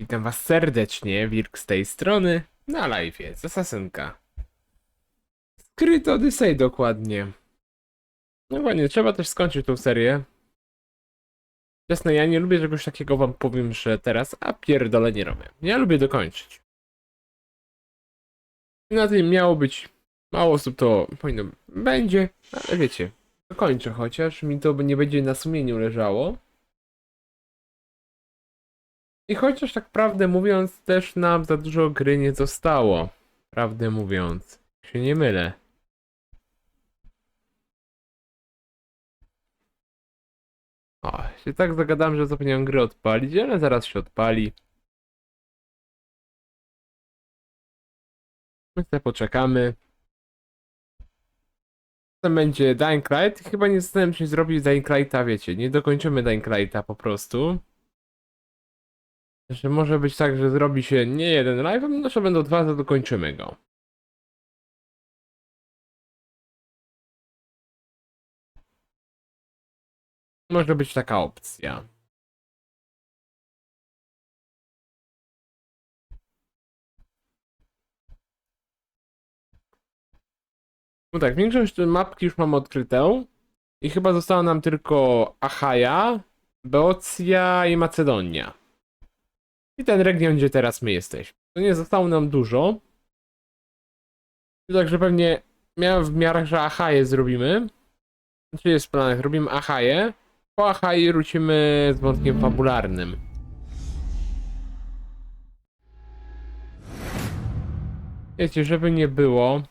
Witam was serdecznie, Wilk z tej strony, na live'ie z Asasynka. Skryty Odyssey dokładnie. No właśnie, trzeba też skończyć tą serię. Jasne, ja nie lubię czegoś takiego, wam powiem, że teraz, a pierdolę nie robię. Ja lubię dokończyć. Na tym miało być, mało osób to powinno będzie, ale wiecie, dokończę chociaż, mi to nie będzie na sumieniu leżało. I chociaż tak prawdę mówiąc, też nam za dużo gry nie zostało. Prawdę mówiąc, się nie mylę. O, się tak zagadałem, że zapomniałem gry odpalić, ale zaraz się odpali. My sobie poczekamy. Potem będzie Dying Light. Chyba nie zastanawiam się zrobić Dying Lighta, wiecie, nie dokończymy Dying Lighta po prostu. Że może być tak, że zrobi się nie jeden live, no to będą dwa, to dokończymy go. Może być taka opcja. No tak, większość mapki już mamy odkrytą. I chyba została nam tylko Achaja, Beocja i Macedonia. I ten region, gdzie teraz my jesteśmy. To nie zostało nam dużo. Także pewnie miałem w miarę, że Achaję zrobimy. Znaczy jest w planach, robimy Achaję. Po Achai wrócimy z wątkiem fabularnym. Wiecie, żeby nie było.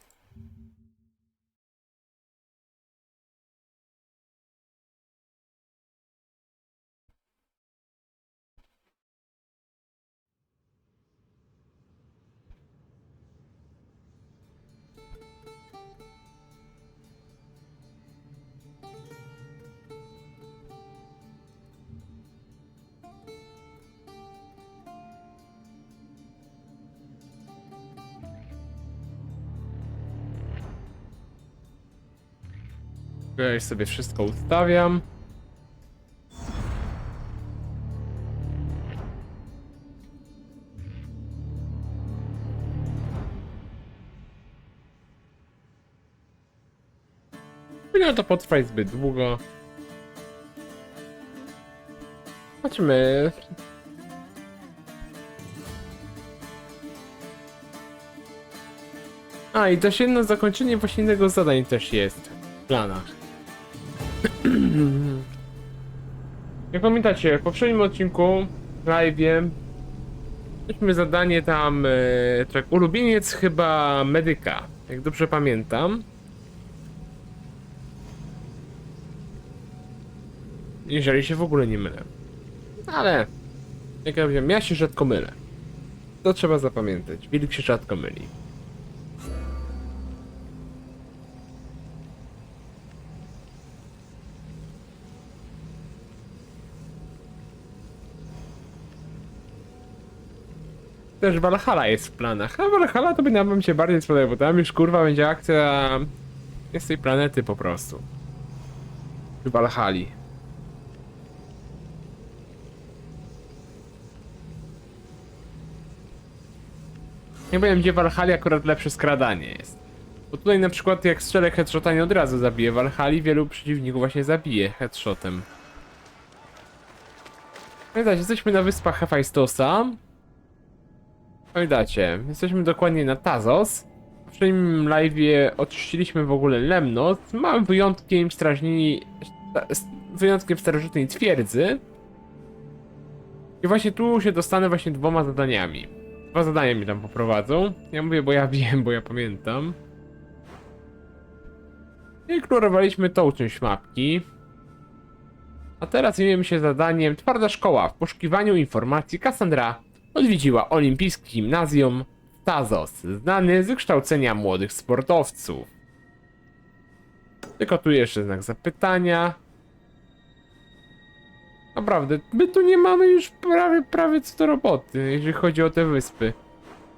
Ja już sobie wszystko ustawiam. Powinno to potrwać zbyt długo. Zobaczymy. A i też jedno zakończenie właśnie innego zadań też jest w planach. Jak pamiętacie, w poprzednim odcinku w live'ie mieliśmy zadanie tam tak, ulubieniec chyba medyka, jak dobrze pamiętam. Jeżeli się w ogóle nie mylę. Ale jak ja wiem, ja się rzadko mylę. To trzeba zapamiętać. Wilk się rzadko myli. Też Valhalla jest w planach. A Valhalla to by nam się bardziej spodobał, bo tam już kurwa będzie akcja z tej planety po prostu. W Valhalli. Nie wiem, gdzie w Valhalli akurat lepsze skradanie jest. Bo tutaj na przykład jak strzelę headshota nie od razu zabije. W Valhalli wielu przeciwników właśnie zabije headshotem. Pamiętajcie, jesteśmy na wyspach Hefajstosa. Pamiętacie, jesteśmy dokładnie na Tazos. W poprzednim live'ie oczyściliśmy w ogóle Lemnos. Małym wyjątkiem wyjątkiem starożytnej twierdzy. I właśnie tu się dostanę właśnie dwoma zadaniami. Dwa zadania mi tam poprowadzą. Ja mówię, bo ja wiem, bo ja pamiętam. I eksplorowaliśmy tą część mapki. A teraz zajmiemy się zadaniem Twarda Szkoła. W poszukiwaniu informacji Cassandra odwiedziła olimpijskie gimnazjum w Tazos, znany z wykształcenia młodych sportowców. Tylko tu jeszcze znak zapytania. Naprawdę, my tu nie mamy już prawie co do roboty, jeżeli chodzi o te wyspy.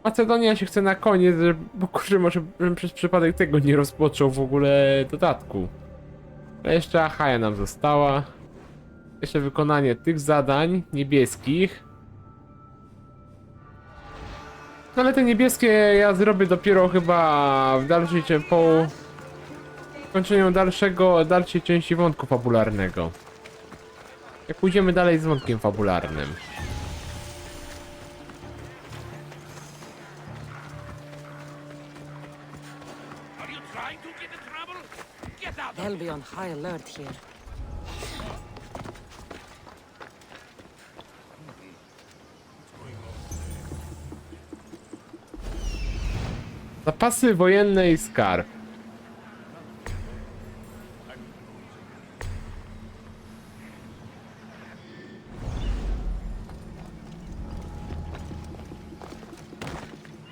Macedonia się chce na koniec, bo kurczę, może bym przez przypadek tego nie rozpoczął w ogóle dodatku. Ale jeszcze Achaja nam została. Jeszcze wykonanie tych zadań niebieskich. No ale te niebieskie ja zrobię dopiero chyba w dalszej po skończeniu dalszej części wątku fabularnego. Jak pójdziemy dalej z wątkiem fabularnym. They'll be on high alert here. Zapasy wojenne i skarb.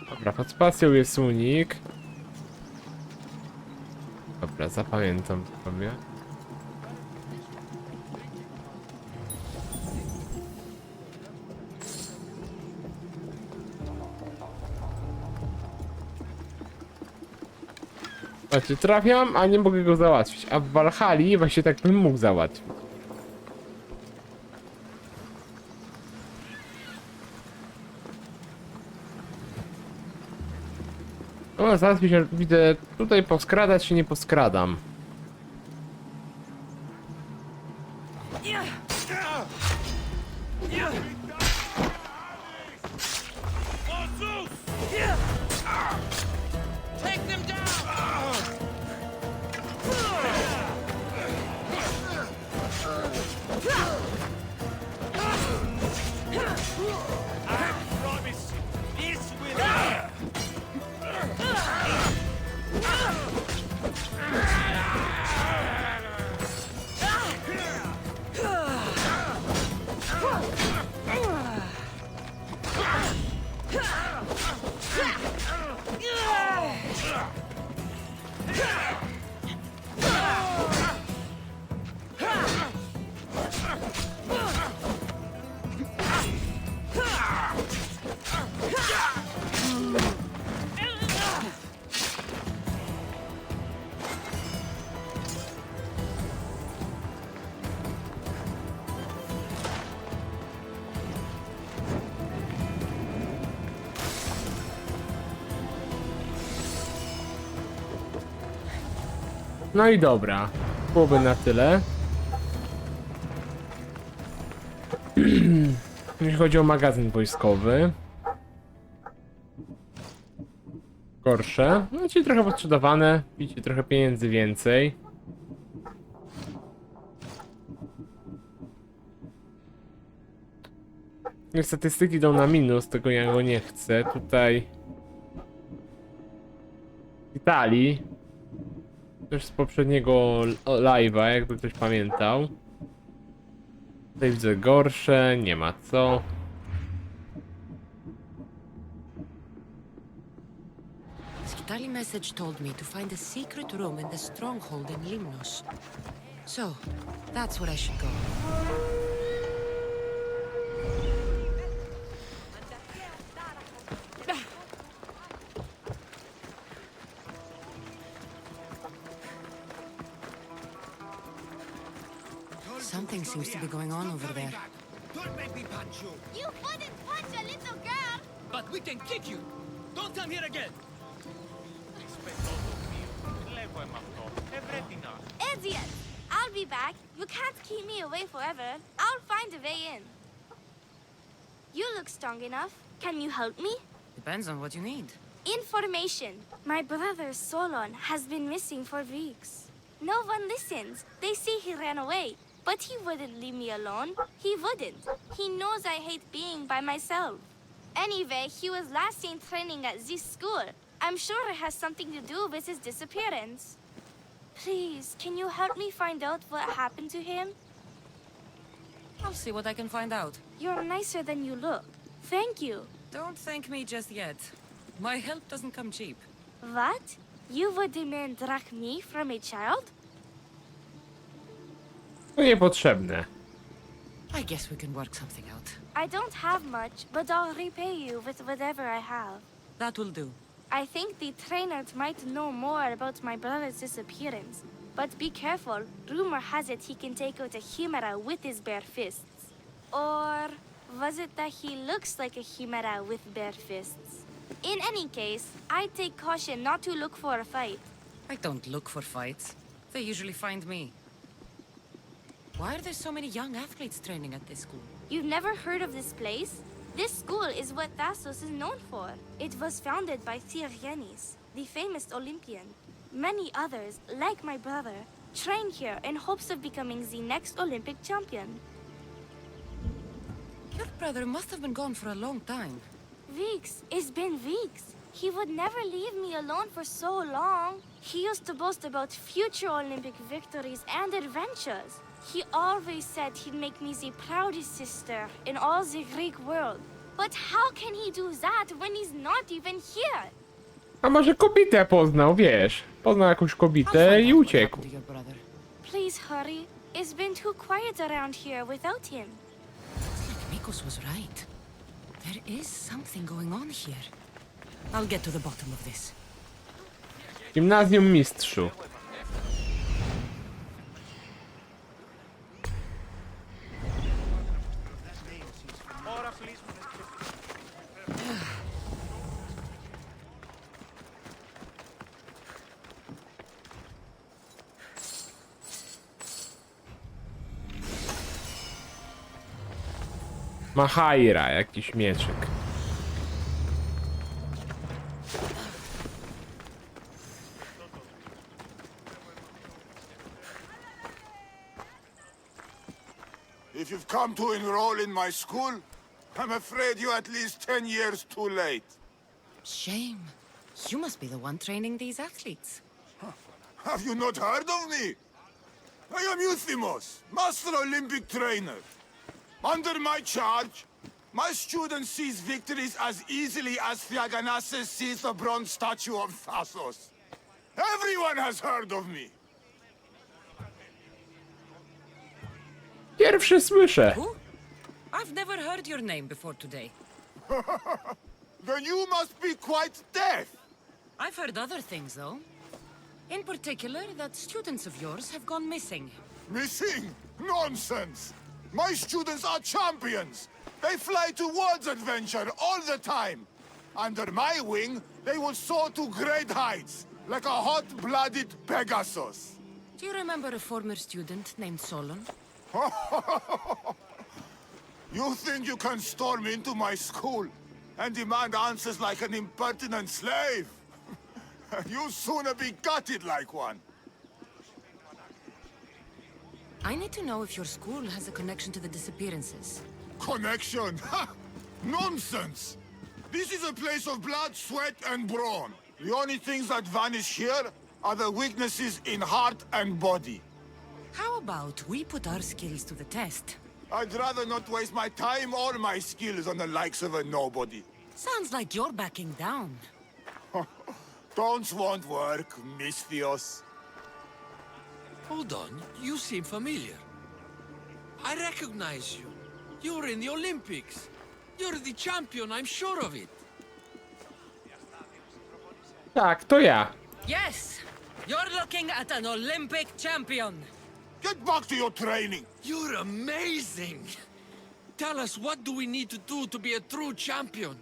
Dobra, pod spacją jest unik. Dobra, zapamiętam sobie. Właśnie trafiam, a nie mogę go załatwić. A w Walhali właśnie tak bym mógł załatwić. O, zaraz mi się widzę tutaj poskradać się nie poskradam. No i dobra, byłoby na tyle. Jeśli chodzi o magazyn wojskowy. Gorsze. No ci trochę podsprzedawane, widzicie trochę pieniędzy więcej. Statystyki idą na minus, tego ja go nie chcę. Tutaj w Italii. Też z poprzedniego live'a, jakby ktoś pamiętał. Tutaj widzę gorsze, nie ma co. Skitali message told me to find a secret room in the stronghold in Limnos. So, that's where I should go. Something seems to be going on over there. Don't make me punch you. You wouldn't punch a little girl! But we can kick you. Don't come here again. Idiot! I'll be back. You can't keep me away forever. I'll find a way in. You look strong enough. Can you help me? Depends on what you need. Information. My brother Solon has been missing for weeks. No one listens. They say he ran away. But he wouldn't leave me alone. He wouldn't. He knows I hate being by myself. Anyway, he was last seen training at this school. I'm sure it has something to do with his disappearance. Please, can you help me find out what happened to him? I'll see what I can find out. You're nicer than you look. Thank you. Don't thank me just yet. My help doesn't come cheap. What? You would demand drachmi from a child? To niepotrzebne. I guess we can work something out. I don't have much, but I'll repay you with whatever I have. That will do. I think the trainers might know more about my brother's disappearance. But be careful. Rumor has it he can take out a chimera with his bare fists. Or was it that he looks like a chimera with bare fists? In any case, I'd take caution not to look for a fight. I don't look for fights. They usually find me. Why are there so many young athletes training at this school? You've never heard of this place? This school is what Thassos is known for. It was founded by Thyrianis, the famous Olympian. Many others, like my brother, train here in hopes of becoming the next Olympic champion. Your brother must have been gone for a long time. Weeks. It's been weeks. He would never leave me alone for so long. He used to boast about future Olympic victories and adventures. He always said he'd make me the proudest sister in all the Greek world. But how can he do that when he's not even here? A może kobietę poznał, wiesz? Poznał jakąś I'll kobietę find i out what uciekł. happened to your brother. Please hurry. It's been too quiet around here without him. Looks like Mikos was right. There is something going on here. I'll get to the bottom of this. Gimnazjum Mistrzu. Mahaira, jakiś mieczyk. If you've come to enroll in my school, I'm afraid you're at least 10 years too late. Shame. You must be the one training these athletes. Have you not heard of me? I am Euthymos, Master Olympic Trainer. Under my charge, my student sees victories as easily as Theaganasses sees the bronze statue of Thassos. Everyone has heard of me. Pierwszy słyszę. Who? I've never heard your name before today. Then you must be quite deaf. I've heard other things, though. In particular, that students of yours have gone missing. Missing? Nonsense! My students are champions! They fly towards adventure all the time! Under my wing, they will soar to great heights, like a hot-blooded Pegasus. Do you remember a former student named Solon? You think you can storm into my school and demand answers like an impertinent slave? You'll sooner be gutted like one. I need to know if your school has a connection to the disappearances. Connection? Ha! Nonsense! This is a place of blood, sweat, and brawn. The only things that vanish here are the weaknesses in heart and body. How about we put our skills to the test? I'd rather not waste my time or my skills on the likes of a nobody. Sounds like you're backing down. Don't want work, Misthios. Hold on, you seem familiar. I recognize you. You're in the Olympics. You're the champion, I'm sure of it. Tak, to ja. Yes! You're looking at an Olympic champion! Get back to your training. You're amazing. Tell us, what do we need to do to be a true champion?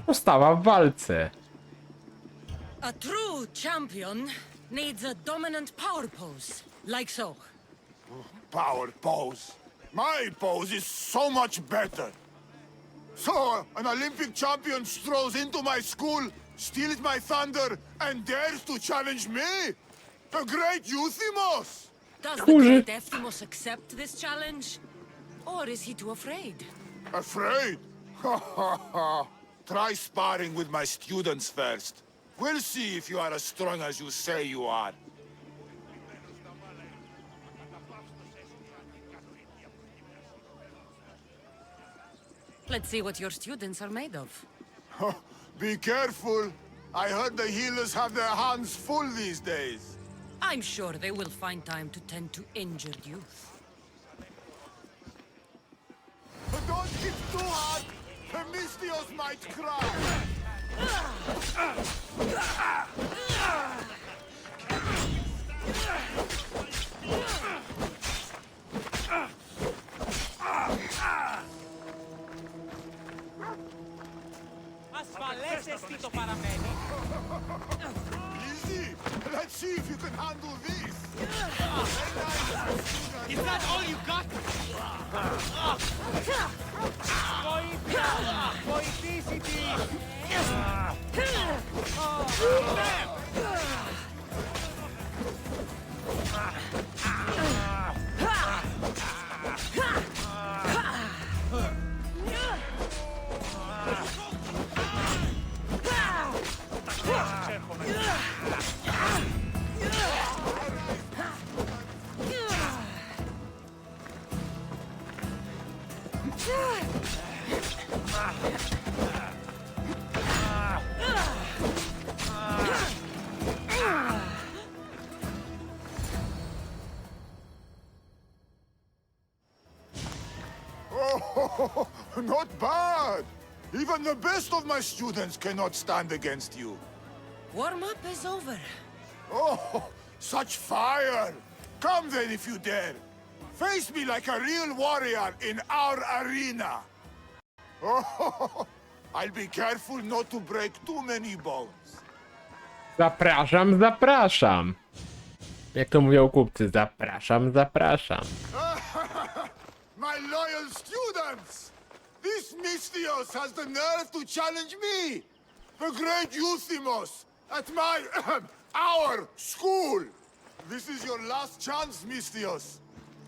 Postawa w walce. A true champion needs a dominant power pose, like so. Power pose. My pose is so much better. So, an Olympic champion strolls into my school, steals my thunder, and dares to challenge me? The great Euthymos! Does the Córy. great Euthymos accept this challenge? Or is he too afraid? Afraid? Ha ha ha. Try sparring with my students first. We'll see if you are as strong as you say you are. Let's see what your students are made of. Be careful. I heard the healers have their hands full these days. I'm sure they will find time to tend to injured youth. But don't hit too hard. Themistios might cry. Easy. Let's see if you can handle this. Is that all you got? Oh, not bad. Even the best of my students cannot stand against you. Warm-up is over. Oh, such fire! Come then if you dare. Face me like a real warrior in our arena. Oh, I'll be careful not to break too many bones. Zapraszam, zapraszam. Jak to mówią kupcy, zapraszam, zapraszam. My loyal students! This Mystios has the nerve to challenge me, the great Euthymos, at my, our school. This is your last chance, Mystios.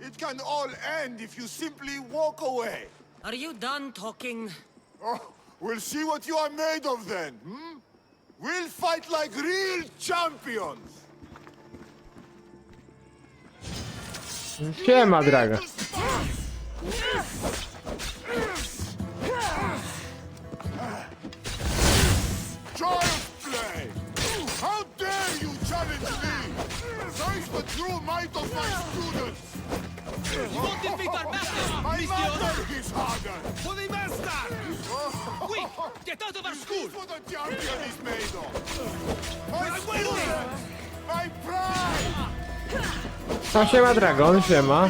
It can all end if you simply walk away. Are you done talking? Oh, we'll see what you are made of then, hmm? We'll fight like real champions. Siema, draga. Child's play! How dare you challenge me? Face the true might of my students! You won't defeat our master, My Mystios! master is harder! For the master! Quick, get out of our school! This is what a champion is made of! My I'm waiting! students! My pride! No siema, dragon, siema.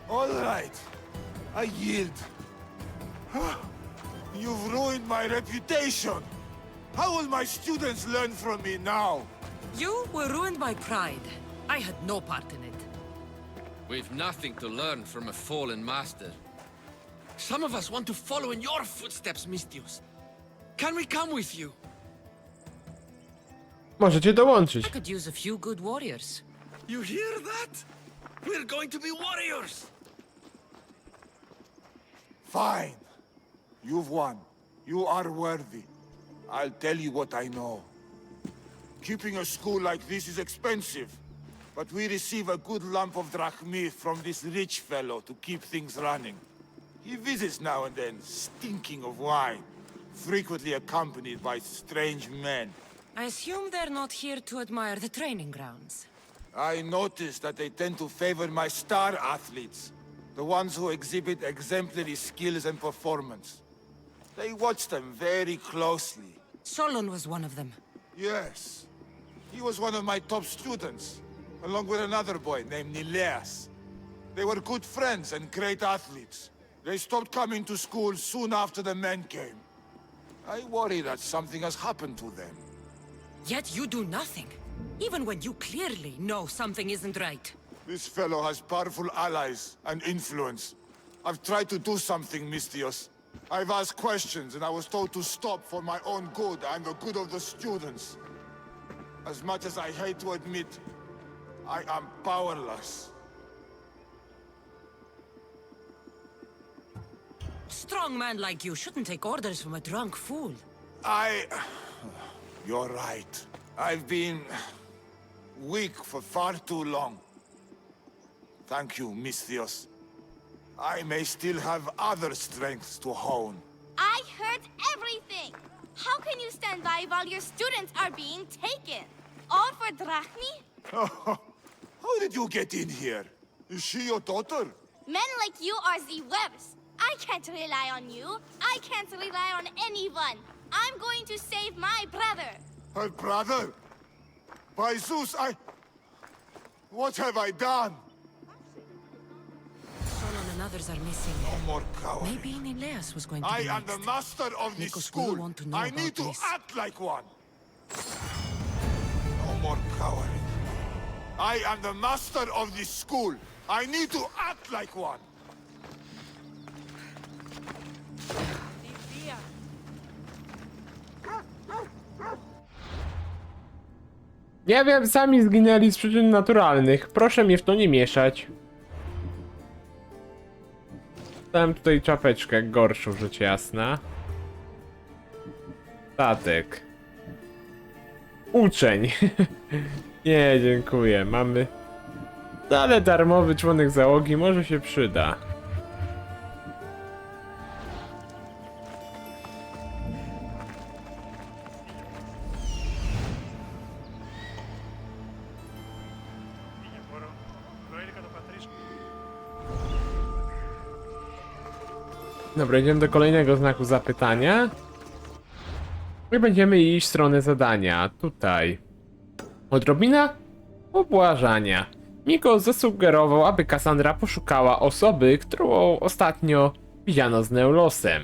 All right. I yield. You've ruined my reputation. How will my students learn from me now? You were ruined by pride. I had no part in it. We've nothing to learn from a fallen master. Some of us want to follow in your footsteps, Mystios. Can we come with you? Możecie I dołączyć. could use a few good warriors. You hear that? We're going to be warriors! Fine. You've won. You are worthy. I'll tell you what I know. Keeping a school like this is expensive, but we receive a good lump of drachmi from this rich fellow to keep things running. He visits now and then, stinking of wine, frequently accompanied by strange men. I assume they're not here to admire the training grounds. I noticed that they tend to favor my star athletes, the ones who exhibit exemplary skills and performance. They watch them very closely. Solon was one of them. Yes. He was one of my top students, along with another boy named Nileas. They were good friends and great athletes. They stopped coming to school soon after the men came. I worry that something has happened to them. Yet you do nothing. Even when you clearly know something isn't right. This fellow has powerful allies and influence. I've tried to do something, Mystios. I've asked questions and I was told to stop for my own good and the good of the students. As much as I hate to admit, I am powerless. Strong man like you shouldn't take orders from a drunk fool. You're right. I've been weak for far too long. Thank you, Misthios. I may still have other strengths to hone. I heard everything. How can you stand by while your students are being taken? All for drachmi? How did you get in here? Is she your daughter? Men like you are the webs. I can't rely on you. I can't rely on anyone. I'm going to save my brother. Her brother? By Zeus, What have I done? Solon and others are missing. No more cowards. Maybe Nileas was going to I be am the next. master of this Nikos school. will want to know I about need to this. act like one. No more cowering. I am the master of this school. I need to act like one. Nie wiem, sami zginęli z przyczyn naturalnych. Proszę mnie w to nie mieszać. Dałem tutaj czapeczkę gorszą, rzecz jasna. Statek. Uczeń. Nie, dziękuję. Mamy... Ale darmowy członek załogi może się przyda. Dobra, idziemy do kolejnego znaku zapytania. I będziemy iść w stronę zadania. Tutaj. Odrobina pobłażania. Miko zasugerował, aby Kassandra poszukała osoby, którą ostatnio widziano z Neulosem.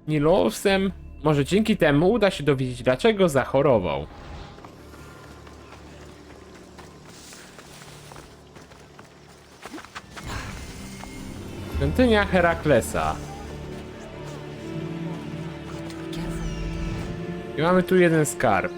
Nilosem? Może dzięki temu uda się dowiedzieć, dlaczego zachorował. Świątynia Heraklesa. I mamy tu jeden skarb.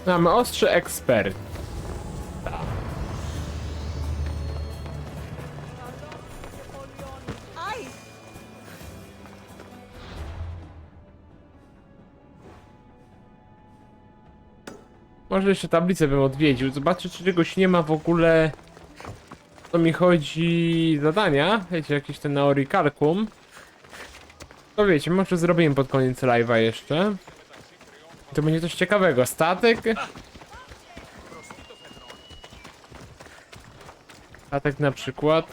Mamy ostrze ekspert. Może jeszcze tablicę bym odwiedził, zobaczę, czy czegoś nie ma w ogóle. To mi chodzi zadania, wiecie, jakieś ten na Orikalkum. To wiecie, może zrobimy pod koniec live'a jeszcze. To będzie coś ciekawego. Statek? Statek na przykład.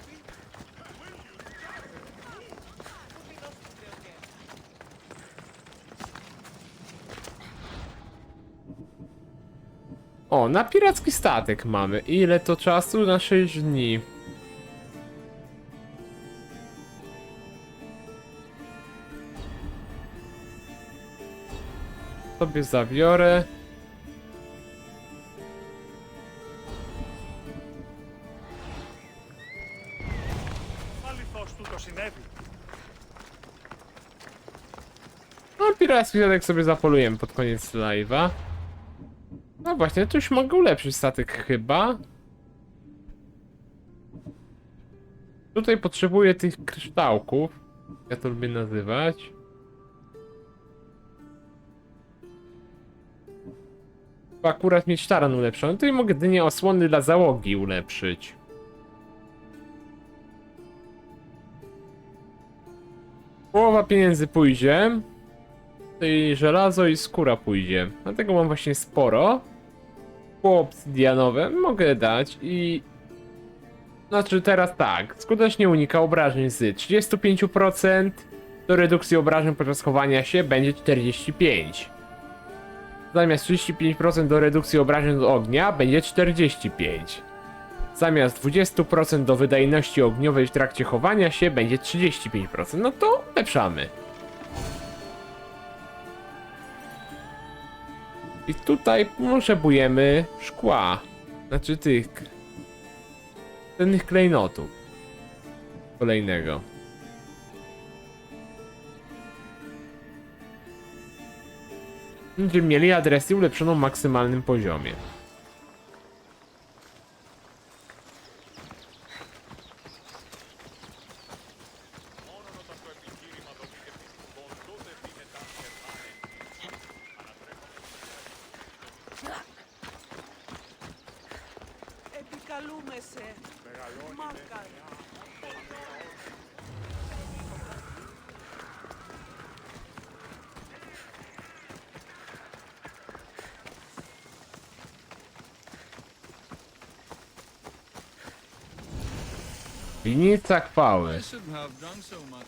O, na piracki statek mamy. Ile to czasu? Na 6 dni. Sobie zabiorę. No, piracki statek sobie zapolujemy pod koniec live'a. No właśnie, tu już mogę ulepszyć statek chyba. Tutaj potrzebuję tych kryształków. Ja to lubię nazywać. Akurat mieć taran ulepszony, to i mogę jedynie osłony dla załogi ulepszyć. Połowa pieniędzy pójdzie. I żelazo i skóra pójdzie. Dlatego mam właśnie sporo. Szkło obsydianowe mogę dać i... Znaczy teraz tak, skutecznie unika obrażeń z 35% do redukcji obrażeń podczas chowania się będzie 45%. Zamiast 35% do redukcji obrażeń od ognia będzie 45%. zamiast 20% do wydajności ogniowej w trakcie chowania się będzie 35%. No to ulepszamy. I tutaj potrzebujemy szkła. Znaczy tych cennych klejnotów. Kolejnego. Będziemy mieli adresy ulepszoną w maksymalnym poziomie. Επικαλούμε σε. Μάκα. Winnica chwały. I shouldn't have drunk so much.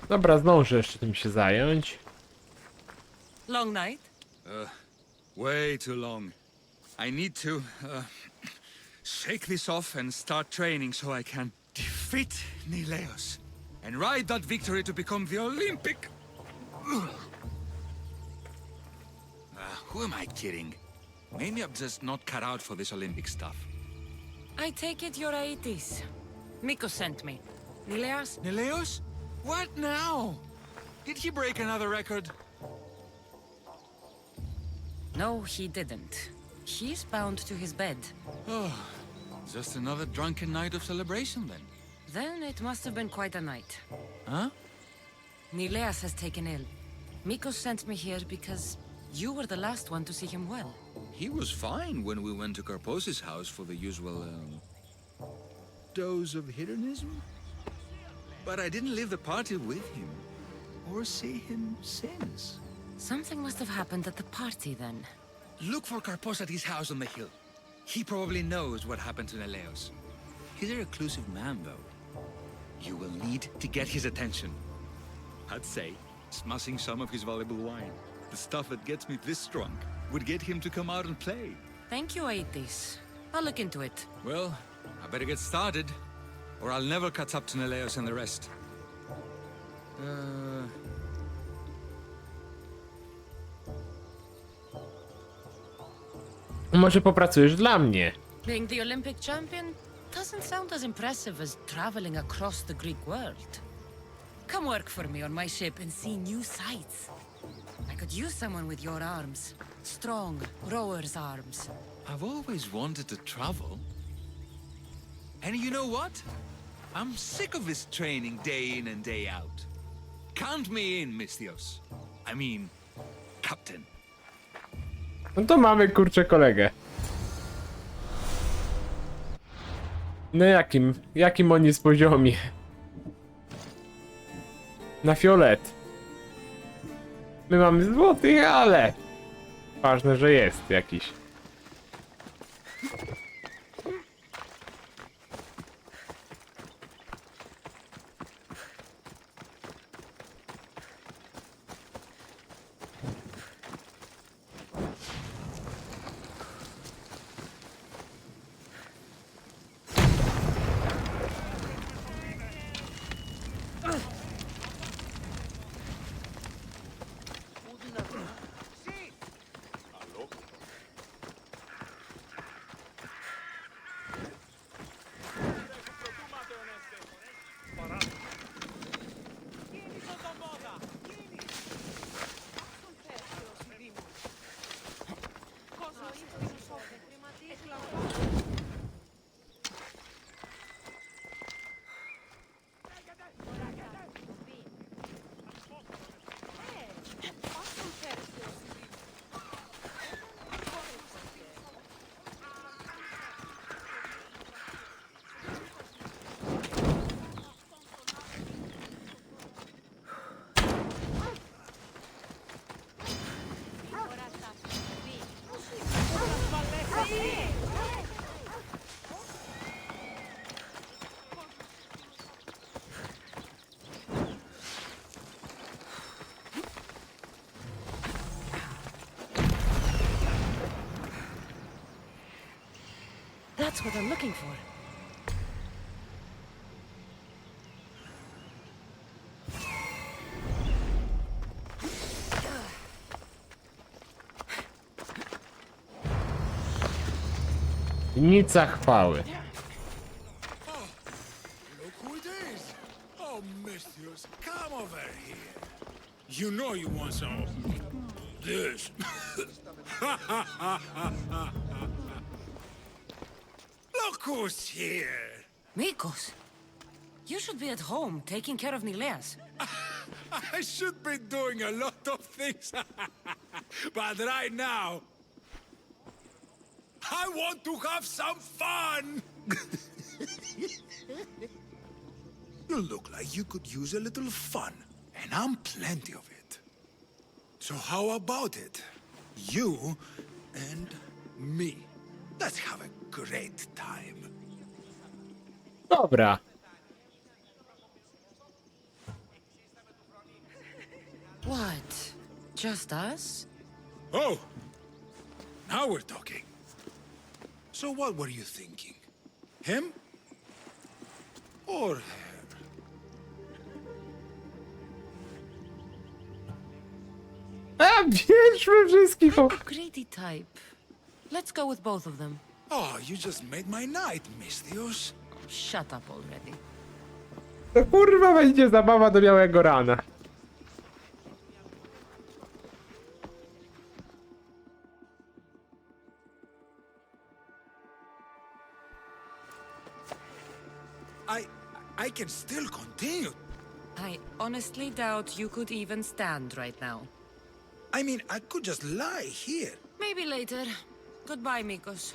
Dobra, zdążę jeszcze tym się zająć. Long night? Way too long. I need to shake this off and start training so I can defeat Nileos and ride that victory to become the Olympic. Who am I kidding? Maybe I'm just not cut out for this Olympic stuff. I take it you're 80s. Miko sent me. Nileas? Nileos? What now? Did he break another record? No, he didn't. He's bound to his bed. Oh, just another drunken night of celebration then. Then it must have been quite a night. Huh? Nileas has taken ill. Miko sent me here because you were the last one to see him well. He was fine when we went to Karpos's house for the usual, dose of hedonism. But I didn't leave the party with him, or see him since. Something must have happened at the party then. Look for Karpos at his house on the hill. He probably knows what happened to Neleos. He's a reclusive man, though. You will need to get his attention. I'd say, smashing some of his valuable wine. The stuff that gets me this drunk would get him to come out and play. Thank you, 80s. I'll look into it. Well, I better get started, or I'll never catch up to Neleos and the rest. Może popracujesz dla mnie. Being the Olympic champion doesn't sound as impressive as traveling across the Greek world. Come work for me on my ship and see new sights. I could use someone with your arms. Strong, rower's arms. I've always wanted to travel. And you know what? I'm sick of this training day in and day out. Count me in, Mystios. I mean, Captain. No to mamy kurczę kolegę. No jakim on jest poziomie? Na fiolet. My mamy złoty, ale ważne, że jest jakiś. That's what I'm looking for. Winnica chwały. Look who it is. Oh, mistress, come over here. You know you want some of this. Look who's here. Mikos, you should be at home taking care of Nileas. I should be doing a lot of things. But right now, I want to have some fun. You look like you could use a little fun, and I'm plenty of it. So how about it? You and me. Let's have a great time. Dobra. What? Just us? Oh, now we're talking. So what were you thinking? Him? Or her? A, bierzmy wszystkich. I'm a greedy type. Let's go with both of them. Oh, you just made my night, Mistios. Shut up already. To kurwa będzie zabawa do białego rana. I can still continue. I honestly doubt you could even stand right now. I mean, I could just lie here. Maybe later. Goodbye, Mikos.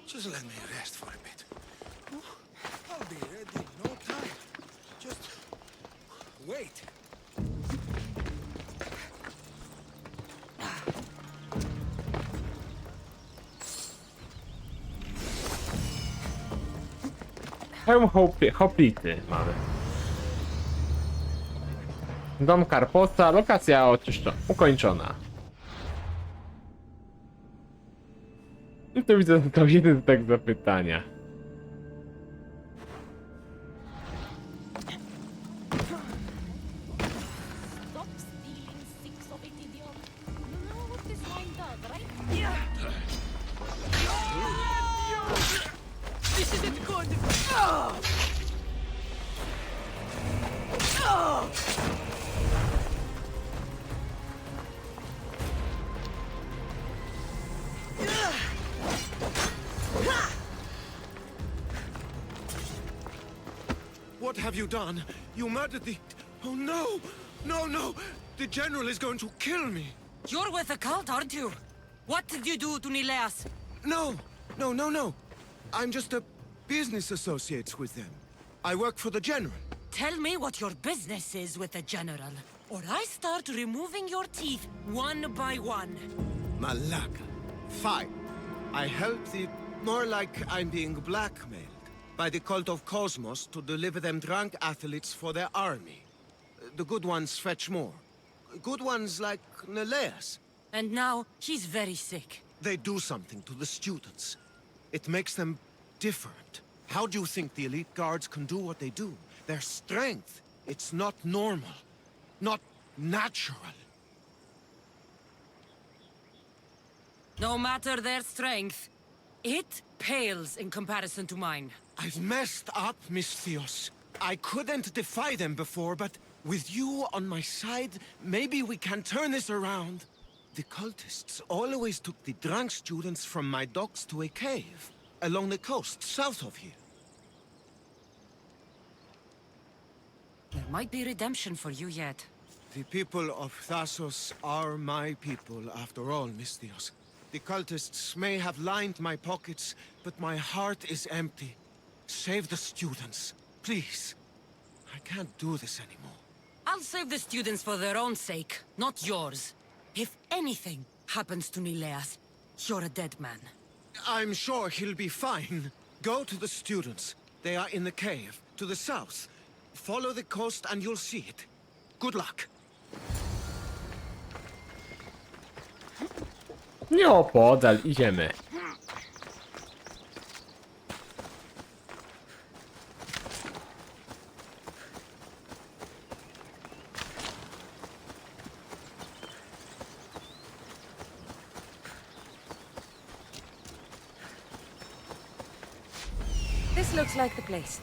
Just let me rest for a bit. I'll be ready in no time. Just wait. Hełm hoplity mamy. Dom Karposa, lokacja ukończona. I tu widzę to jeden znak zapytania. Stop stealing six of it, idiot. You know what this wine does, right? This isn't good! What have you done? You murdered the... Oh, no! No, no! The general is going to kill me! You're with the cult, aren't you? What did you do to Nileas? No! No, no, no! I'm just a business associate with them. I work for the general. Tell me what your business is with the general, or I start removing your teeth one by one. Malaka. Fine. I help the... More like I'm being blackmailed by the cult of Cosmos to deliver them drunk athletes for their army. The good ones fetch more. Good ones like Neleas. And now he's very sick. They do something to the students. It makes them different. How do you think the elite guards can do what they do? Their strength, it's not normal. Not natural. No matter their strength, it pales in comparison to mine. I've messed up, Misthios. I couldn't defy them before, but with you on my side, maybe we can turn this around. The cultists always took the drunk students from my docks to a cave along the coast south of here. There might be redemption for you yet. The people of Thassos are my people, after all, Misthios. The cultists may have lined my pockets, but my heart is empty. Save the students, please. I can't do this anymore. I'll save the students for their own sake, not yours. If anything happens to Nileas, you're a dead man. I'm sure he'll be fine. Go to the students. They are in the cave, to the south. Follow the coast and you'll see it. Good luck. Nie opodal, idziemy. This looks like the place.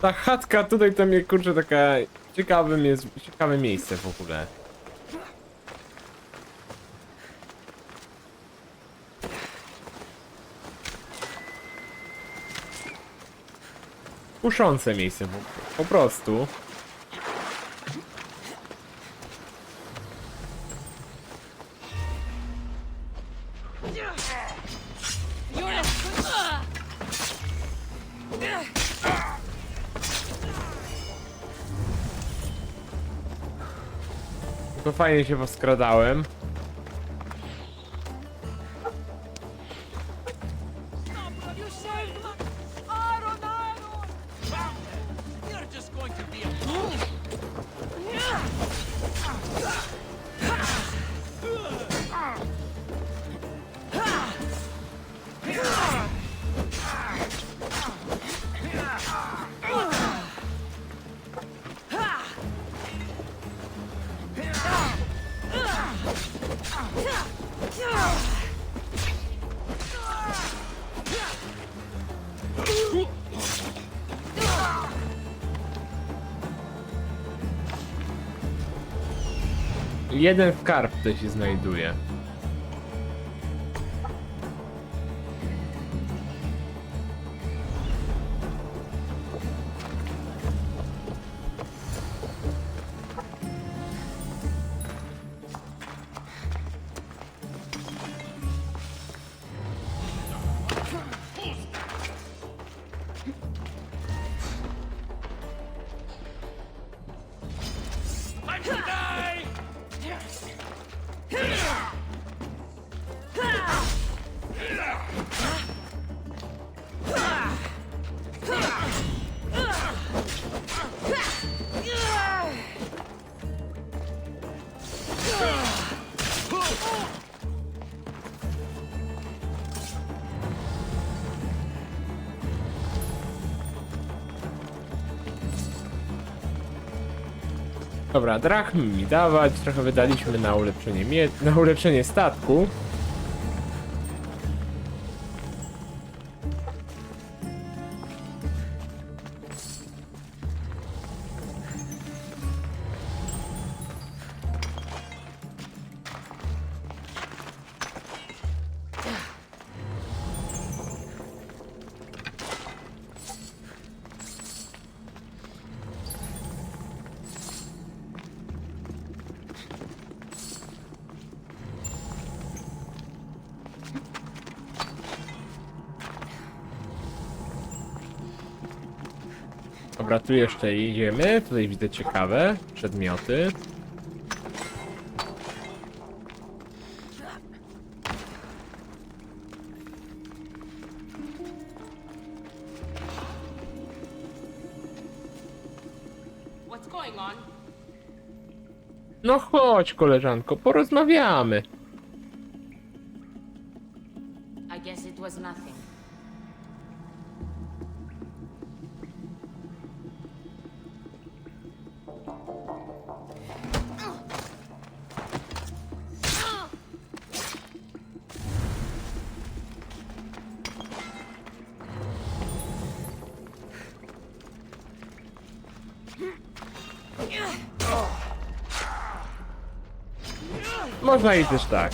Ta chatka tutaj to mnie kurczę taka ciekawe miejsce w ogóle. Kuszące miejsce po prostu. To fajnie się poskradałem. Jeden skarb tutaj się znajduje. Dobra, drachmy mi dawać, trochę wydaliśmy na ulepszenie na ulepszenie statku. Dobra, tu jeszcze idziemy. Tutaj widzę ciekawe przedmioty. No chodź, koleżanko, porozmawiamy. I guess it was nothing. Można i też tak.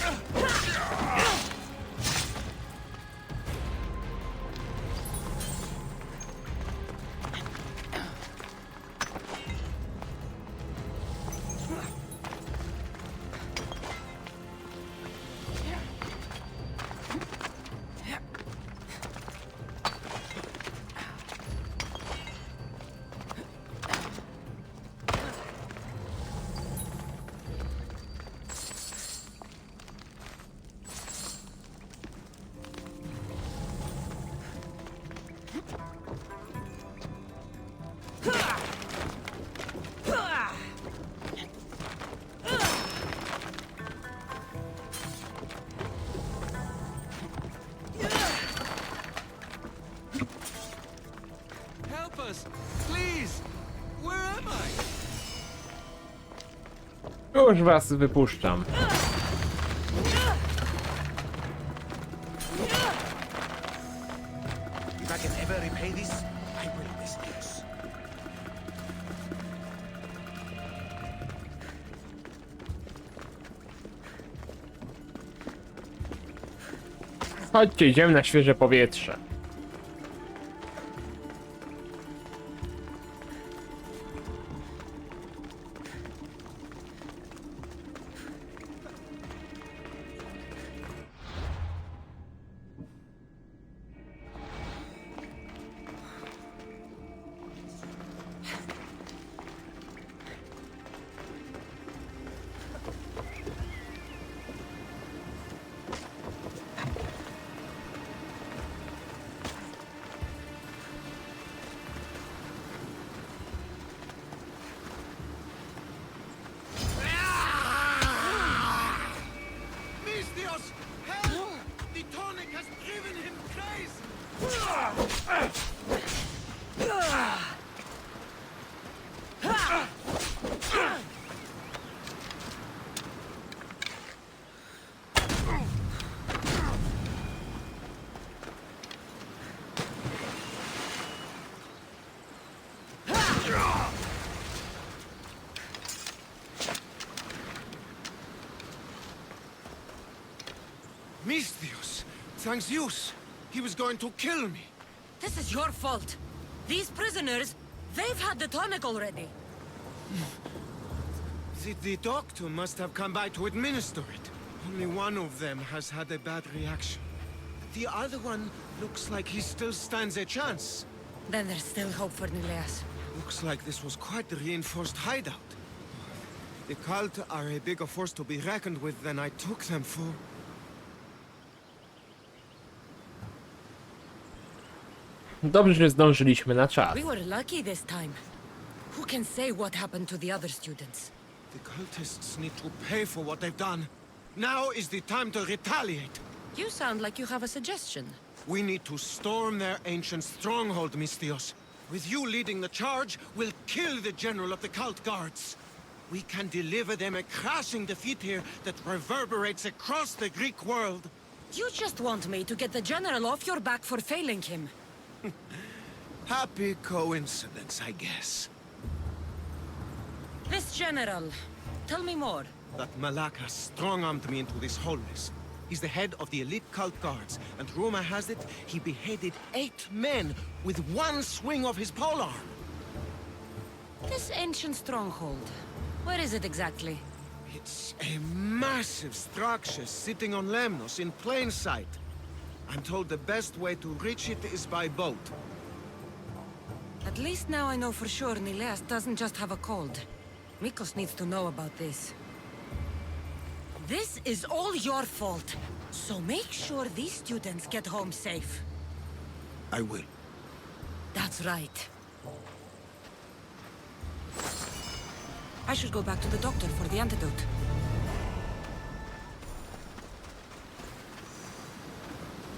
Już was wypuszczam. If I can ever repay this, I will, Misthios. Chodźcie, idziemy na świeże powietrze. Misthios, help! The tonic has driven him crazy! Misthios, thanks Zeus. He was going to kill me. This is your fault. These prisoners, they've had the tonic already. The doctor must have come by to administer it. Only one of them has had a bad reaction. The other one looks like he still stands a chance. Then there's still hope for Nileas. Looks like this was quite a reinforced hideout. The cult are a bigger force to be reckoned with than I took them for. Dobrze, że zdążyliśmy na czas. We were lucky this time. Who can say what happened to the other students? The cultists need to pay for what they've done. Now is the time to retaliate. You sound like you have a suggestion. We need to storm their ancient stronghold, Misthios. With you leading the charge, we'll kill the general of the cult guards. We can deliver them a crashing defeat here that reverberates across the Greek world. You just want me to get the general off your back for failing him. Happy coincidence, I guess. This general, tell me more. That Malaka strong-armed me into this wholeness. He's the head of the elite cult guards, and rumor has it he beheaded 8 men with one swing of his polearm. This ancient stronghold, where is it exactly? It's a massive structure sitting on Lemnos in plain sight. I'm told the best way to reach it is by boat. At least now I know for sure Nileas doesn't just have a cold. Mikos needs to know about this. This is all your fault. So make sure these students get home safe. I will. That's right. I should go back to the doctor for the antidote.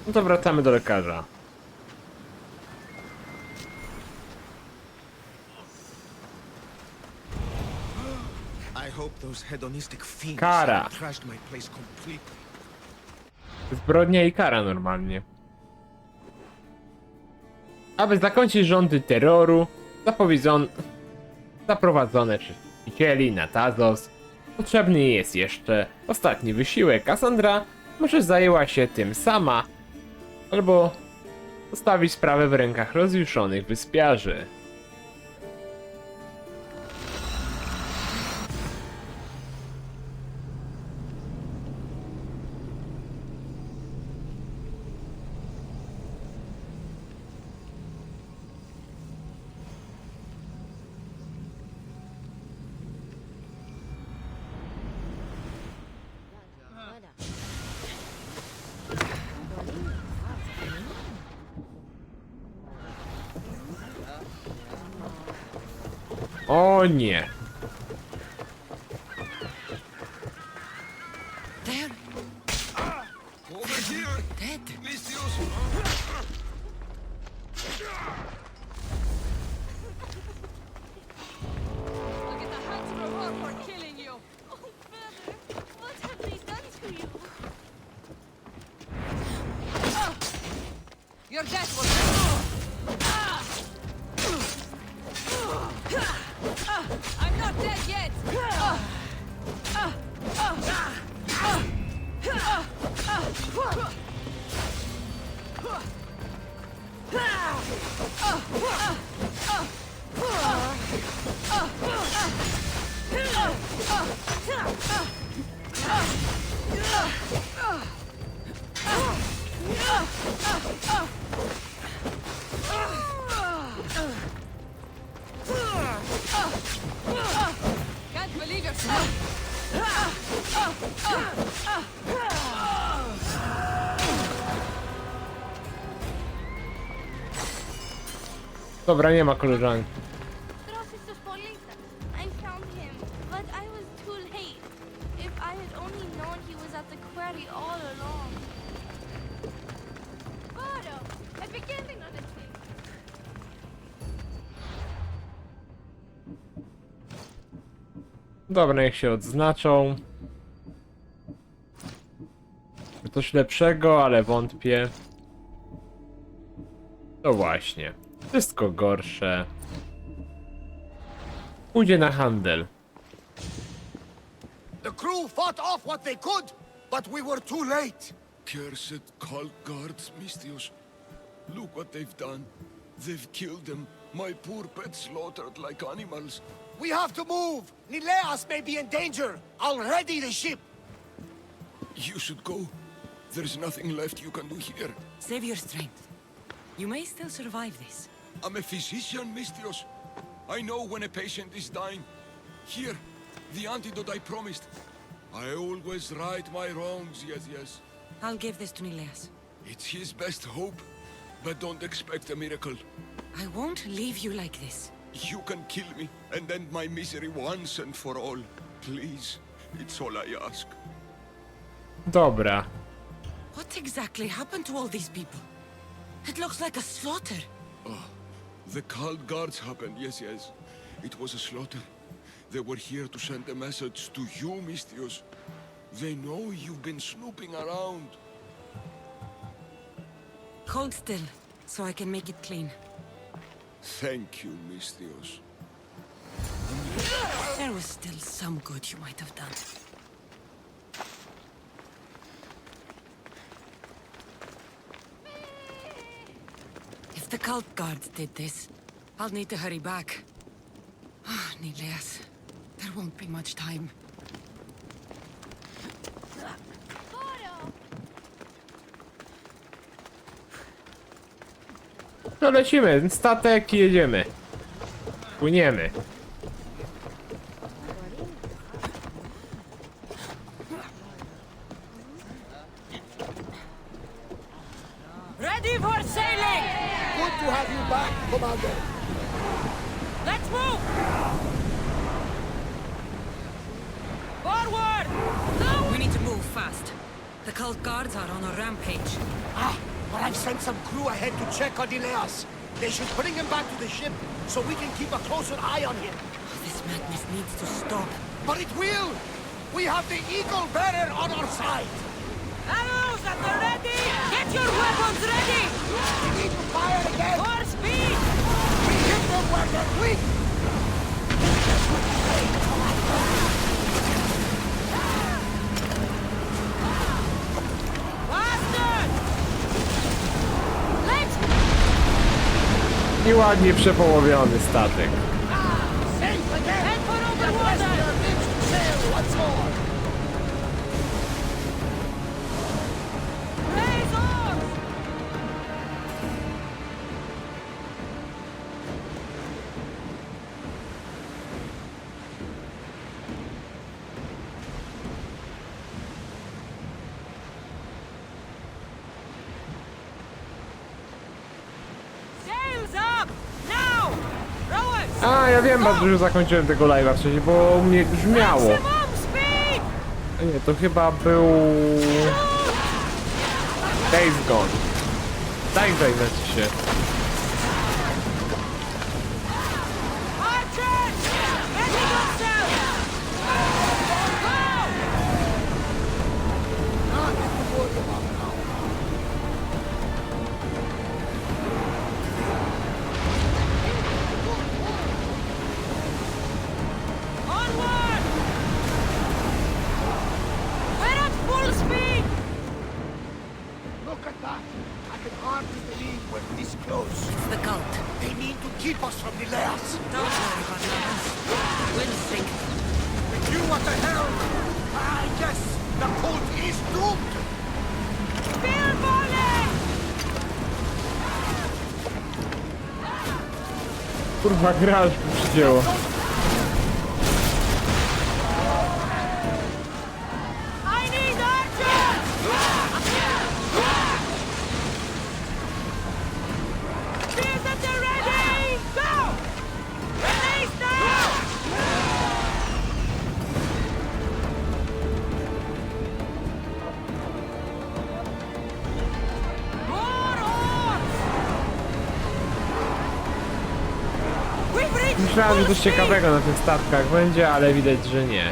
No to wracamy do lekarza. I hope those hedonistic fiends Kara. have trashed my place completely. Zbrodnia i kara normalnie. Aby zakończyć rządy terroru, zaprowadzone przez czcicieli na Tazos, potrzebny jest jeszcze ostatni wysiłek. Cassandra może zajęła się tym sama, albo zostawić sprawę w rękach rozjuszonych wyspiarzy. O nie! There, Over here! dead. Misthios! I'll get the hands of a for killing you. Can't believe yourself. Dobra, nie ma koleżanki. I found him, but I was too late. If I had only known he was at the quarry all along. Photo! I'm beginning on it. Dobra, niech się odznaczą. Coś lepszego, ale wątpię. To właśnie. Wszystko gorsze. Pójdzie na handel. The crew fought off what they could, but we were too late. Cursed cult guards, Mistios. Look what they've done. They've killed them. My poor pets slaughtered like animals. We have to move. Nileas may be in danger. I'll ready the ship. You should go. There's nothing left you can do here. Save your strength. You may still survive this. I'm a physician, Mistios. I know when a patient is dying. Here, the antidote I promised. I always right my wrongs, yes. I'll give this to Nileas. It's his best hope, but don't expect a miracle. I won't leave you like this. You can kill me and end my misery once and for all. Please, it's all I ask. Dobra. What exactly happened to all these people? It looks like a slaughter. The cult guards happened, yes. It was a slaughter. They were here to send a message to you, Mistios. They know you've been snooping around. Hold still, so I can make it clean. Thank you, Mistios. There was still some good you might have done. If the cult guards did this, I'll need to hurry back. Nileas, there won't be much time. No lecimy, statek i jedziemy. Płyniemy. Ready for sailing! Good to have you back, Commander. Let's move! Forward! No! We need to move fast. The cult guards are on a rampage. But I've sent some crew ahead to check on Ileas. They should bring him back to the ship so we can keep a closer eye on him. This madness needs to stop. But it will! We have the Eagle Bearer on our side. Arrows at the ready! Get your weapons ready! We need to fire again. For speed! We hit them where they're weak. Faster! Let's I ładnie przepołowiony statek. Safe again. head for The overwater! Western needs to sail once more. Raise arms! Sails up! Now! Rowers! A, ja wiem, bardzo już zakończyłem tego live'a wcześniej, bo u mnie brzmiało. Maximum speed! Nie, to chyba był... Days Gone. Days Gone znaczy się. Archers! Ready yourself! Go! Onward! We're at full speed! Look at that. I can hardly believe we're this close. What the hell? I guess the cult is doomed. Kurwa, gra aż mi przydziało. Myślałem, że coś ciekawego na tych statkach będzie, ale widać, że nie.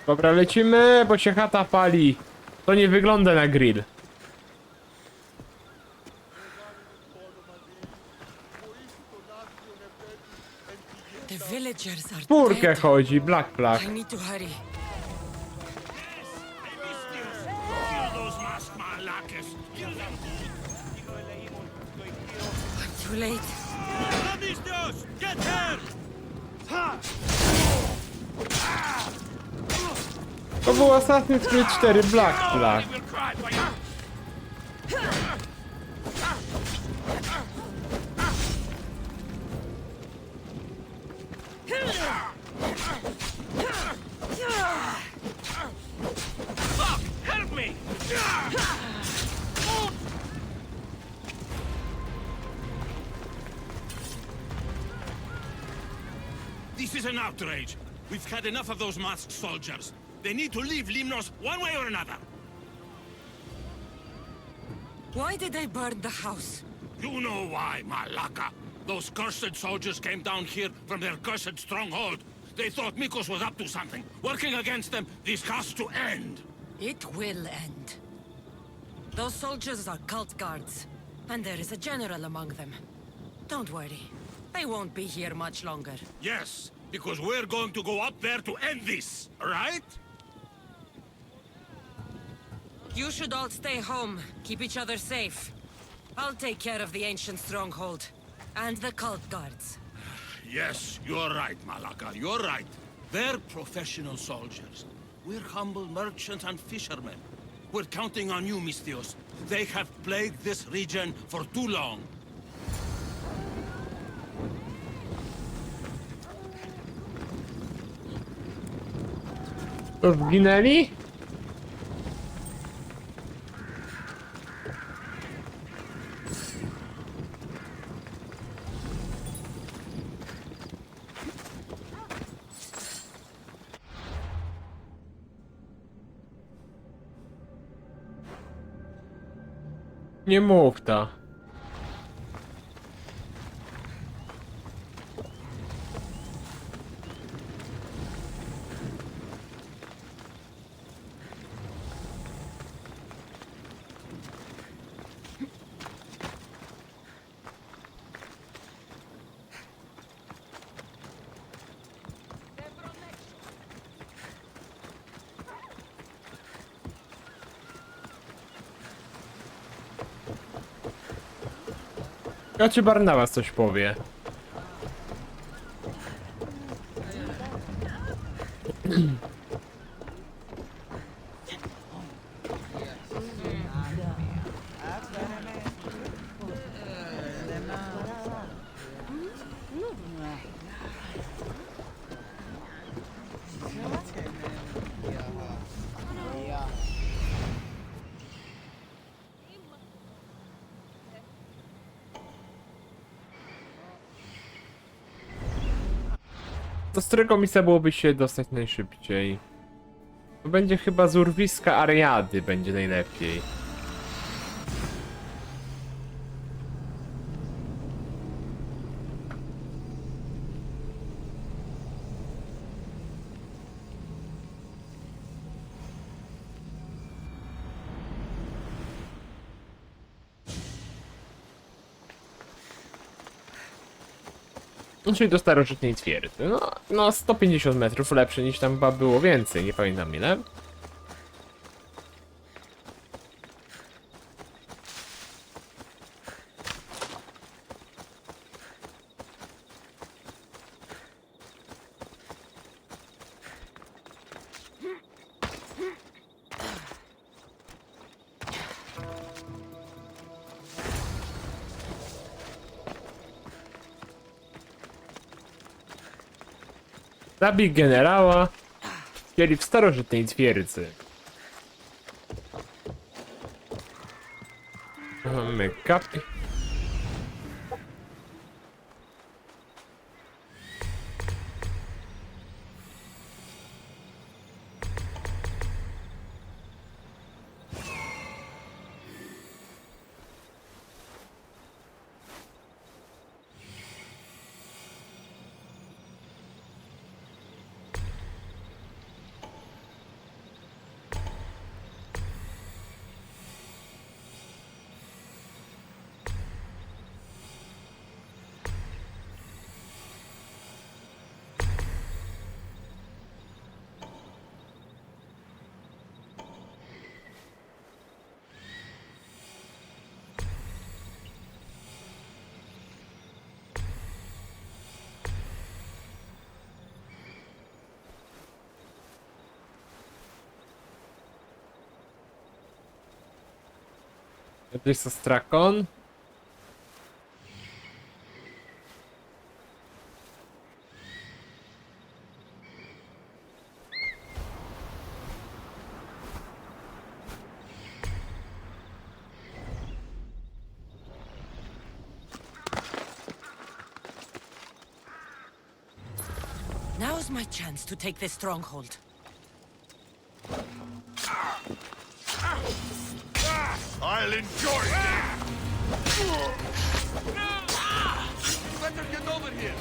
Dobra, lecimy, bo się chata pali. To nie wygląda na grill. The villagers are Czwórkę dead. chodzi, black flag. I need to hurry. I'm too late. To był Assassin's Creed 4 black flag. This is an outrage. We've had enough of those masked soldiers. They need to leave Limnos one way or another. Why did they burn the house? You know why, Malaka. Those cursed soldiers came down here from their cursed stronghold. They thought Mikos was up to something. Working against them, this has to end. It will end. Those soldiers are cult guards, and there is a general among them. Don't worry. They won't be here much longer. Yes, because we're going to go up there to end this, right? You should all stay home. Keep each other safe. I'll take care of the ancient stronghold. And the cult guards. Yes, you're right, Malaka, you're right. They're professional soldiers. We're humble merchants and fishermen. We're counting on you, Misthios. They have plagued this region for too long. To zginęli? Nie mów to. A czy Barnabas coś powie? Do którego miejsca byłoby się dostać najszybciej? To będzie chyba z urwiska Ariady, będzie najlepiej. Czyli do starożytnej twierdzy. No 150 metrów, lepsze niż tam chyba było więcej, nie pamiętam ile. Zabij generała, chcieli w starożytnej twierdzy. Mamy kapi. To jest Strakon. Now's my chance to take this stronghold. I'll enjoy it! You better get over here!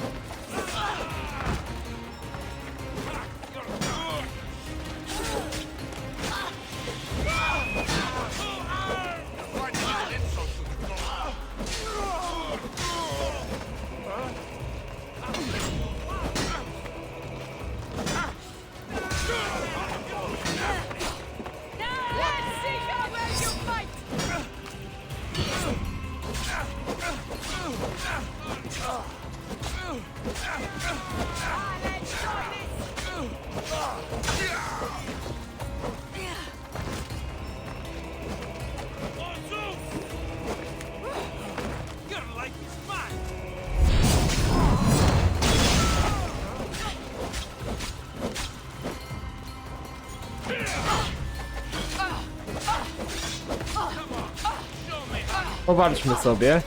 Powalczmy sobie.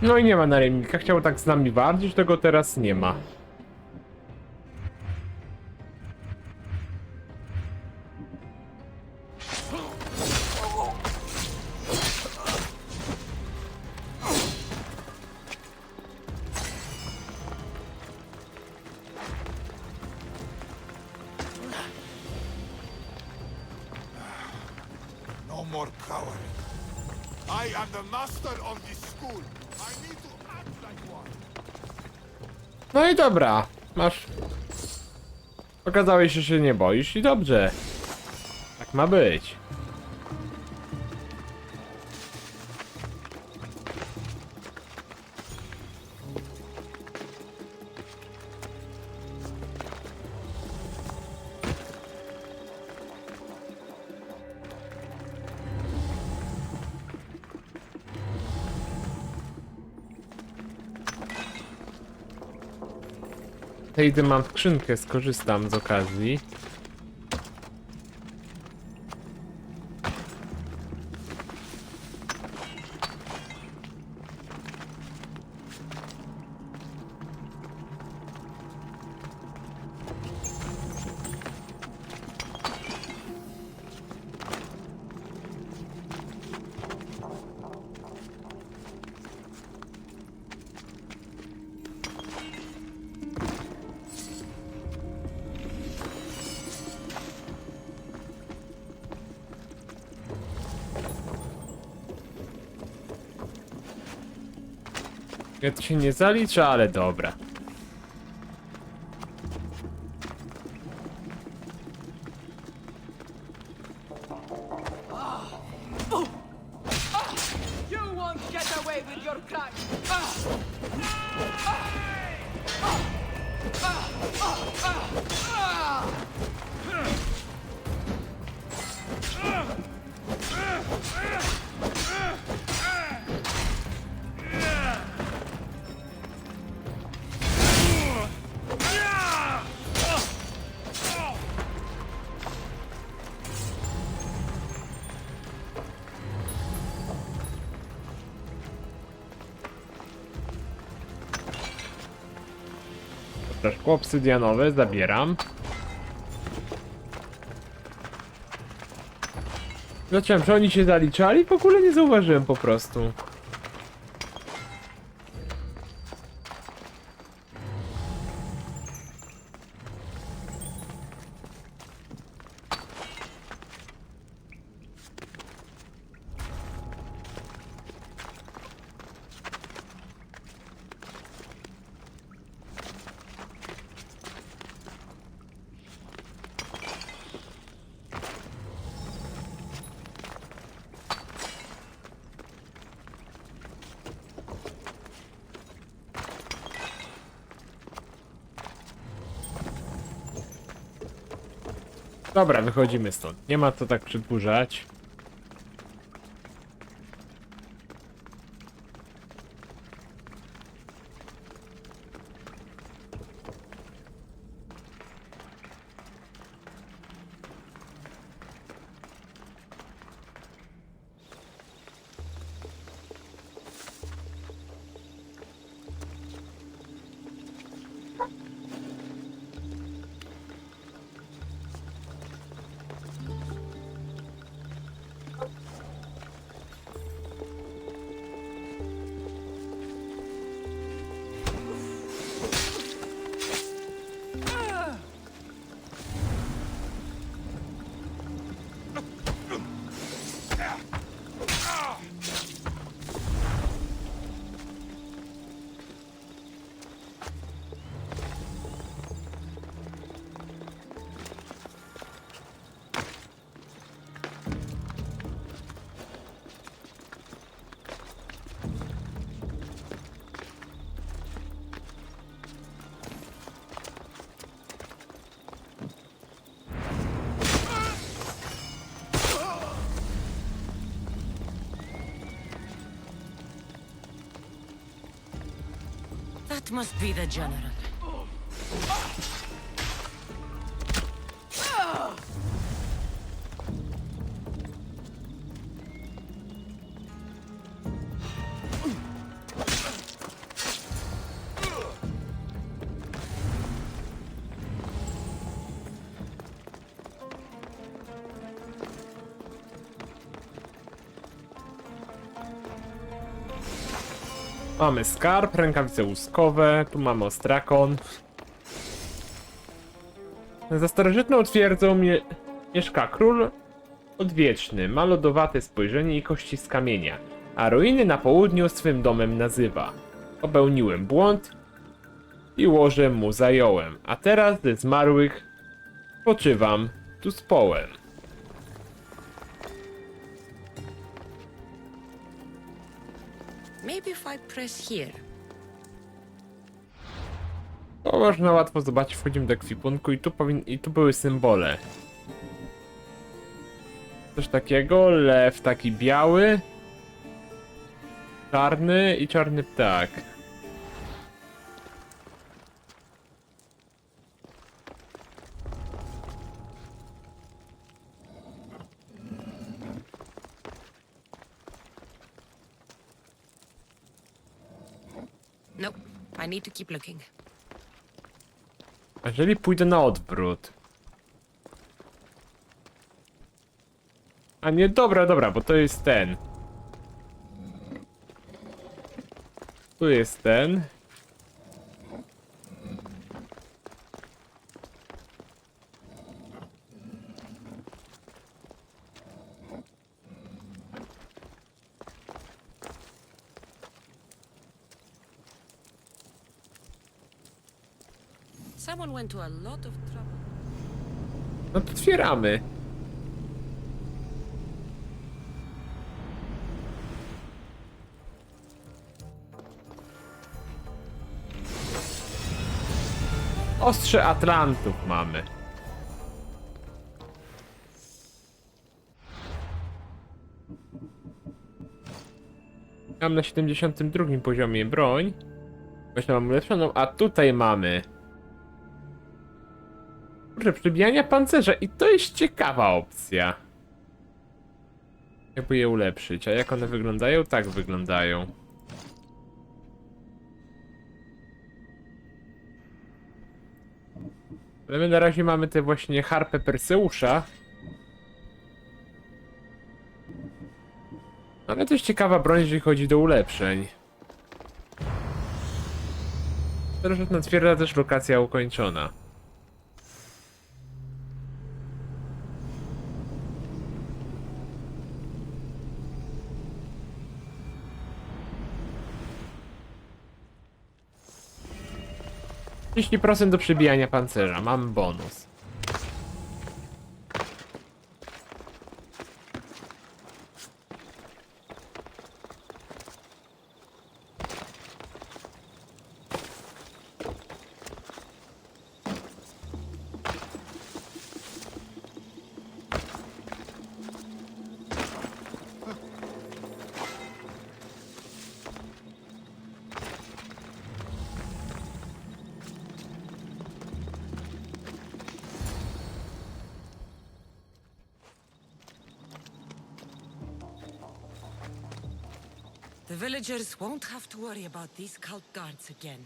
No i nie ma najemnika. Chciał tak z nami walczyć, tego teraz nie ma. No more cowering. I am the master of this school. I need to act like one. No i dobra. Masz... Okazałeś się, że się nie boisz i dobrze. Tak ma być. Idę, mam skrzynkę, skorzystam z okazji. Ja to się nie zalicza, ale dobra. You won't get away with your crime! Dobra, szkło obsydianowe zabieram. Zacząłem, że oni się zaliczali? W ogóle nie zauważyłem po prostu. Dobra, wychodzimy stąd. Nie ma co tak przedłużać. That must be the general. Mamy skarb, rękawice łuskowe, tu mamy ostrakon. Za starożytną twierdzą mieszka król odwieczny, ma lodowate spojrzenie i kości z kamienia, a ruiny na południu swym domem nazywa. Popełniłem błąd i łoże mu zająłem, a teraz ze zmarłych spoczywam tu z połem. Maybe if I press here. To można łatwo zobaczyć, wchodzimy do ekwipunku i tu były symbole. Coś takiego, lew taki biały, czarny i czarny ptak. Nope, I need to keep looking. A jeżeli pójdę na odwrót? A nie, dobra, bo to jest ten. Tu jest ten. Someone went to a lot of trouble. No to otwieramy. Ostrze Atlantów mamy. Mam na 72 poziomie broń. Właśnie mam ulepszoną, a tutaj mamy... Kurczę, przybijania pancerza i to jest ciekawa opcja. Jakby je ulepszyć, a jak one wyglądają? Tak wyglądają. Ale my na razie mamy te właśnie harpę Perseusza. Ale to jest ciekawa broń, jeżeli chodzi do ulepszeń. Starożytna twierdza, też lokacja ukończona. %30 do przybijania pancerza, mam bonus. The villagers won't have to worry about these cult guards again.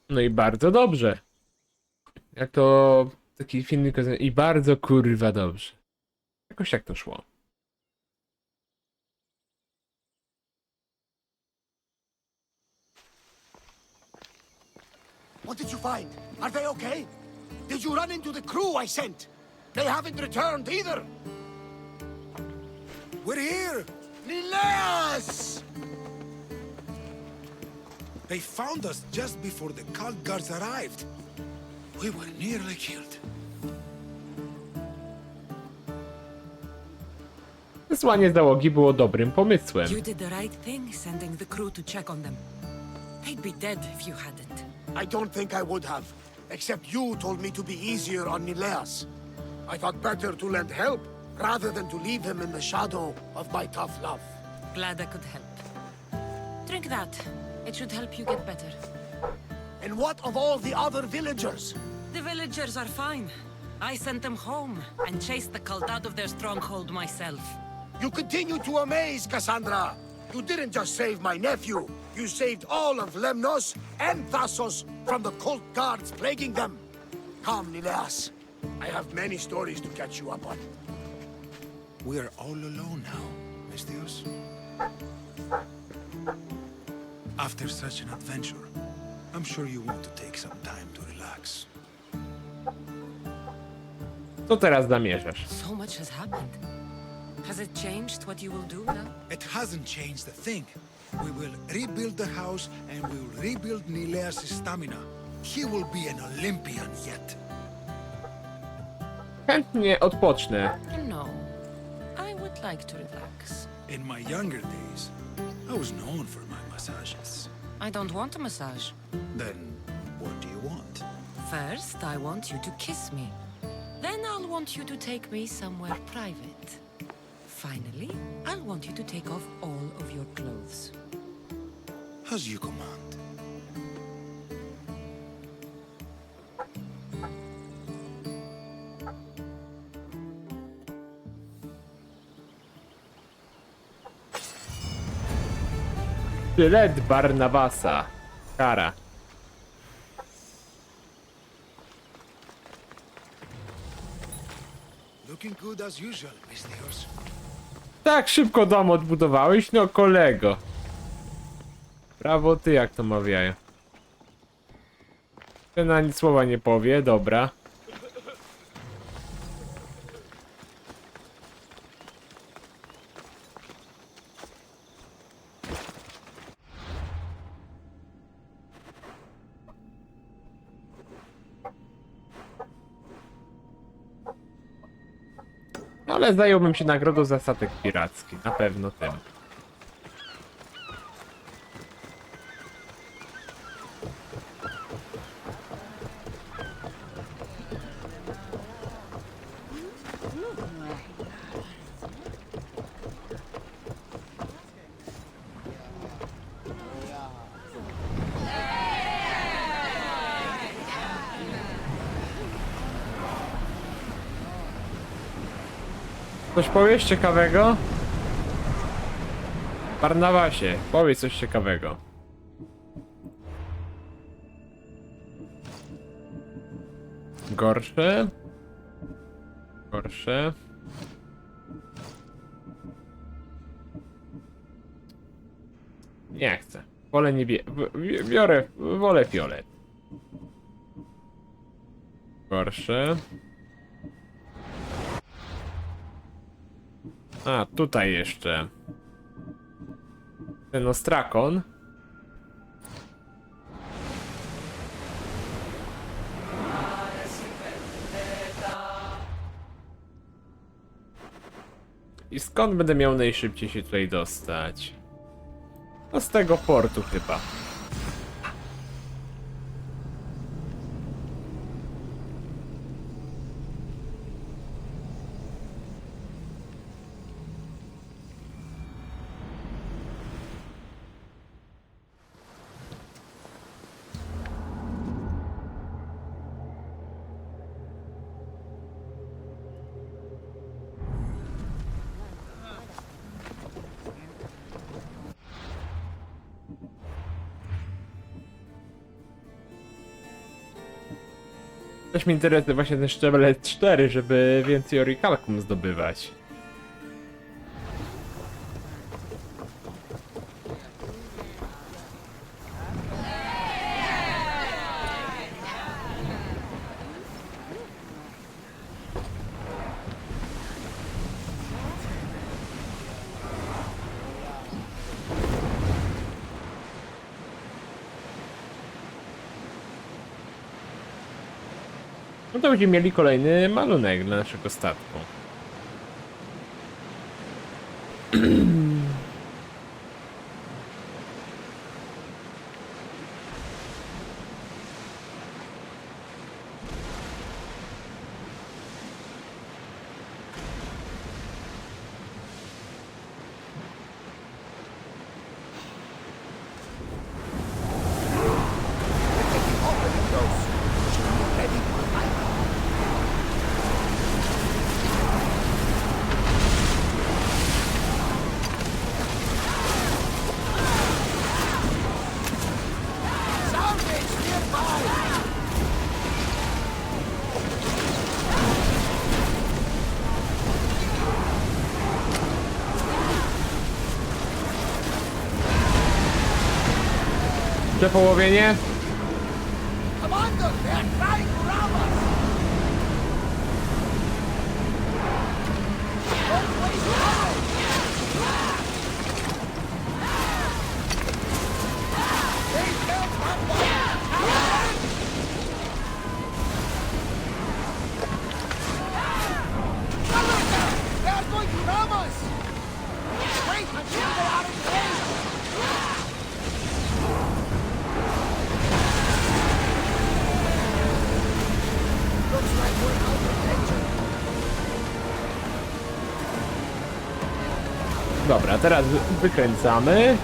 No i bardzo dobrze. Jak to taki filmik i bardzo kurwa dobrze. Jakoś tak to szło. What did you find? Are they okay? Did you run into the crew I sent? They haven't returned either. We're here. Nileas! They found us just before the cult guards arrived. We were nearly killed. Wysłanie załogi było dobrym pomysłem. You did the right thing sending the crew to check on them. They'd be dead if you hadn't. I don't think I would have, except you told me to be easier on Nileas. I thought better to lend help rather than to leave him in the shadow of my tough love. Glad I could help. Drink that. It should help you get better. And what of all the other villagers? The villagers are fine. I sent them home and chased the cult out of their stronghold myself. You continue to amaze, Cassandra. You didn't just save my nephew. You saved all of Lemnos and Thassos from the cult guards plaguing them. Come, Nileas. I have many stories to catch you up on. We are all alone now, Mistios. After such an adventure, I'm sure you want to take some time to relax. Co teraz zamierzasz? So much has happened. Has it changed what you will do now? It hasn't changed a thing. We will rebuild the house and we will rebuild Nileas' stamina. He will be an Olympian yet. Chętnie odpocznę. No. I would like to relax. In my younger days, I was known for my massages. I don't want a massage. Then, what do you want? First, I want you to kiss me. Then I'll want you to take me somewhere private. Finally, I'll want you to take off all of your clothes. As you command. Sztylet Barnabasa. Kara. Looking good as usual, Mistios. Tak szybko dom odbudowałeś? No kolego. Brawo ty, jak to mawiają. Ten ani słowa nie powie, dobra. Ale zająłbym się nagrodą za statek piracki, na pewno tym. Coś powiesz ciekawego? Barnabasie, powiedz coś ciekawego. Gorsze? Gorsze? Nie chcę. Wolę biorę, wolę fiolet. Gorsze? A, tutaj jeszcze. Ten ostrakon. I skąd będę miał najszybciej się tutaj dostać? No z tego portu chyba. Też mi interesuje właśnie ten szczebel 4, żeby więcej orichalcum zdobywać. No to będziemy mieli kolejny malunek dla naszego statku. Przepołowienie. Commander, they're trying to rob us! Don't waste ammo! They killed someone! Commander, they're going to rob us! Wait until they are in range! Looks like we're out of danger. Dobra, teraz wykręcamy.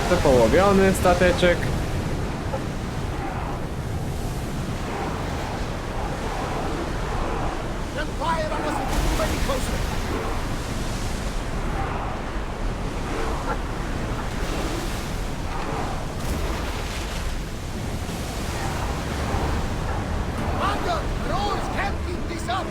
Przepołowiony stateczek. Then fire on us if you move any closer. Commander, Rose can't keep this up.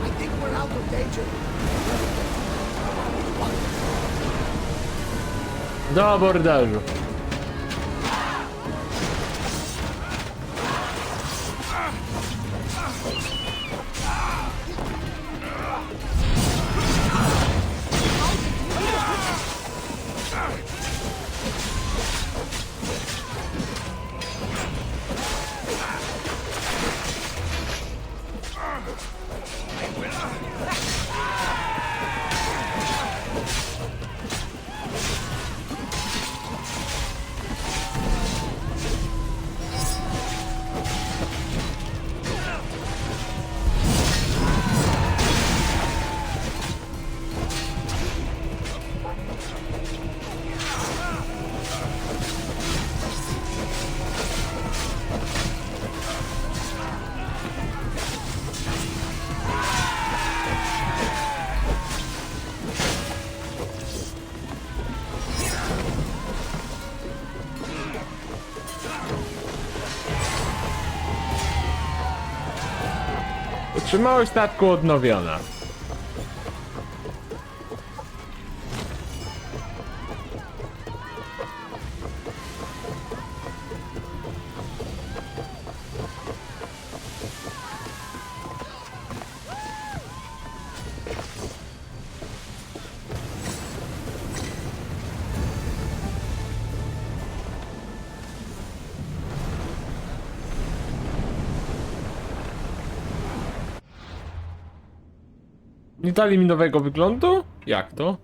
I think we're out of danger. Do abordażu. Wytrzymałość statku odnowiona. Nie dali mi nowego wyglądu? Jak to?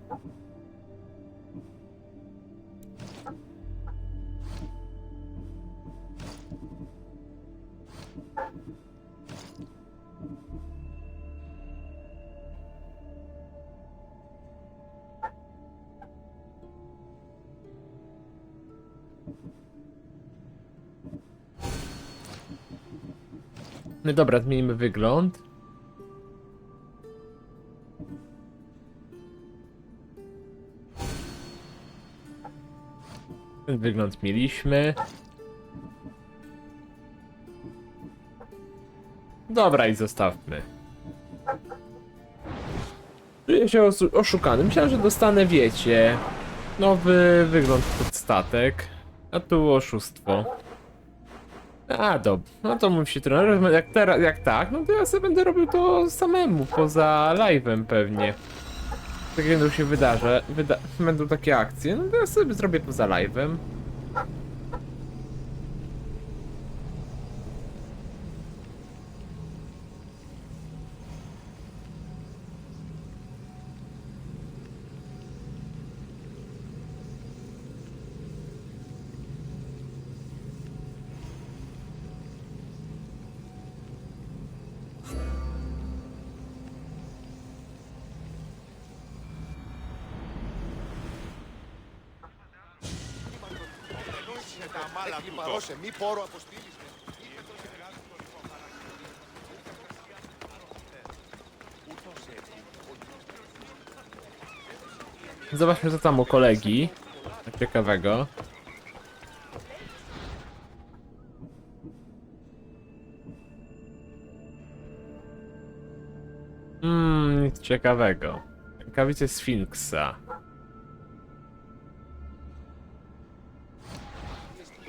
No dobra, zmienimy wygląd. Ten wygląd mieliśmy. Dobra, i zostawmy. Czuję się oszukany. Myślałem, że dostanę, wiecie, nowy wygląd pod statek. A tu oszustwo. A dobra, no to mów się trochę. Jak tak, no to ja sobie będę robił to samemu, poza live'em pewnie. Tak jak to się wydarzy, będą takie akcje, no to ja sobie zrobię poza live'em. Παρώσε, μη πόρο αποστήλεις. Zobaczmy, co tam u kolegi. Ciekawego. Nic ciekawego. Rękawice Sfinksa.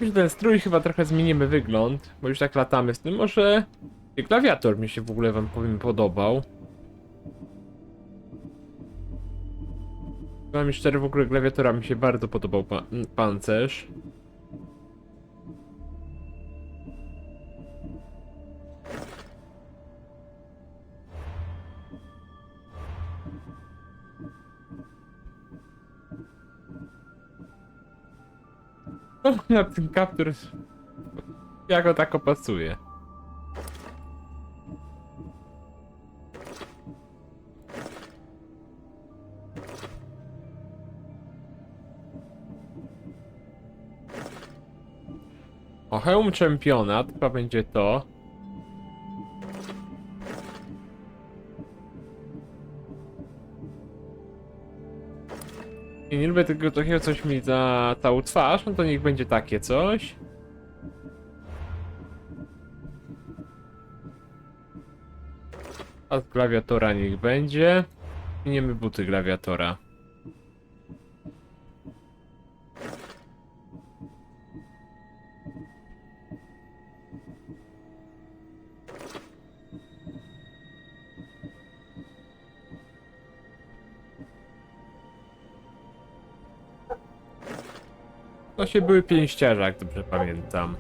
Już ten strój chyba trochę zmienimy wygląd, bo już tak latamy z tym. Może klawiator mi się w ogóle wam powiem podobał. Powiem mi szczerze, w ogóle klawiatura mi się bardzo podobał pancerz. Na ten kaptur jako tako pasuje. O, hełm czempiona, chyba będzie to. I nie lubię tego takiego coś mi za całą twarz, no to niech będzie takie coś. A klawiatora niech będzie. Miniemy buty klawiatora. To się były pięściarze, jak dobrze pamiętam.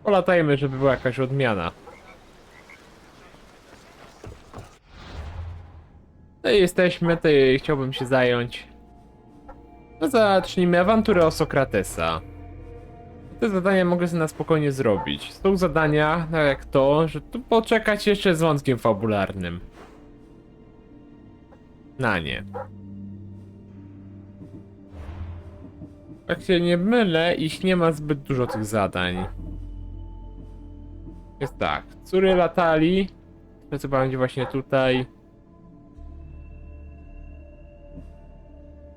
Polatajmy, żeby była jakaś odmiana. No i jesteśmy, tutaj chciałbym się zająć. No zacznijmy awanturę o Sokratesa. Te zadania mogę sobie na spokojnie zrobić. Są zadania, no jak to, że tu poczekać jeszcze z wątkiem fabularnym. Na nie. Jak się nie mylę, ich nie ma zbyt dużo tych zadań. Jest tak, córy latali. To chyba będzie właśnie tutaj.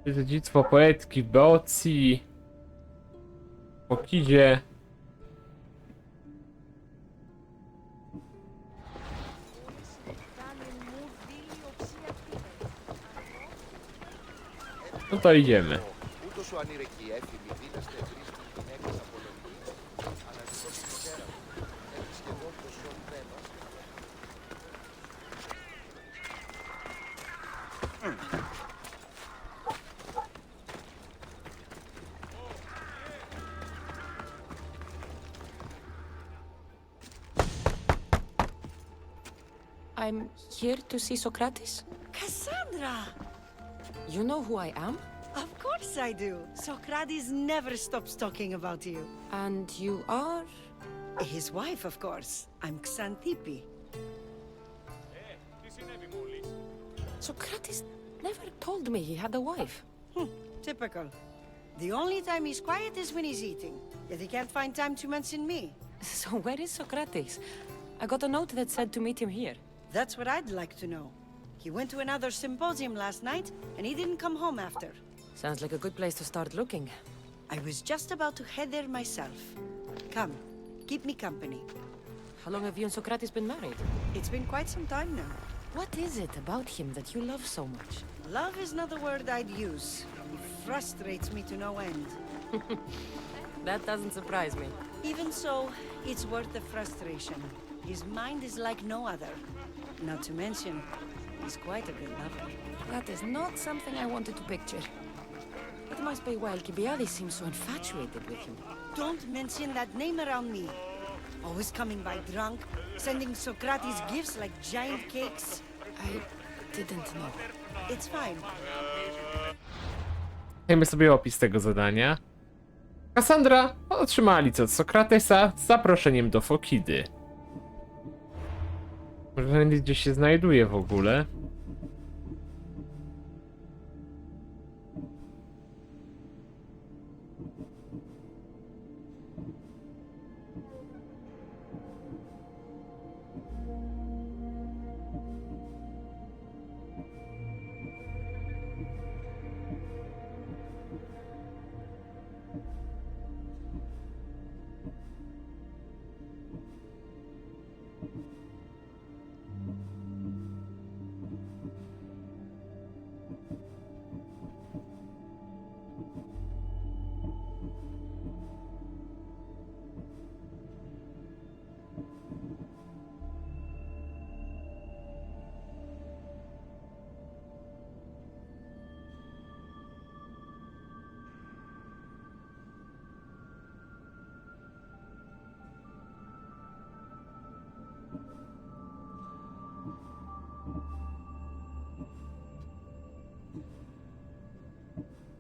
Dziedzictwo poetki w Bocji. Po Kidzie. No to idziemy. I'm here to see Socrates. Cassandra! You know who I am? Of course I do. Socrates never stops talking about you. And you are? His wife, of course. I'm Xanthippe. Socrates never told me he had a wife. Typical. The only time he's quiet is when he's eating. Yet he can't find time to mention me. So where is Socrates? I got a note that said to meet him here. That's what I'd like to know. He went to another symposium last night, and he didn't come home after. Sounds like a good place to start looking. I was just about to head there myself. Come, keep me company. How long have you and Socrates been married? It's been quite some time now. What is it about him that you love so much? Love is not the word I'd use. He frustrates me to no end. That doesn't surprise me. Even so, it's worth the frustration. His mind is like no other. Not to mention, he's quite a good lover. That is not something I wanted to picture. It must be why Alcibiades seems so infatuated with him. Don't mention that name around me. Always coming by drunk, sending Socrates gifts like giant cakes. I didn't know. It's fine. Dajmy sobie opis tego zadania. Kassandra otrzymała list od Sokratesa z zaproszeniem do Fokidy. Może gdzieś się znajduje w ogóle.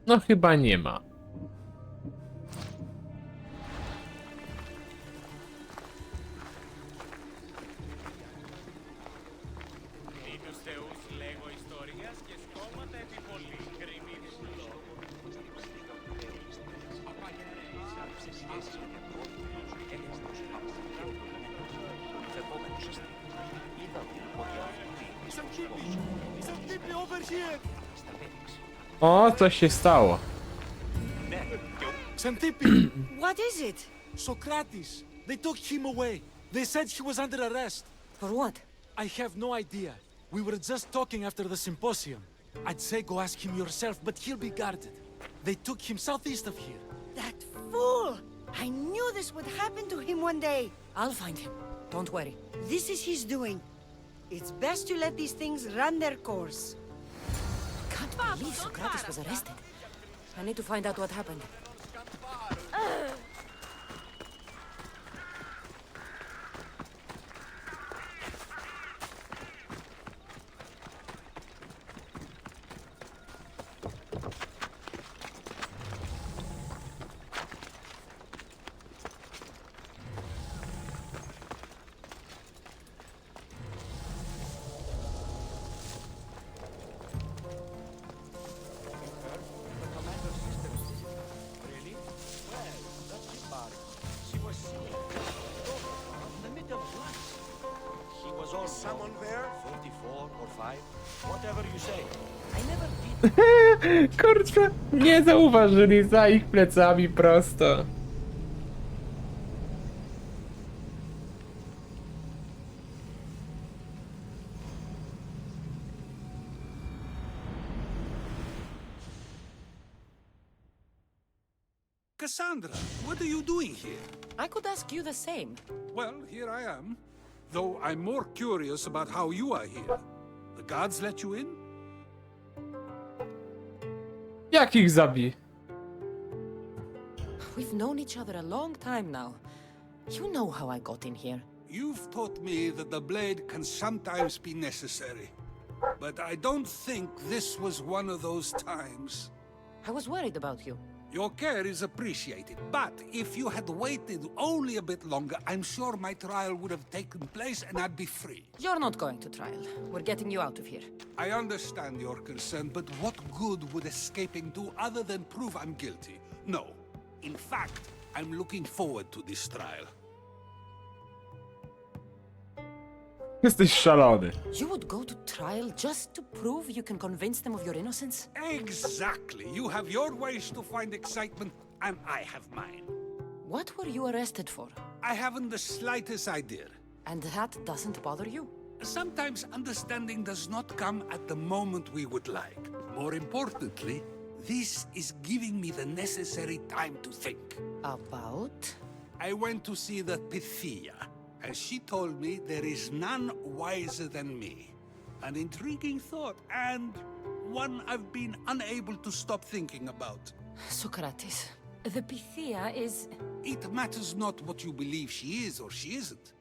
No chyba nie ma. O, coś się stało. What is it? Socrates. They took him away. They said he was under arrest. For what? I have no idea. We were just talking after the symposium. I'd say go ask him yourself, but he'll be guarded. They took him southeast of here. That fool! I knew this would happen to him one day. I'll find him. Don't worry. This is his doing. It's best to let these things run their course. Can't believe Socrates was arrested. I need to find out what happened. Someone there? 44 or 5? Whatever you say. I never did. Kurczę, nie zauważyli za ich plecami prosto. Cassandra, what are you doing here? I could ask you the same. Well, here I am. Though I'm more curious about how you are here. The guards let you in? Jak ich zabi? We've known each other a long time now. You know how I got in here. You've taught me that the blade can sometimes be necessary. But I don't think this was one of those times. I was worried about you. Your care is appreciated, but if you had waited only a bit longer, I'm sure my trial would have taken place and I'd be free. You're not going to trial. We're getting you out of here. I understand your concern, but what good would escaping do other than prove I'm guilty? No. In fact, I'm looking forward to this trial. Jesteś szalony. You would go to trial just to prove you can convince them of your innocence? Exactly. You have your ways to find excitement, and I have mine. What were you arrested for? I haven't the slightest idea. And that doesn't bother you? Sometimes understanding does not come at the moment we would like. More importantly, this is giving me the necessary time to think. About? I went to see the Pythia, and she told me there is none wiser than me. An intriguing thought, and one I've been unable to stop thinking about. Socrates. The Pythia is... It matters not what you believe she is or she isn't.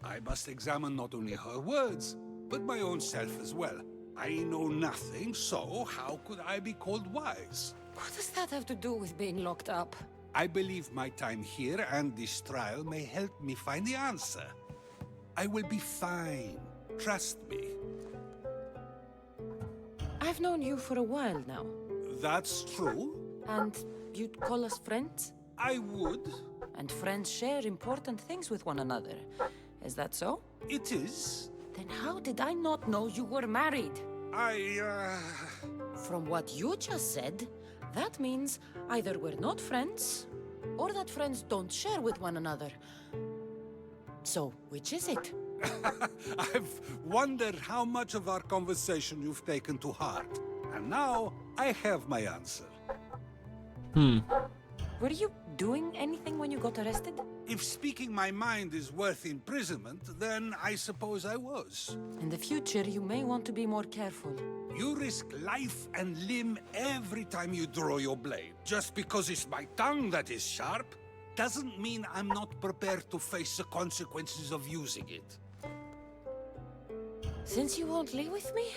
I must examine not only her words, but my own self as well. I know nothing, so how could I be called wise? What does that have to do with being locked up? I believe my time here and this trial may help me find the answer. I will be fine. Trust me. I've known you for a while now. That's true. And you'd call us friends? I would. And friends share important things with one another. Is that so? It is. Then how did I not know you were married? From what you just said, that means either we're not friends, or that friends don't share with one another. So, which is it? I've wondered how much of our conversation you've taken to heart. And now, I have my answer. Were you doing anything when you got arrested? If speaking my mind is worth imprisonment, then I suppose I was. In the future, you may want to be more careful. You risk life and limb every time you draw your blade. Just because it's my tongue that is sharp, doesn't mean I'm not prepared to face the consequences of using it. Since you won't leave with me,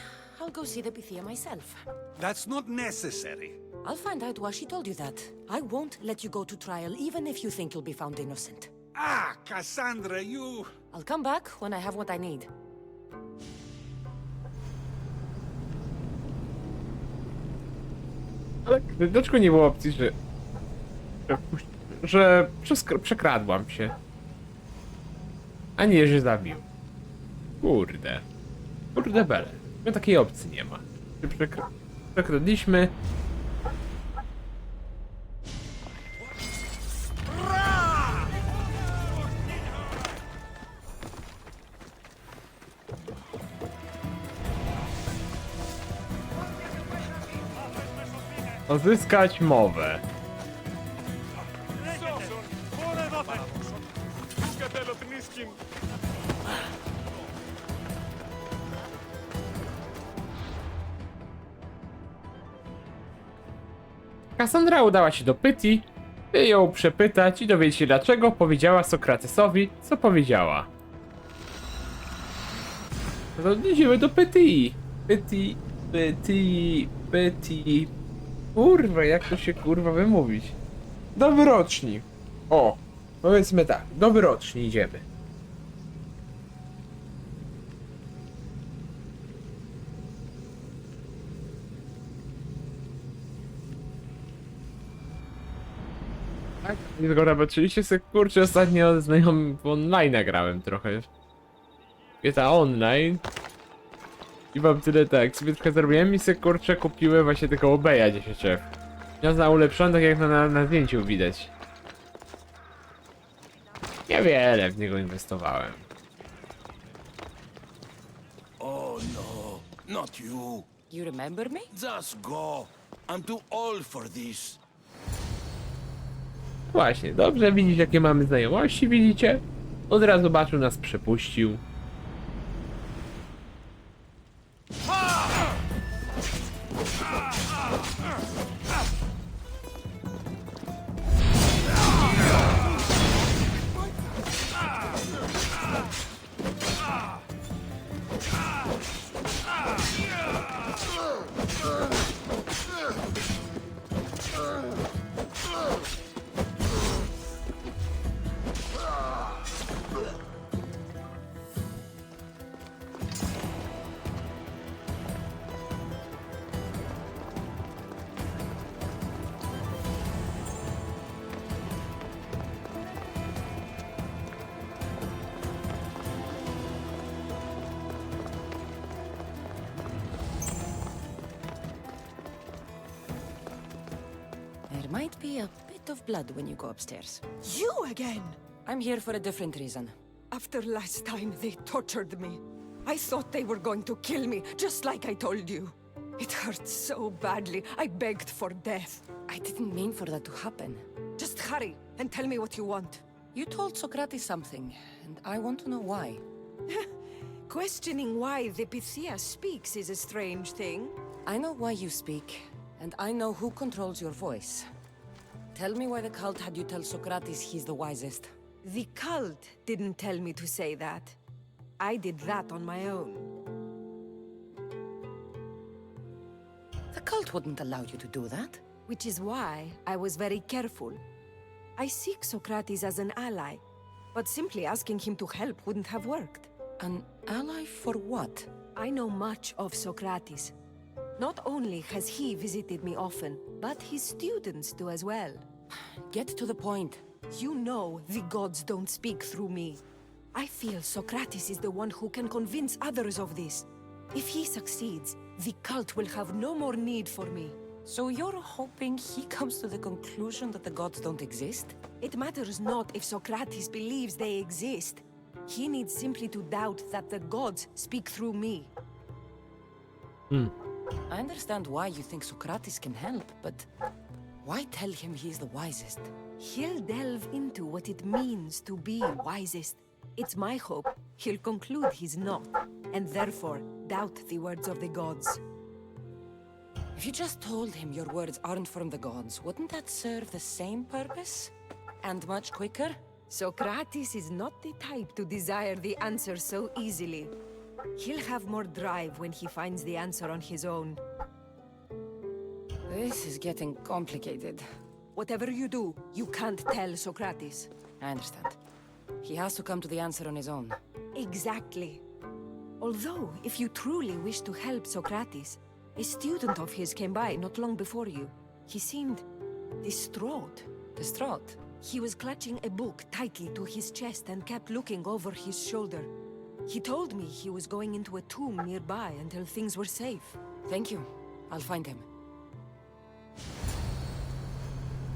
I'll go see the Pythia myself. That's not necessary. I'll find out why she told you that. I won't let you go to trial, even if you think you'll be found innocent. Ah, Cassandra, you... I'll come back when I have what I need. Ale dlaczego nie było opcji, że przekradłam się? A nie, że zabił. Kurde. Kurde bele. No takiej opcji nie ma. Przekradliśmy. Odzyskać mowę. Kassandra udała się do Pythii, by ją przepytać i dowiedzieć się, dlaczego powiedziała Sokratesowi, co powiedziała. No to idziemy do Pythii. Pythii. Kurwa, jak to się kurwa wymówić? Dobroczni. O, powiedzmy tak, dobroczni idziemy. Tak, nie zgoda, bo 30 sekund, kurczę, ostatnio znajomym w online grałem trochę. Wieta online. I mam tyle tak, sobie trochę zrobiłem i sobie kurczę kupiłem właśnie tego obeja 10F. Miał za ulepszony, tak jak na zdjęciu widać. Niewiele w niego inwestowałem. Oh no, not you. You remember me? Just go. I'm too old for this. Właśnie, dobrze widzisz jakie mamy znajomości, widzicie? Od razu zobaczył, nas przepuścił. There might be a bit of blood when you go upstairs. You again? I'm here for a different reason. After last time, they tortured me. I thought they were going to kill me, just like I told you. It hurt so badly, I begged for death. I didn't mean for that to happen. Just hurry and tell me what you want. You told Socrates something, and I want to know why. Questioning why the Pythia speaks is a strange thing. I know why you speak, and I know who controls your voice. Tell me why the cult had you tell Socrates he's the wisest. The cult didn't tell me to say that. I did that on my own. The cult wouldn't allow you to do that. Which is why I was very careful. I seek Socrates as an ally, but simply asking him to help wouldn't have worked. An ally for what? I know much of Socrates. Not only has he visited me often, but his students do as well. Get to the point. You know the gods don't speak through me. I feel Socrates is the one who can convince others of this. If he succeeds, the cult will have no more need for me. So you're hoping he comes to the conclusion that the gods don't exist? It matters not if Socrates believes they exist. He needs simply to doubt that the gods speak through me. I understand why you think Socrates can help, but why tell him he's the wisest? He'll delve into what it means to be wisest. It's my hope he'll conclude he's not, and therefore doubt the words of the gods. If you just told him your words aren't from the gods, wouldn't that serve the same purpose? And much quicker? Socrates is not the type to desire the answer so easily. He'll have more drive when he finds the answer on his own. This is getting complicated. Whatever you do, you can't tell Socrates. I understand. He has to come to the answer on his own. Exactly. Although, if you truly wish to help Socrates, a student of his came by not long before you. He seemed distraught. Distraught? He was clutching a book tightly to his chest and kept looking over his shoulder. He told me he was going into a tomb nearby until things were safe. Thank you. I'll find him.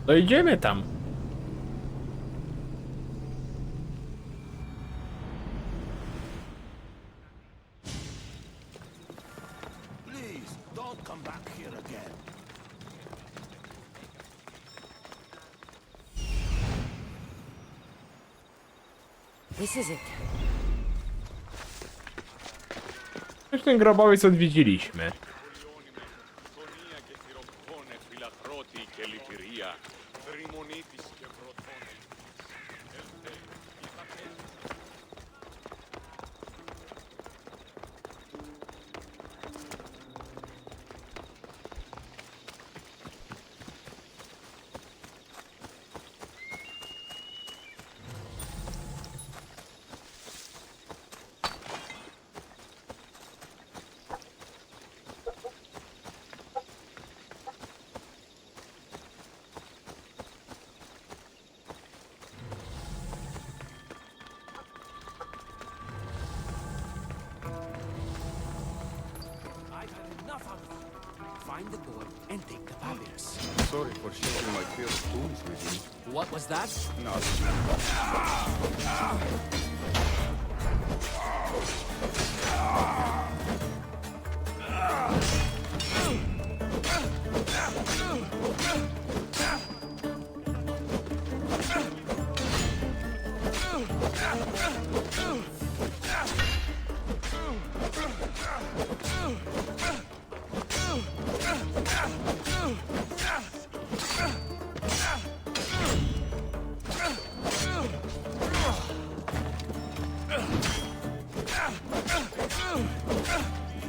No idziemy tam. Please, don't come back here again. This is it. Już ten grobowiec odwiedziliśmy. Find the boy and take the papyrus. Sorry for sharing my favorite tools with you. What was that?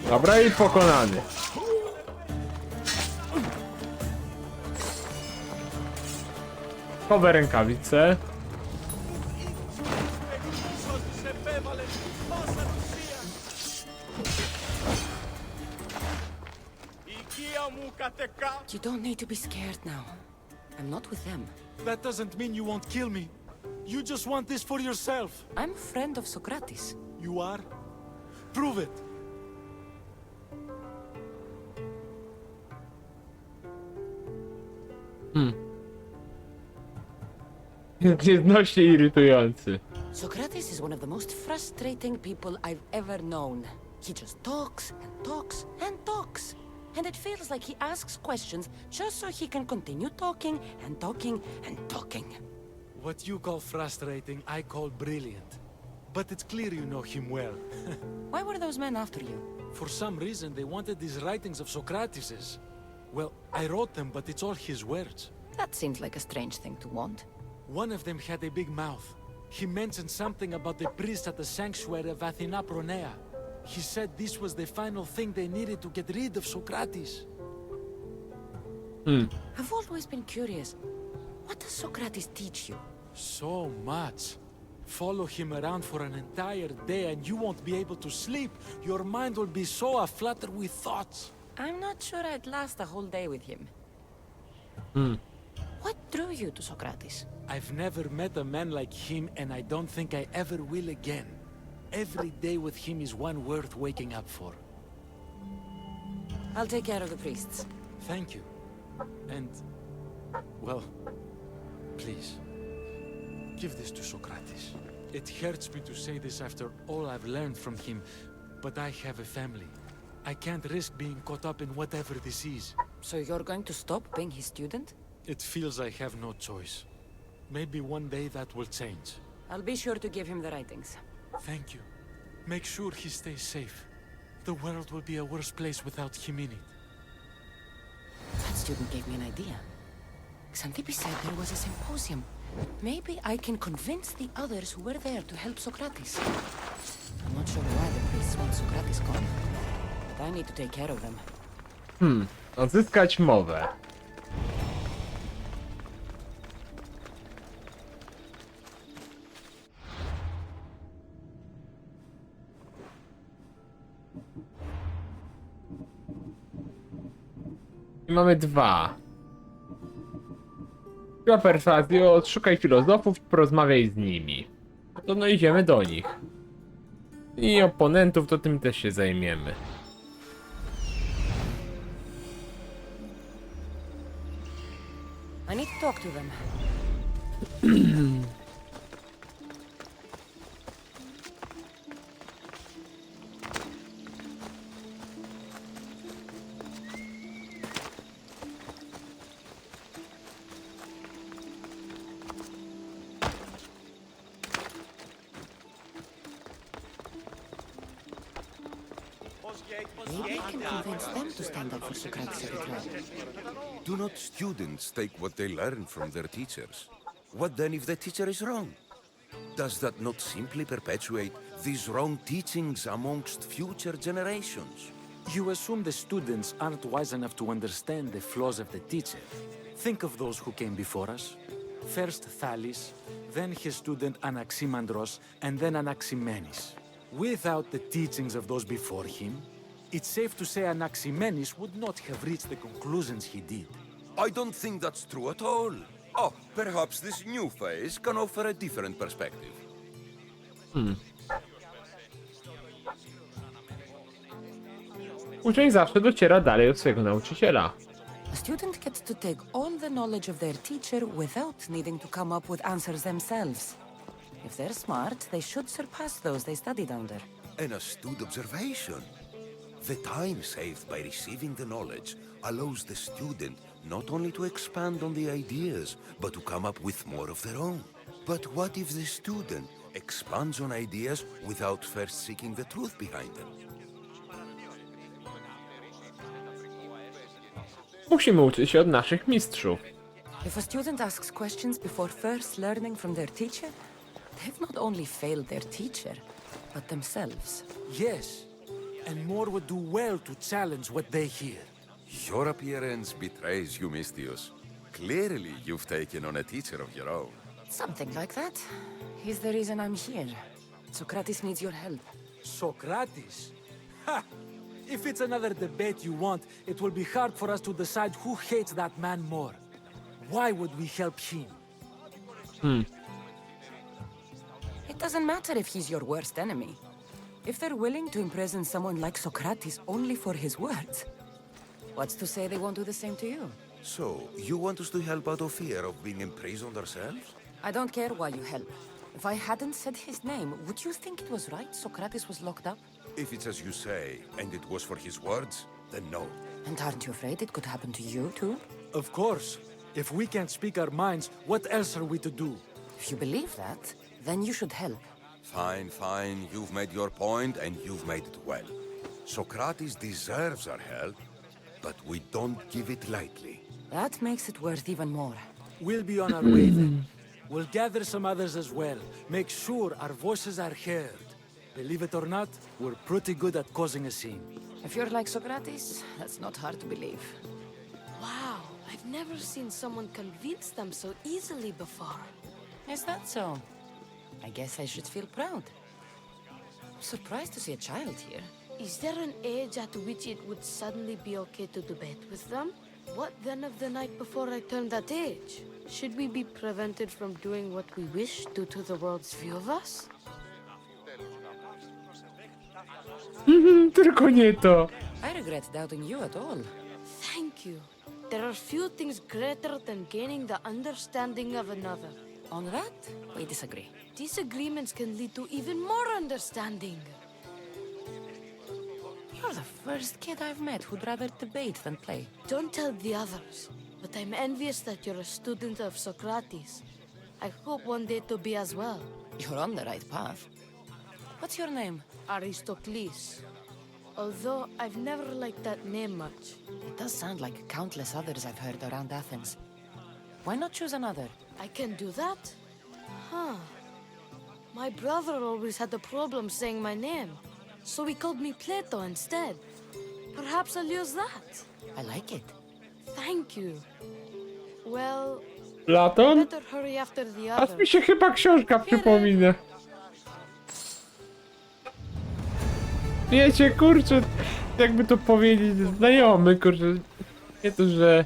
Dobra i pokonany. Nowe rękawice. You don't need to be scared now. I'm not with them. That doesn't mean you won't kill me. You just want this for yourself. I'm a friend of Socrates. You are? Prove it. Nieznośnie irytujący. Socrates is one of the most frustrating people I've ever known. He just talks and talks and talks. And it feels like he asks questions just so he can continue talking and talking and talking. What you call frustrating, I call brilliant. But it's clear you know him well. Why were those men after you? For some reason, they wanted these writings of Socrates's. Well, I wrote them, but it's all his words. That seems like a strange thing to want. One of them had a big mouth. He mentioned something about the priest at the sanctuary of Athena Pronea. He said this was the final thing they needed to get rid of Socrates. I've always been curious. What does Socrates teach you? So much. Follow him around for an entire day and you won't be able to sleep. Your mind will be so aflutter with thoughts. I'm not sure I'd last a whole day with him. What drew you to Socrates? I've never met a man like him and I don't think I ever will again. Every day with him is one worth waking up for. I'll take care of the priests. Thank you. And, well, please, give this to Socrates. It hurts me to say this after all I've learned from him, but I have a family. I can't risk being caught up in whatever this is. So you're going to stop being his student? It feels I have no choice. Maybe one day that will change. I'll be sure to give him the writings. Thank you. Make sure he stays safe. The world will be a worse place without him in it. That student gave me an idea. Xanthippe said there was a symposium. Maybe I can convince the others who were there to help Socrates. I'm not sure why the priests want Socrates gone, but I need to take care of them. Odzyskać mowę. I mamy dwa. Siła perswazji, odszukaj filozofów, porozmawiaj z nimi. No idziemy do nich. I oponentów, to tym też się zajmiemy. I need to talk to them. Maybe I can convince them to stand up for Socrates a bit more. Do not students take what they learn from their teachers? What then if the teacher is wrong? Does that not simply perpetuate these wrong teachings amongst future generations? You assume the students aren't wise enough to understand the flaws of the teacher. Think of those who came before us. First Thales, then his student Anaximandros, and then Anaximenes. Without the teachings of those before him, it's safe to say Anaximenes would not have reached the conclusions he did. I don't think that's true at all. Oh, perhaps this new phase can offer a different perspective. Uczeń zawsze dociera dalej od swojego nauczyciela. A student gets to take all the knowledge of their teacher without needing to come up with answers themselves. If they're smart, they should surpass those they studied under. An astute observation. The time saved by receiving the knowledge allows the student not only to expand on the ideas, but to come up with more of their own. But what if the student expands on ideas without first seeking the truth behind them? Musimy uczyć się od naszych mistrzów. If a student asks questions before first learning from their teacher, they've not only failed their teacher, but themselves. Yes, and more would do well to challenge what they hear. Your appearance betrays you, Mistios. Clearly, you've taken on a teacher of your own. Something like that. He's the reason I'm here. Socrates needs your help. Socrates? Ha! If it's another debate you want, it will be hard for us to decide who hates that man more. Why would we help him? It doesn't matter if he's your worst enemy. If they're willing to imprison someone like Socrates only for his words, what's to say they won't do the same to you? So, you want us to help out of fear of being imprisoned ourselves? I don't care why you help. If I hadn't said his name, would you think it was right Socrates was locked up? If it's as you say, and it was for his words, then no. And aren't you afraid it could happen to you, too? Of course. If we can't speak our minds, what else are we to do? If you believe that, then you should help. Fine, fine. You've made your point, and you've made it well. Socrates deserves our help, but we don't give it lightly. That makes it worth even more. We'll be on our way then. We'll gather some others as well. Make sure our voices are heard. Believe it or not, we're pretty good at causing a scene. If you're like Socrates, that's not hard to believe. Wow, I've never seen someone convince them so easily before. Is that so? I guess I should feel proud. I'm surprised to see a child here. Is there an age at which it would suddenly be okay to debate with them? What then of the night before I turned that age? Should we be prevented from doing what we wish due to the world's view of us? Tylko nie to. I regret doubting you at all. Thank you. There are few things greater than gaining the understanding of another. On that, we disagree. Disagreements can lead to even more understanding. You're the first kid I've met who'd rather debate than play. Don't tell the others, but I'm envious that you're a student of Socrates. I hope one day to be as well. You're on the right path. What's your name? Aristocles. Although I've never liked that name much. It does sound like countless others I've heard around Athens. Why not choose another? I can do that? Huh. My brother always had a problem saying my name, so he called me Plato instead. Perhaps I'll use that. I like it. Thank you. Well, Platon? better hurry after the Aż mi others. się chyba książka przypomina. Wiecie, kurczę, jakby to powiedzieć, znajomy, kurczę. Nie to, że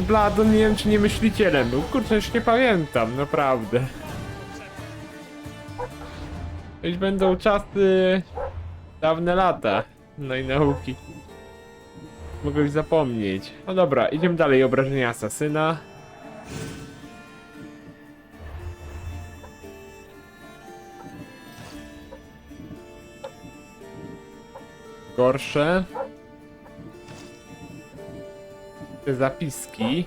Platon, nie wiem, czy nie myślicielem był. Kurczę, już nie pamiętam, naprawdę. Już będą czasy... dawne lata. No i nauki. Mogę już zapomnieć. No dobra, idziemy dalej. Obrażenia asasyna. Gorsze. Te zapiski.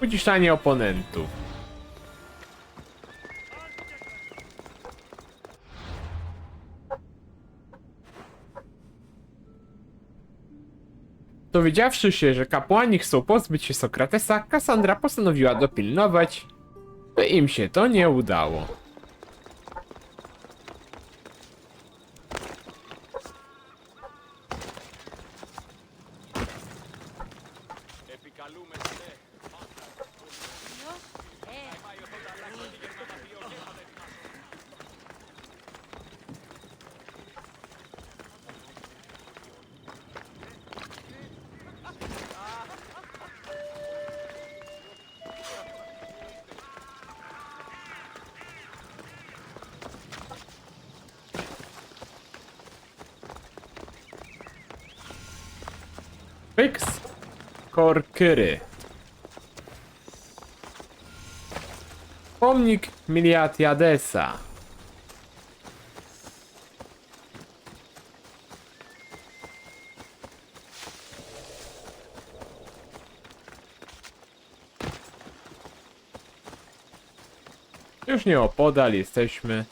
Uciszanie oponentów. Dowiedziawszy się, że kapłani chcą pozbyć się Sokratesa, Kassandra postanowiła dopilnować, by im się to nie udało. Pyks. Córy. Pomnik Miliatiadesa. Już nie opodal jesteśmy.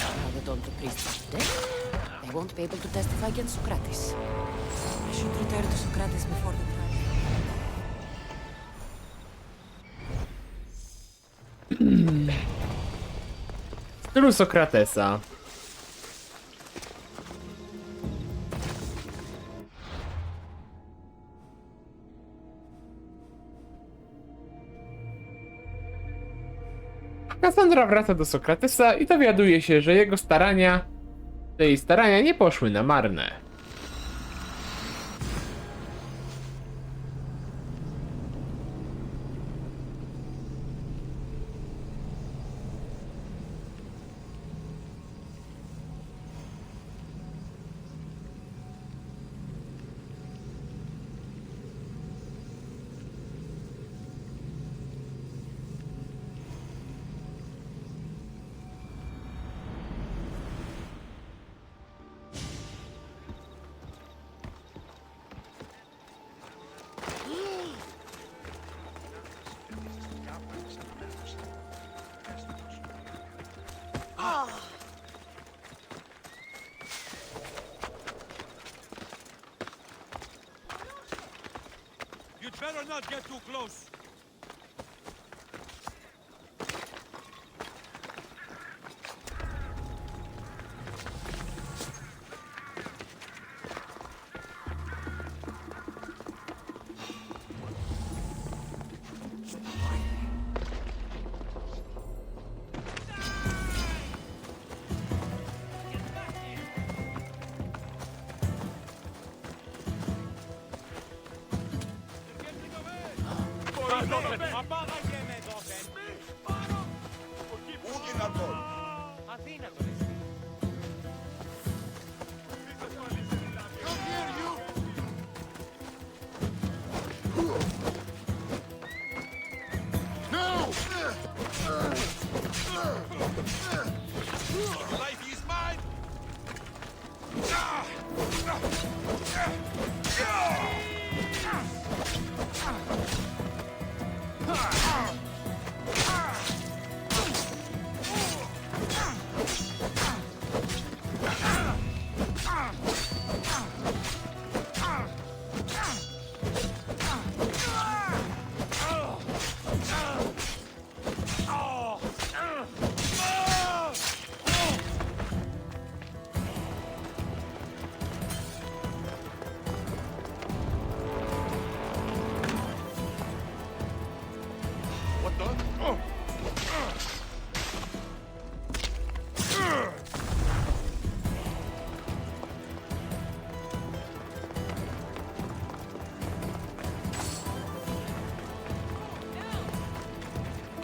Now that all the priests are dead, they won't be able to testify against Socrates. I should return to Socrates before the trial. W stylu Sokratesa. Kassandra wraca do Sokratesa i dowiaduje się, że jej starania nie poszły na marne. You'd better not get too close.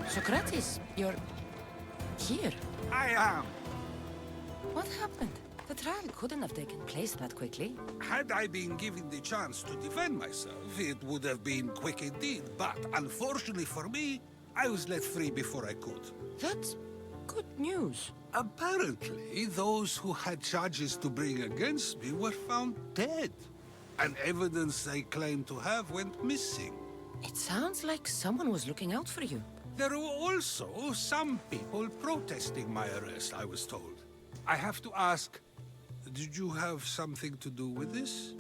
Socrates, you're here. I am. What happened? The trial couldn't have taken place that quickly. Had I been given the chance to defend myself, it would have been quick indeed. But unfortunately for me, I was let free before I could. That's good news. Apparently, those who had charges to bring against me were found dead. And evidence they claimed to have went missing. It sounds like someone was looking out for you. There were also some people protesting my arrest, I was told. I have to ask, did you have something to do with this?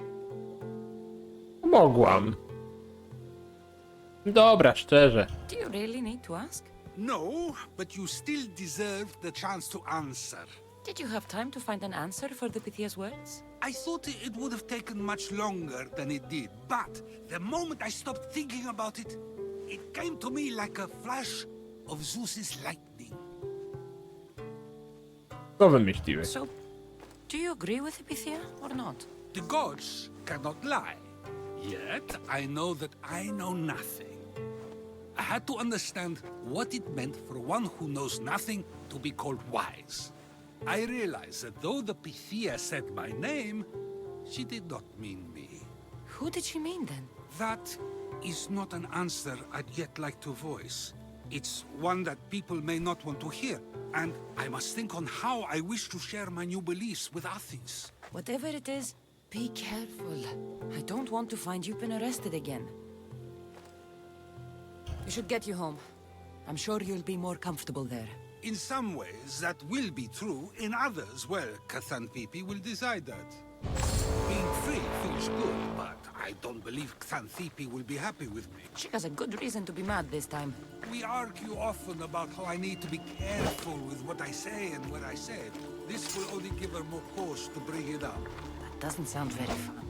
Mogłam. Dobra, szczerze. Do you really need to ask? No, but you still deserve the chance to answer. Did you have time to find an answer for the Pythia's words? I thought it would have taken much longer than it did, but the moment I stopped thinking about it, it came to me like a flash of Zeus's lightning. Co wymyśliłeś? So, do you agree with the Pythia or not? The gods cannot lie. Yet, I know that I know nothing. I had to understand what it meant for one who knows nothing to be called wise. I realize that though the Pythia said my name, she did not mean me. Who did she mean then? That is not an answer I'd yet like to voice. It's one that people may not want to hear, and I must think on how I wish to share my new beliefs with Athens. Whatever it is, be careful. I don't want to find you've been arrested again. We should get you home. I'm sure you'll be more comfortable there. In some ways, that will be true. In others, well, Xanthippe will decide that. Being free feels good, but I don't believe Xanthippe will be happy with me. She has a good reason to be mad this time. We argue often about how I need to be careful with what I say and what I said. This will only give her more cause to bring it up. That doesn't sound very fun.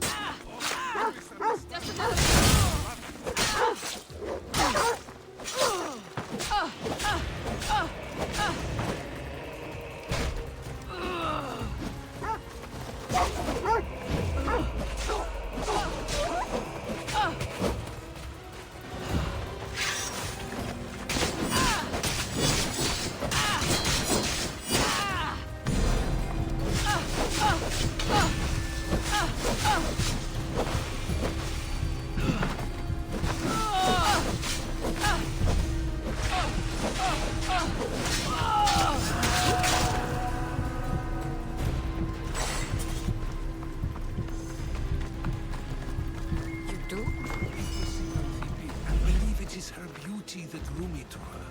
That drew me to her.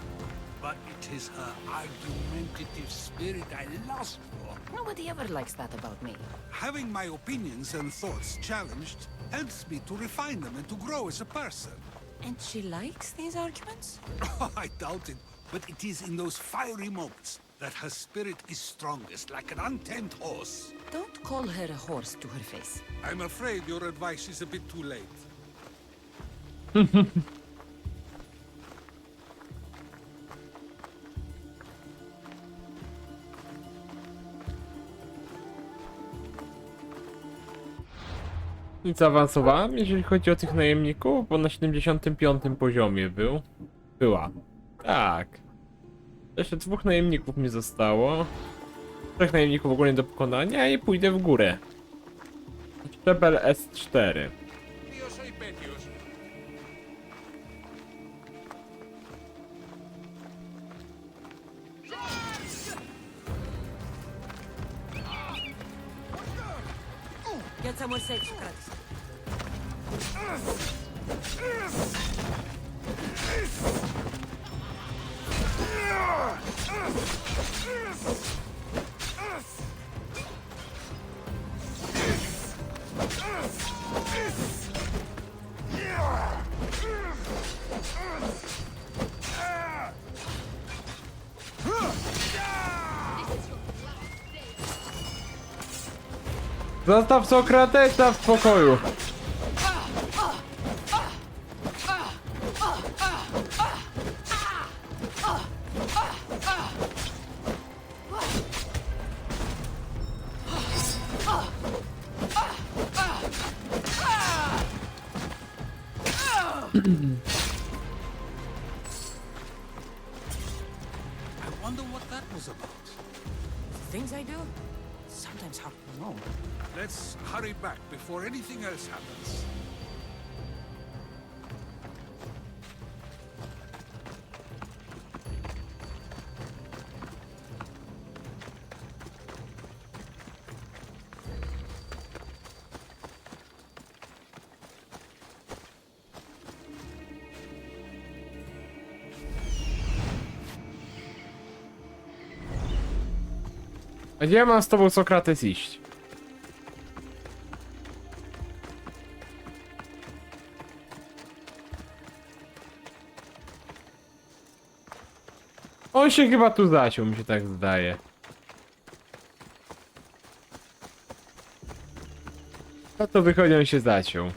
But it is her argumentative spirit I lust for. Nobody ever likes that about me. Having my opinions and thoughts challenged helps me to refine them and to grow as a person. And she likes these arguments? I doubt it, but it is in those fiery moments that her spirit is strongest, like an untamed horse. Don't call her a horse to her face. I'm afraid your advice is a bit too late. Nic zaawansowałem, jeżeli chodzi o tych najemników, bo na 75 poziomie była. Tak. Jeszcze 2 najemników mi zostało. 3 najemników ogólnie do pokonania i pójdę w górę. Szczebel S4. Get somewhere safe, Socrates. Zostaw Sokratesa w spokoju. I wonder what that was about. Things I do? Sometimes hard to know. Let's hurry back before anything else happens. A gdzie ja mam z tobą, Sokrates, iść? On się chyba tu zaciął, mi się tak zdaje. No to wychodzi, on się zaciął.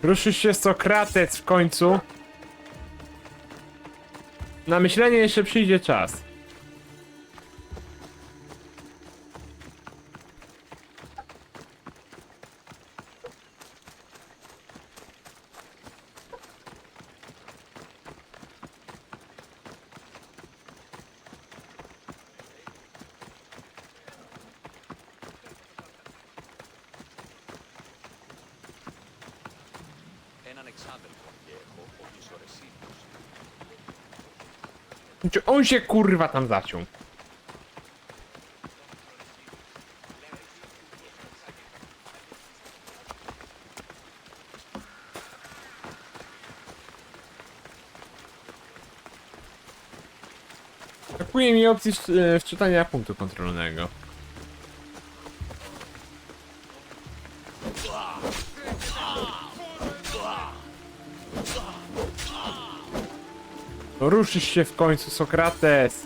Ruszy się Sokrates w końcu. Na myślenie jeszcze przyjdzie czas. Έναν εξάδελφο και έχω όπως ο Ρεσίνος. Znaczy, on się kurwa tam zaciął. Brakuje mi opcji wczytania punktu kontrolnego. No ruszysz się w końcu, Sokrates!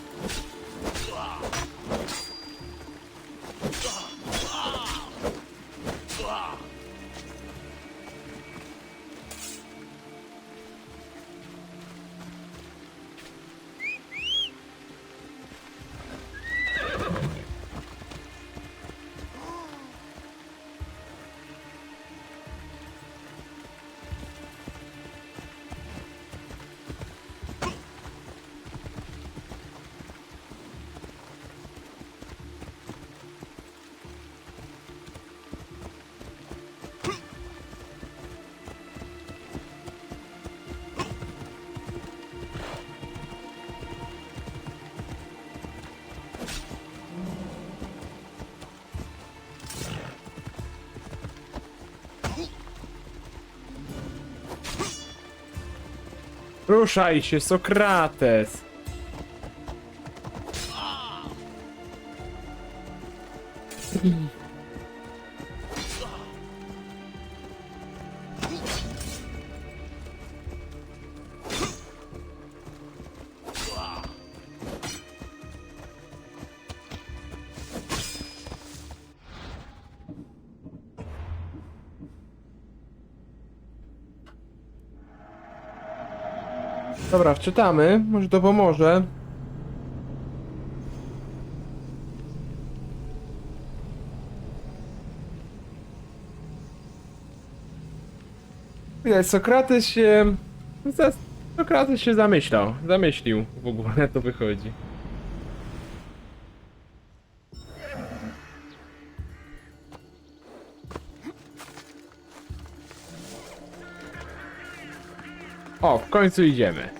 Ruszaj się, Sokrates! Dobra, wczytamy. Może to pomoże. Widać, Sokrates się zamyślił w ogóle, to wychodzi. O, w końcu idziemy.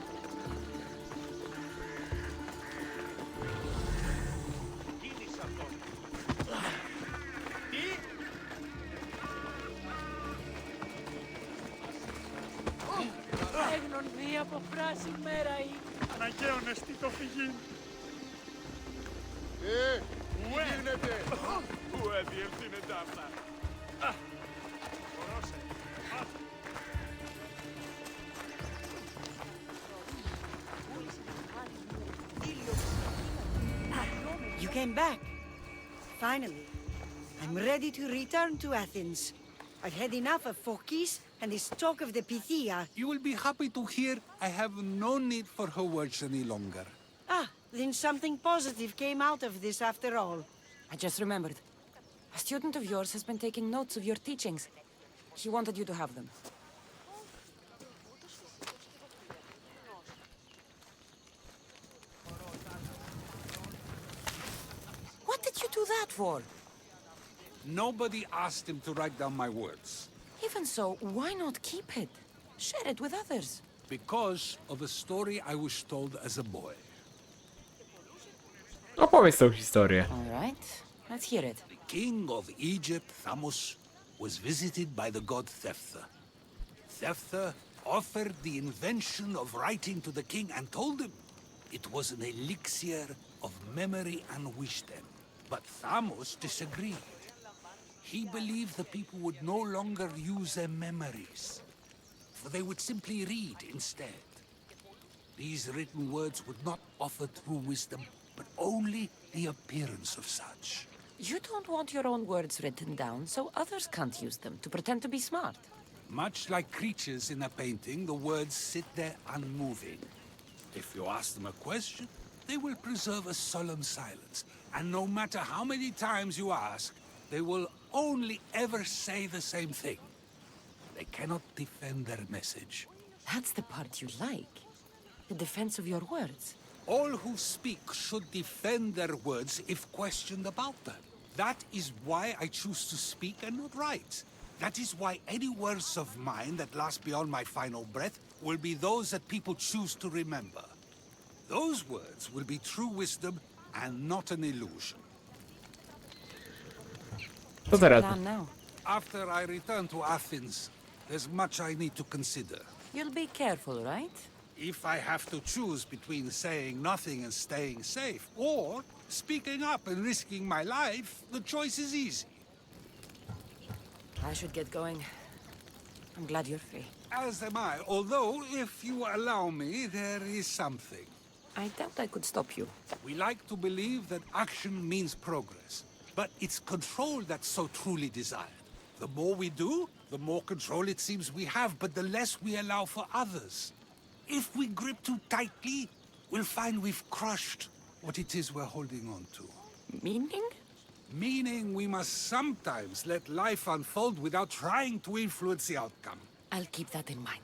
Έγνον δει από φράση μέρα ή. Αναγκαίωνες τι το φυγήν. Τι γίνεται? Πού διευθύνεται αυτά. Χωρώσε. You came back. Finally. I'm ready to return to Athens. I've had enough of Phokis and this talk of the Pythia. You will be happy to hear I have no need for her words any longer. Ah, then something positive came out of this after all. I just remembered. A student of yours has been taking notes of your teachings. He wanted you to have them. What did you do that for? Nobody asked him to write down my words. Even so, why not keep it? Share it with others. Because of a story I was told as a boy. Opowiedz tą historię. All right, let's hear it. The king of Egypt, Thamos, was visited by the god Thephtha. Thephtha offered the invention of writing to the king and told him it was an elixir of memory and wisdom. But Thamos disagreed. He believed the people would no longer use their memories, for they would simply read instead. These written words would not offer true wisdom, but only the appearance of such. You don't want your own words written down, so others can't use them to pretend to be smart. Much like creatures in a painting, the words sit there unmoving. If you ask them a question, they will preserve a solemn silence. And no matter how many times you ask, they will only ever say the same thing. They cannot defend their message. That's the part you like. The defense of your words. All who speak should defend their words if questioned about them. That is why I choose to speak and not write. That is why any words of mine that last beyond my final breath will be those that people choose to remember. Those words will be true wisdom and not an illusion. Co teraz? After I return to Athens, there's much I need to consider. You'll be careful, right? If I have to choose between saying nothing and staying safe, or speaking up and risking my life, the choice is easy. I should get going. I'm glad you're free. As am I, although, if you allow me, there is something. I doubt I could stop you. We like to believe that action means progress, but it's control that's so truly desired. The more we do, the more control it seems we have, but the less we allow for others. If we grip too tightly, we'll find we've crushed what it is we're holding on to. Meaning? Meaning we must sometimes let life unfold without trying to influence the outcome. I'll keep that in mind.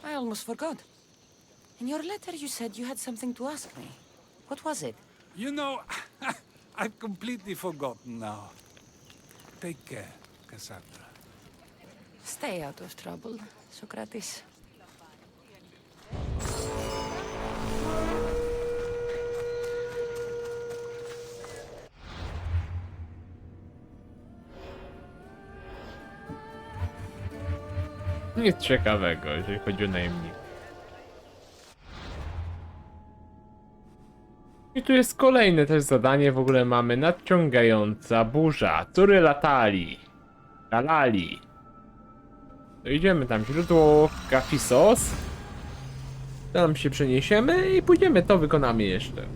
I almost forgot. In your letter you said you had something to ask me. What was it? You know, I've completely forgotten now. Take care, Cassandra. Stay out of trouble, Socrates. Nic ciekawego, jeżeli chodzi o najemnik. I tu jest kolejne też zadanie, w ogóle mamy nadciągająca burza, Córy latali, Lalaji. To idziemy tam, źródło Kafisos. Tam się przeniesiemy i pójdziemy, to wykonamy jeszcze.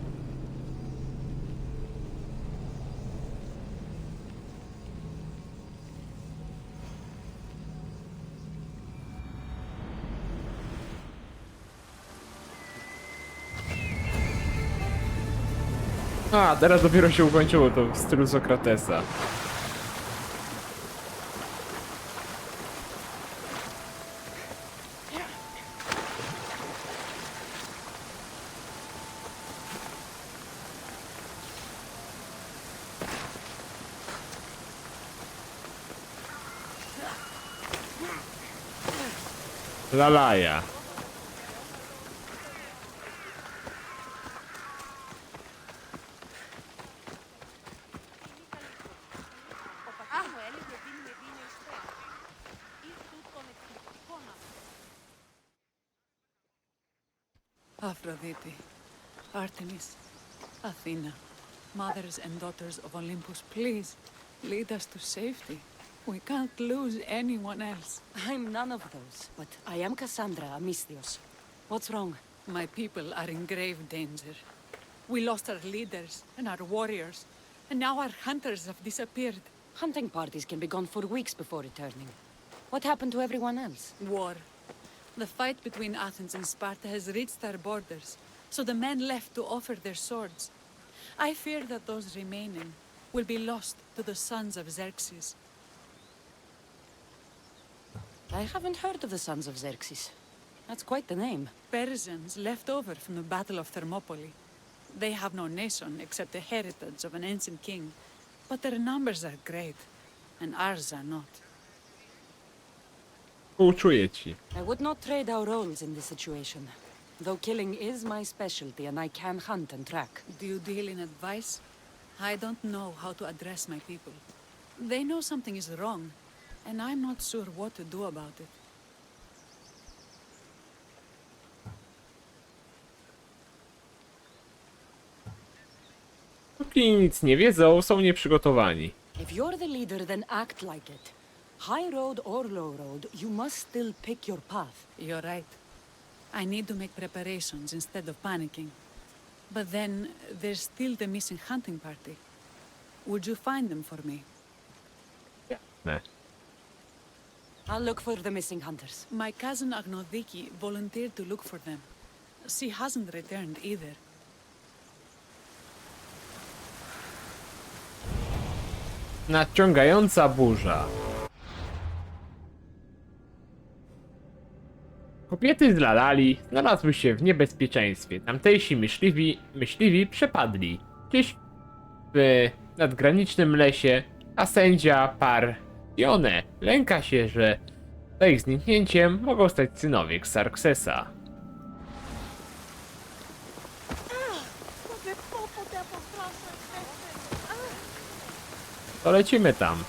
A, teraz dopiero się ukończyło to w stylu Sokratesa. Lalaja. Aphrodite, Artemis, Athena, mothers and daughters of Olympus, please lead us to safety. We can't lose anyone else. I'm none of those, but I am Cassandra Amistios. What's wrong? My people are in grave danger. We lost our leaders and our warriors, and now our hunters have disappeared. Hunting parties can be gone for weeks before returning. What happened to everyone else? War. The fight between Athens and Sparta has reached our borders, so the men left to offer their swords. I fear that those remaining will be lost to the sons of Xerxes. I haven't heard of the sons of Xerxes. That's quite the name. Persians left over from the Battle of Thermopylae. They have no nation except the heritage of an ancient king, but their numbers are great, and ours are not. Współczuję ci. I would not trade our roles in this situation, though killing is my specialty and I can hunt and track. Do you deal in advice? I don't know how to address my people. They know something is wrong, and I'm not sure what to do about it. Póki nic nie wiedzą, są nieprzygotowani. If you're the leader, then act like it. High road or low road, you must still pick your path. You're right. I need to make preparations instead of panicking. But then, there's still the missing hunting party. Would you find them for me? Ne. I'll look for the missing hunters. My cousin Agnodiki volunteered to look for them. She hasn't returned either. Nadciągająca burza. Kobiety z Lalaji znalazły się w niebezpieczeństwie. Tamtejsi myśliwi przepadli gdzieś w nadgranicznym lesie, a sędzia Pardione lęka się, że za ich zniknięciem mogą stać synowie Xarxesa. To lecimy tam.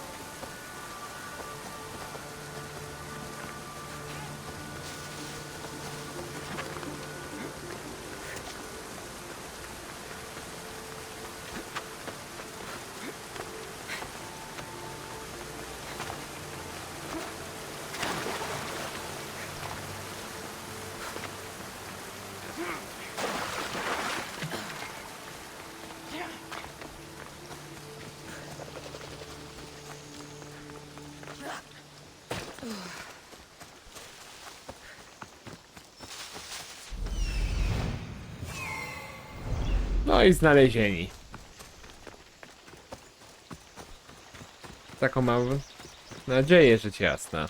No i znalezieni. Taką mam nadzieję, rzecz jasna.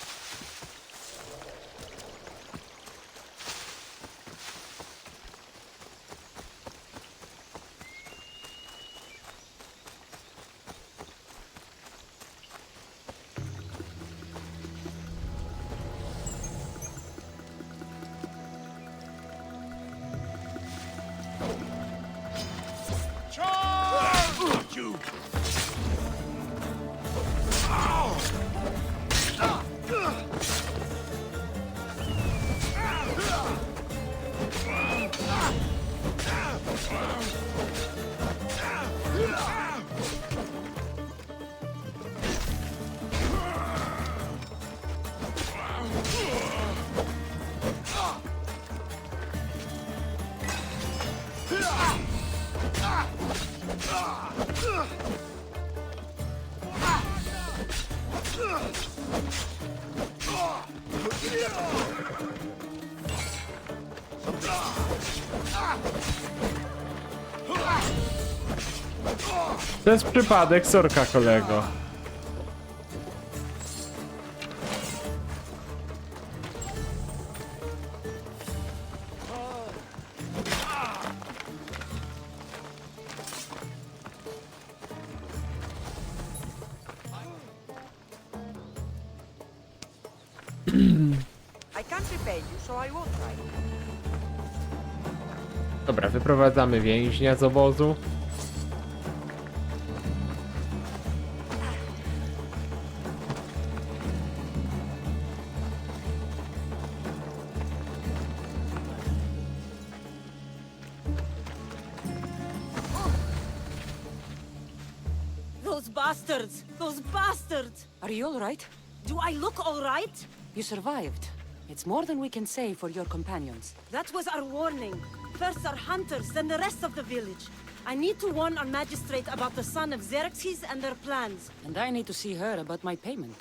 To jest przypadek, sorka kolego. I can't repay you, so I won't try. Dobra, wyprowadzamy więźnia z obozu. Those bastards! Those bastards! Are you all right? Do I look all right? You survived. It's more than we can say for your companions. That was our warning. First our hunters, then the rest of the village. I need to warn our magistrate about the son of Xerxes and their plans. And I need to see her about my payment.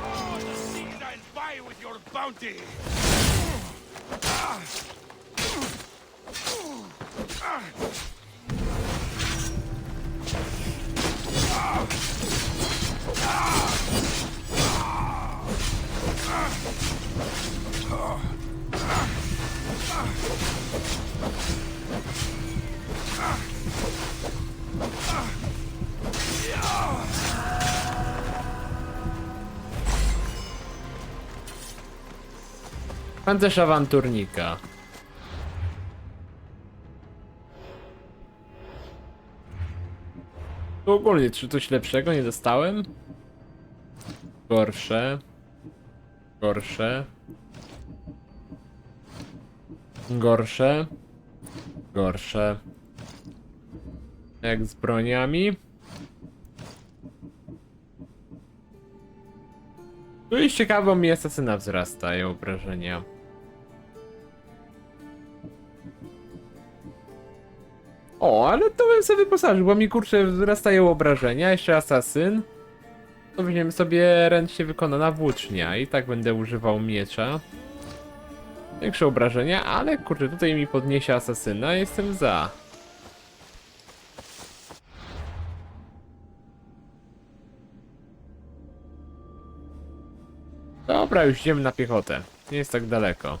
Oh, the seas I'll buy with your bounty! Pancerz awanturnika. Tu ogólnie, czy coś lepszego nie dostałem? Gorsze. Gorsze. Gorsze. Gorsze. Jak z broniami. Tu jest ciekawo, mi asasyna wzrastają obrażenia. O, ale to bym sobie wyposażył, bo mi kurczę wzrastają obrażenia. Jeszcze asasyn. To weźmiemy sobie ręcznie wykonana włócznia i tak będę używał miecza. Większe obrażenia, ale kurczę, tutaj mi podniesie asasyna, jestem za. Dobra, już idziemy na piechotę. Nie jest tak daleko.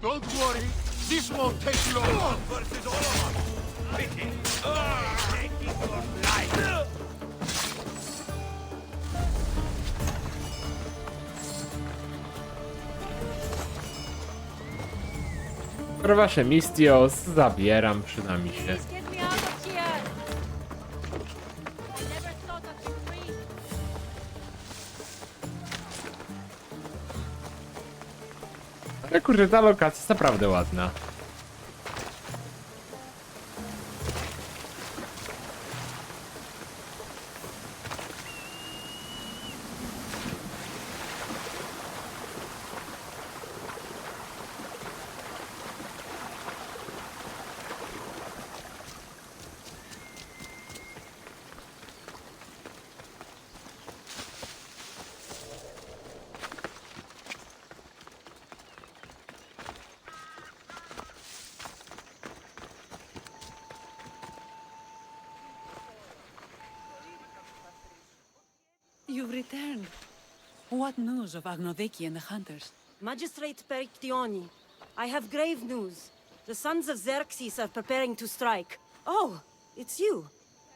Don't worry, this won't take long. Versus all of us. Pity. Taking your life. Wasze mistios, zabieram, przyda mi się. Get me out of here! I never thought I'd be free. Ale kurde, ta lokacja jest naprawdę ładna. You've returned. What news of Agnodeki and the hunters? Magistrate Perictioni, I have grave news. The sons of Xerxes are preparing to strike. Oh, it's you.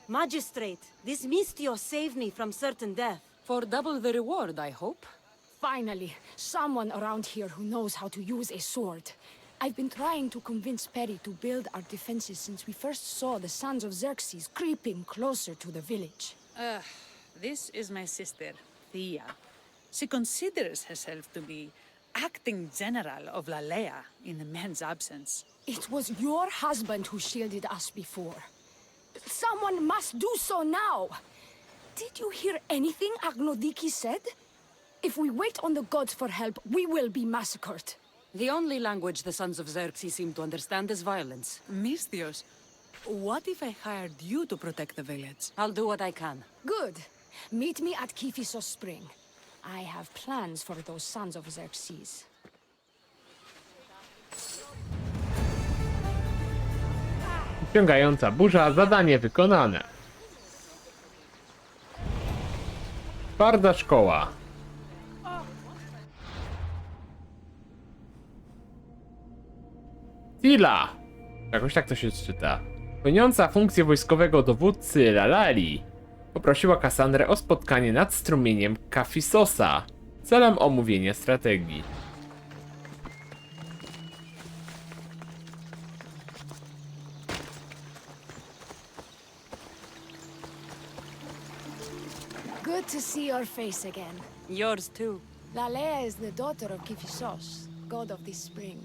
Magistrate, this Mistio saved me from certain death. For double the reward, I hope. Finally, someone around here who knows how to use a sword. I've been trying to convince Perry to build our defenses since we first saw the sons of Xerxes creeping closer to the village. This is my sister, Thea. She considers herself to be acting general of Lalaji in the men's absence. It was your husband who shielded us before. Someone must do so now. Did you hear anything Agnodiki said? If we wait on the gods for help, we will be massacred. The only language the sons of Xerxes seem to understand is violence. Mistios, what if I hired you to protect the village? I'll do what I can. Good. Meet me at Kifisos Spring. I have plans for those sons of Xerxes. Wciągająca burza, zadanie wykonane. Twarda szkoła. Tila! Jakoś tak to się czyta. Pełniąca funkcję wojskowego dowódcy Lalaji poprosiła Kassandrę o spotkanie nad strumieniem Kafisosa celem omówienia strategii. Good to see your face again. Yours too. Lalaji is the daughter of Kifisos, god of this spring.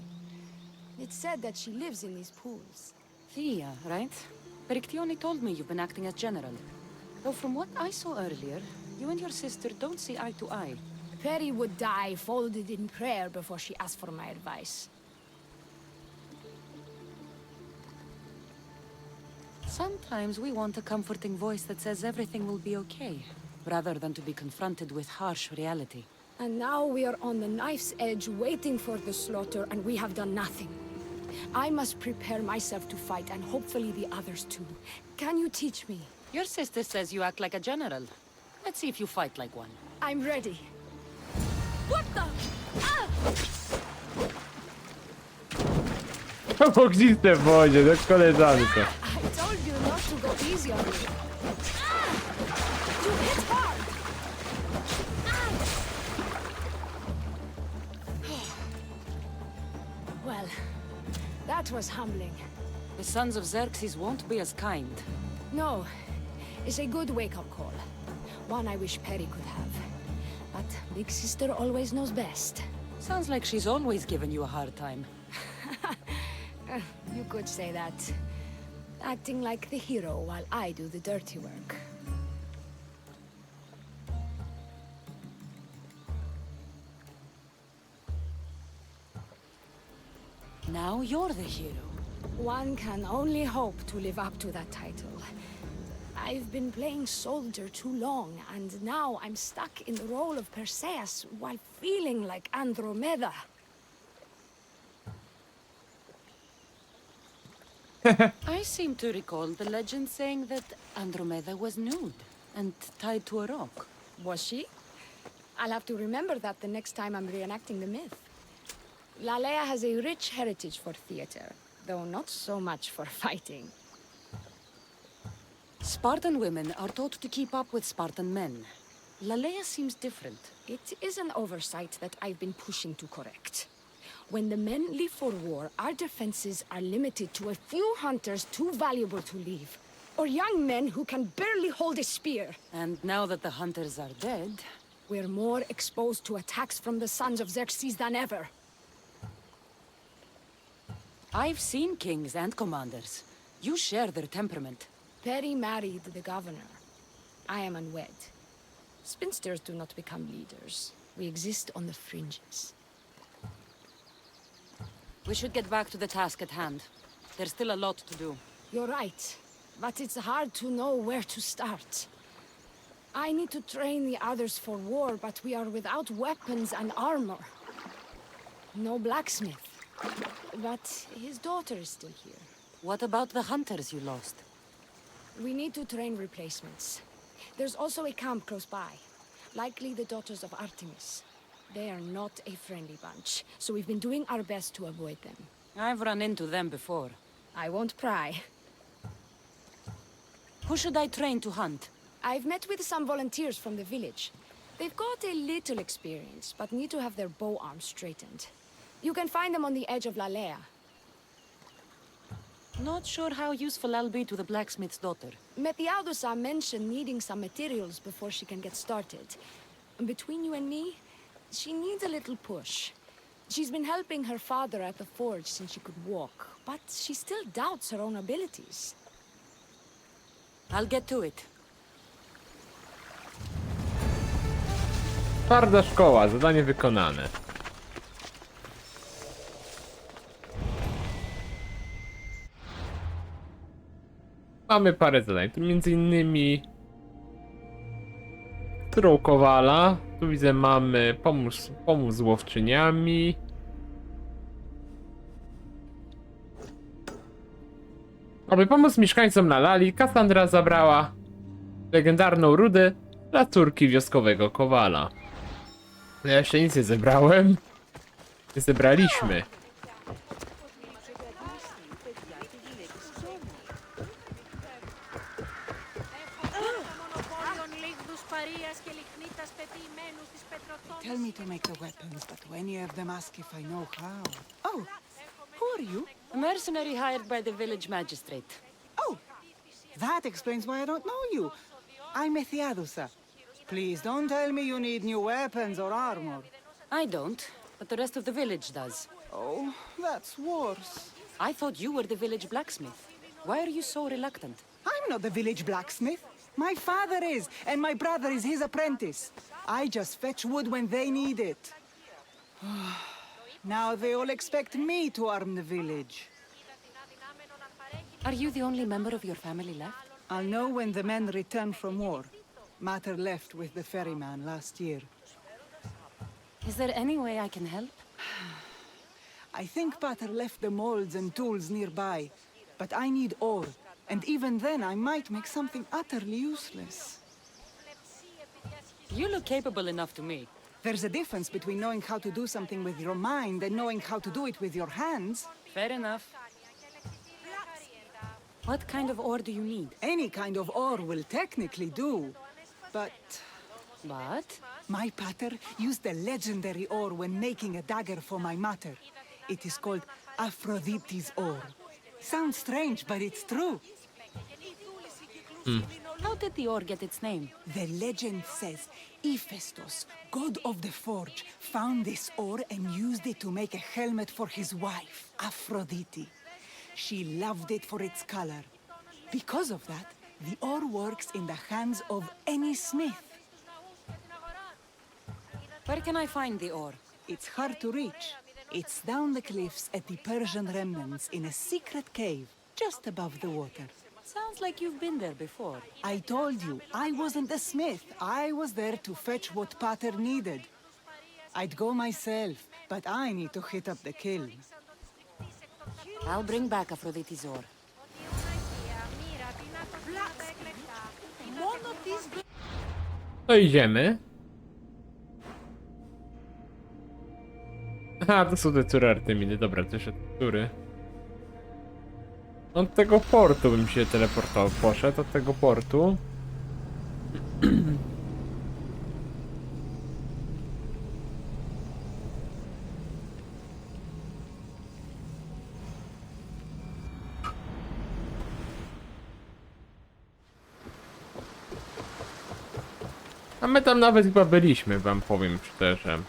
It's said that she lives in these pools. Thea, right? Perictioni told me you've been acting as general. Though from what I saw earlier, you and your sister don't see eye to eye. Perry would die folded in prayer before she asked for my advice. Sometimes we want a comforting voice that says everything will be okay, rather than to be confronted with harsh reality. And now we are on the knife's edge waiting for the slaughter, and we have done nothing. I must prepare myself to fight, and hopefully the others too. Can you teach me? Your sister says you act like a general. Let's see if you fight like one. I'm ready. What the? Ah! Ogniste w wodzie, to koleżanko. I told you not to go easy on me. Ah! You hit hard. Well, that was humbling. The sons of Xerxes won't be as kind. No, it's a good wake-up call. One I wish Perry could have. But Big Sister always knows best. Sounds like she's always given you a hard time. You could say that. acting like the hero while I do the dirty work. Now you're the hero. One can only hope to live up to that title. I've been playing soldier too long, and now I'm stuck in the role of Perseus while feeling like Andromeda. I seem to recall the legend saying that Andromeda was nude and tied to a rock. Was she? I'll have to remember that the next time I'm reenacting the myth. Lalea has a rich heritage for theater, though not so much for fighting. Spartan women are taught to keep up with Spartan men. Lalea seems different. It is an oversight that I've been pushing to correct. When the men leave for war, our defenses are limited to a few hunters too valuable to leave, or young men who can barely hold a spear. And now that the hunters are dead, we're more exposed to attacks from the sons of Xerxes than ever. I've seen kings and commanders. You share their temperament. Perry married the governor. I am unwed. Spinsters do not become leaders. We exist on the fringes. We should get back to the task at hand. There's still a lot to do. You're right, but it's hard to know where to start. I need to train the others for war, but we are without weapons and armor. No blacksmith. But his daughter is still here. What about the hunters you lost? We need to train replacements. There's also a camp close by. Likely the daughters of Artemis. They are not a friendly bunch, so we've been doing our best to avoid them. I've run into them before. I won't pry. Who should I train to hunt? I've met with some volunteers from the village. They've got a little experience, but need to have their bow arms straightened. You can find them on the edge of Lalea. Not sure how useful I'll be to the blacksmith's daughter. Methiadusa mentioned needing some materials before she can get started. Between you and me, she needs a little push. She's been helping her father at the forge since she could walk, but she still doubts her own abilities. I'll get to it. Twarda szkoła, zadanie wykonane. Mamy parę zadań, tu między innymi którą Kowala. Tu widzę mamy pomóc z łowczyniami. Aby pomóc mieszkańcom Lalaji, Kassandra zabrała legendarną rudę dla córki wioskowego Kowala. Ja jeszcze nic nie zebrałem. Nie zebraliśmy. Tell me to make the weapons, but any of them ask if I know how. Oh, who are you? A mercenary hired by the village magistrate. Oh, that explains why I don't know you. I'm Methiadusa. Please don't tell me you need new weapons or armor. I don't, but the rest of the village does. Oh, that's worse. I thought you were the village blacksmith. Why are you so reluctant? I'm not the village blacksmith. My father is, and my brother is his apprentice. I just fetch wood when they need it. Now they all expect me to arm the village. Are you the only member of your family left? I'll know when the men return from war. Mater left with the ferryman last year. Is there any way I can help? I think Pater left the molds and tools nearby, but I need ore, and even then I might make something utterly useless. You look capable enough to me. There's a difference between knowing how to do something with your mind and knowing how to do it with your hands. Fair enough. What kind of ore do you need? Any kind of ore will technically do, but... But? My pater used the legendary ore when making a dagger for my mater. It is called Aphrodite's ore. Sounds strange, but it's true. How did the ore get its name? The legend says Hephaestus, god of the forge, found this ore and used it to make a helmet for his wife, Aphrodite. She loved it for its color, Because of that, the ore works in the hands of any smith. Where can I find the ore? It's hard to reach. It's down the cliffs at the Persian remnants in a secret cave, just above the water. Sounds like you've been there before. I told you, I wasn't a smith. I was there to fetch what Pater needed. I'd go myself, but I need to hit up the kiln. I'll bring back Aphrodite's ore. To idziemy. Aha, to są te córy Artemidy. Dobra, to jeszcze córy. Od tego portu bym się teleportował. Poszedł od tego portu. A my tam nawet chyba byliśmy, wam powiem szczerze.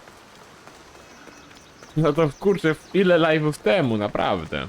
No to kurczę, ile live'ów temu, naprawdę.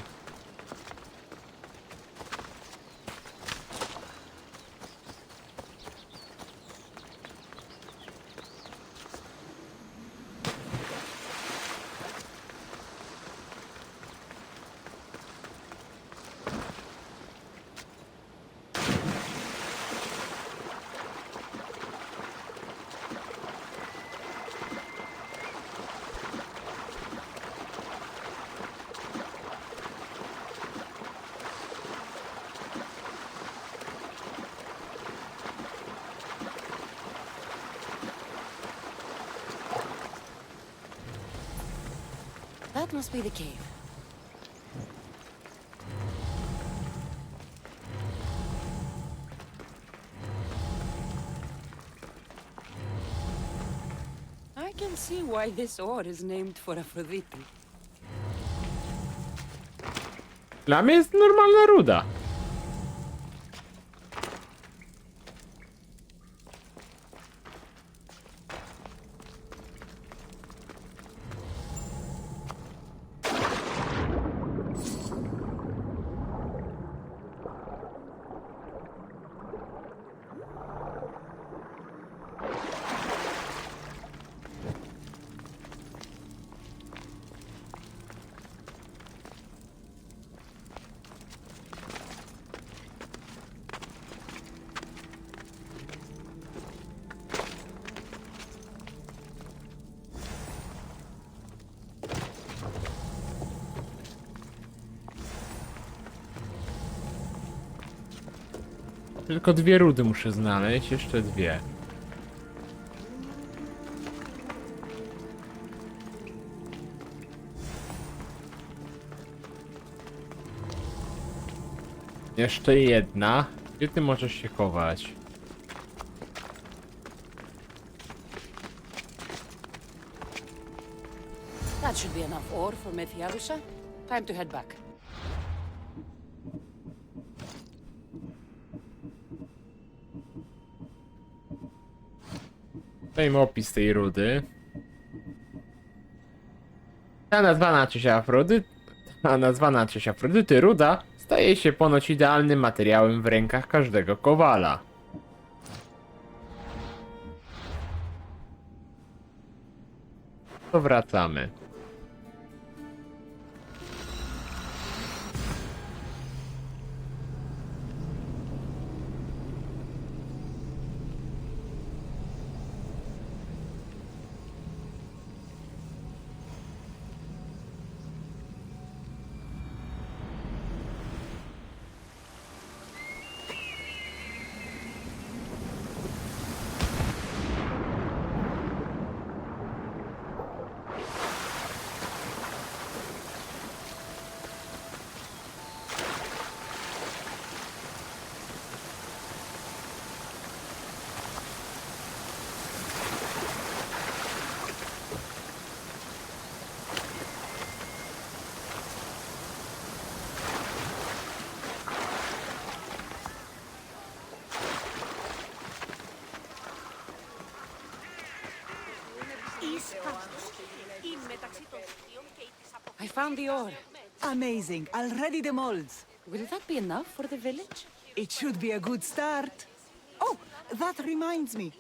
That must be the cave. I can see why this ore is named for Aphrodite. Dla mnie jest normalna ruda. Tylko dwie rudy muszę znaleźć, jeszcze dwie. Jeszcze jedna. Gdzie ty możesz się chować? That should be enough ore for Methiarusha. Time to head back. Dajmy opis tej rudy. Ta nazwana cześć Afrodyty ruda staje się ponoć idealnym materiałem w rękach każdego kowala. To wracamy. I found the ore. Amazing. I'll ready the molds. Will that be enough for the village? It should be a good start. Oh, that reminds me.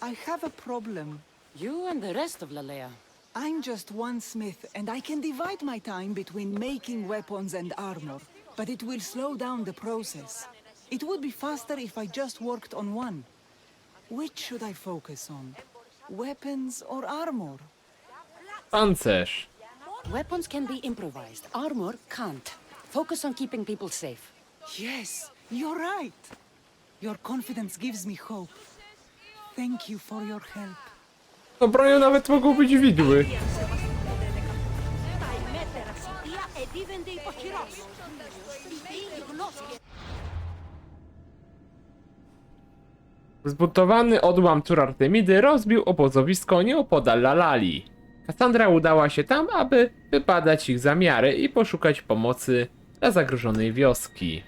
I have a problem. You and the rest of Lalea. I'm just one smith, and I can divide my time between making weapons and armor, but it will slow down the process. It would be faster if I just worked on one. Which should I focus on? Weapons or armor? Pancerz. Weapons can be improvised. Armor can't. Focus on keeping people safe. Yes, you're right. Your confidence gives me hope. Thank you for your help. To bronią nawet mogą być widły. Zbuntowany odłam cór Artemidy rozbił obozowisko nieopodal Lalaji. Kassandra udała się tam, aby wybadać ich zamiary i poszukać pomocy dla zagrożonej wioski.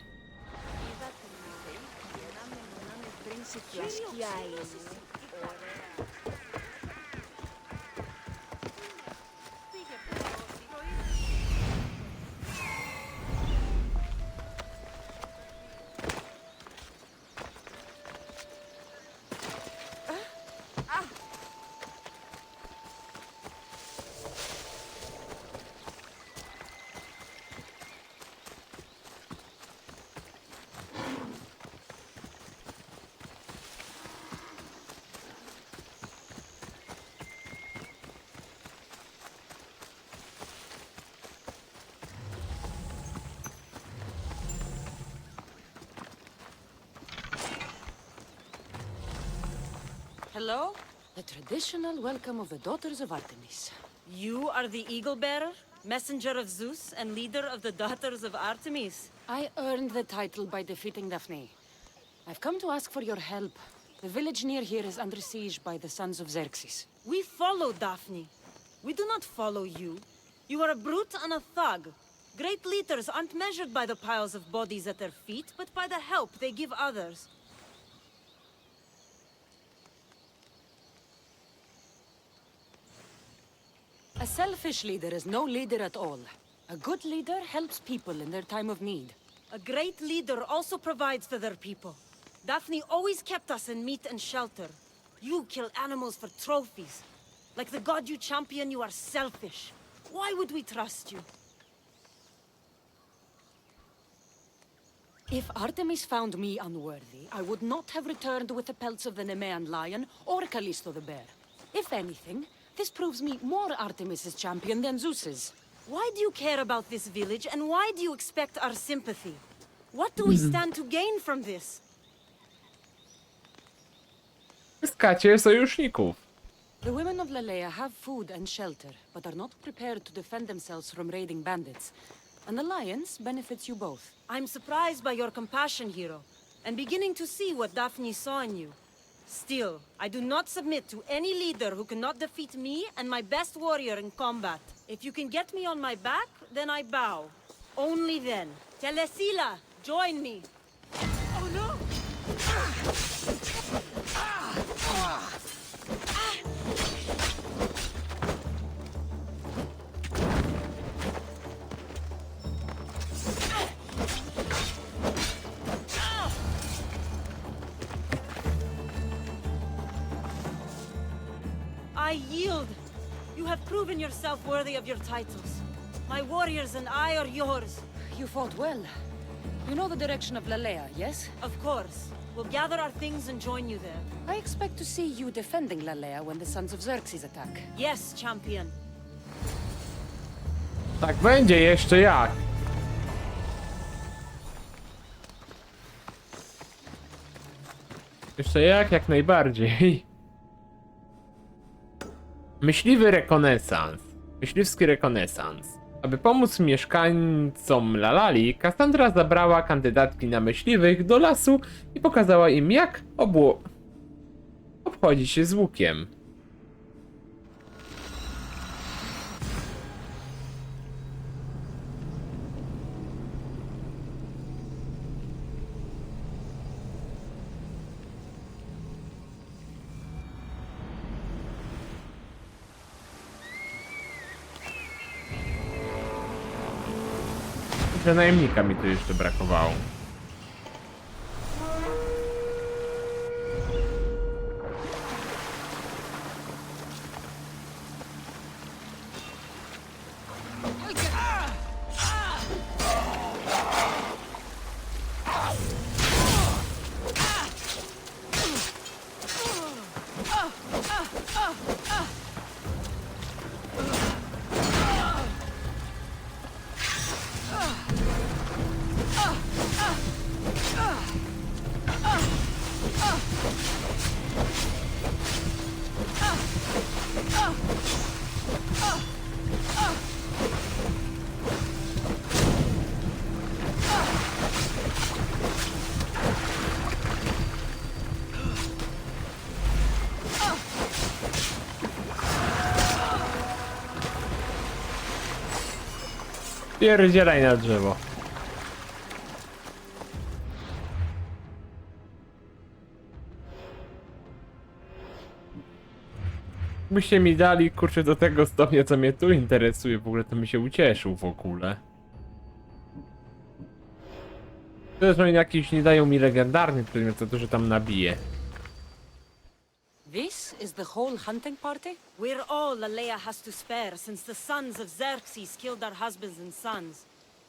Hello? The traditional welcome of the daughters of Artemis. You are the eagle bearer, messenger of Zeus, and leader of the daughters of Artemis. I earned the title by defeating Daphne. I've come to ask for your help. The village near here is under siege by the sons of Xerxes. We follow Daphne. We do not follow you. You are a brute and a thug. Great leaders aren't measured by the piles of bodies at their feet, but by the help they give others. A selfish leader is no leader at all. A good leader helps people in their time of need. A great leader also provides for their people. Daphne always kept us in meat and shelter. You kill animals for trophies. Like the god you champion, you are selfish. Why would we trust you? If Artemis found me unworthy, I would not have returned with the pelts of the Nemean lion or Callisto the bear. If anything, this proves me more Artemis's champion than Zeus's. Why do you care about this village, and why do you expect our sympathy? What do we stand to gain from this? Zyskacie sojuszników. The women of Lalea have food and shelter, but are not prepared to defend themselves from raiding bandits. An alliance benefits you both. I'm surprised by your compassion, hero, and beginning to see what Daphne saw in you. Still, I do not submit to any leader who cannot defeat me and my best warrior in combat. If you can get me on my back, then I bow. Only then. Telesila, join me. Oh no! I yield. You have proven yourself worthy of your titles. My warriors and I are yours. You fought well. You know the direction of Lalea, yes? Of course. We'll gather our things and join you there. I expect to see you defending Lalea when the sons of Xerxes attack. Yes, champion. Tak będzie, jeszcze jak. Jeszcze jak najbardziej. Myśliwy rekonesans. Myśliwski rekonesans. Aby pomóc mieszkańcom Lalaji, Kassandra zabrała kandydatki na myśliwych do lasu i pokazała im, jak obchodzi się z łukiem. Że najemnika mi tu jeszcze brakowało. Pierdzielaj na drzewo. Byście mi dali, kurczę, do tego stopnia, co mnie tu interesuje, w ogóle to mi się ucieszył w ogóle. Zresztą jakiś nie dają mi legendarny przedmiot, to że tam nabiję. This is the whole hunting party? We're all Lalaji has to spare since the sons of Xerxes killed our husbands and sons.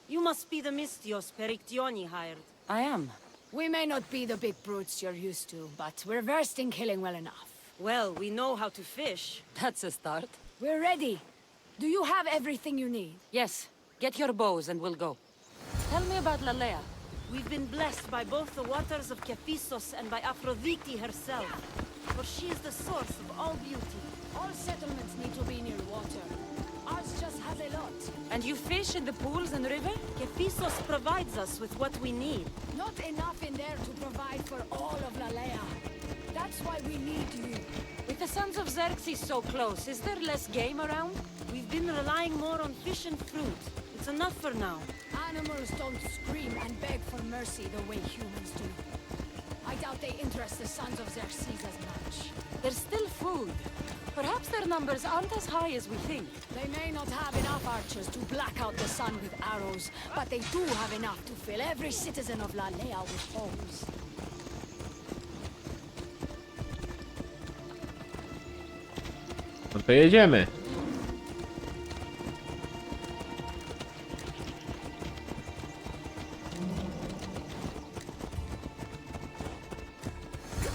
You must be the Mistios Perictioni hired. I am. We may not be the big brutes you're used to, but we're versed in killing well enough. Well, we know how to fish. That's a start. We're ready. Do you have everything you need? Yes. Get your bows and we'll go. Tell me about Lalaji. We've been blessed by both the waters of Kephisos and by Aphrodite herself. For she is the source of all beauty. All settlements need to be near water. Ours just has a lot. And you fish in the pools and river? Kephisos provides us with what we need. Not enough in there to provide for all of Lalaji. That's why we need you. With the sons of Xerxes so close, is there less game around? We've been relying more on fish and fruit. It's enough for now. Animals don't scream and beg for mercy the way humans do. I doubt they interest the sons of Xerxes as much. There's still food. Perhaps their numbers aren't as high as we think. They may not have enough archers to black out the sun with arrows, but they do have enough to fill every citizen of Lalaji with homes. No to jedziemy.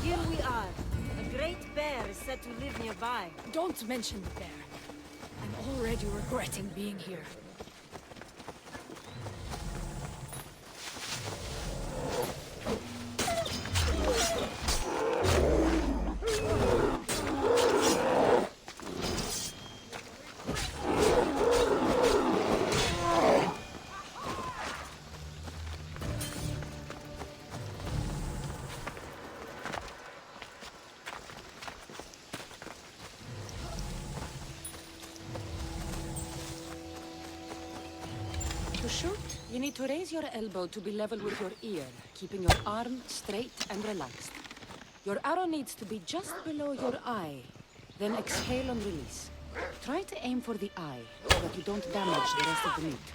Here we are. A great bear is said to live nearby. Don't mention the bear. I'm already regretting being here. To shoot, you need to raise your elbow to be level with your ear, keeping your arm straight and relaxed. Your arrow needs to be just below your eye. Then exhale and release. Try to aim for the eye, so that you don't damage the rest of the meat.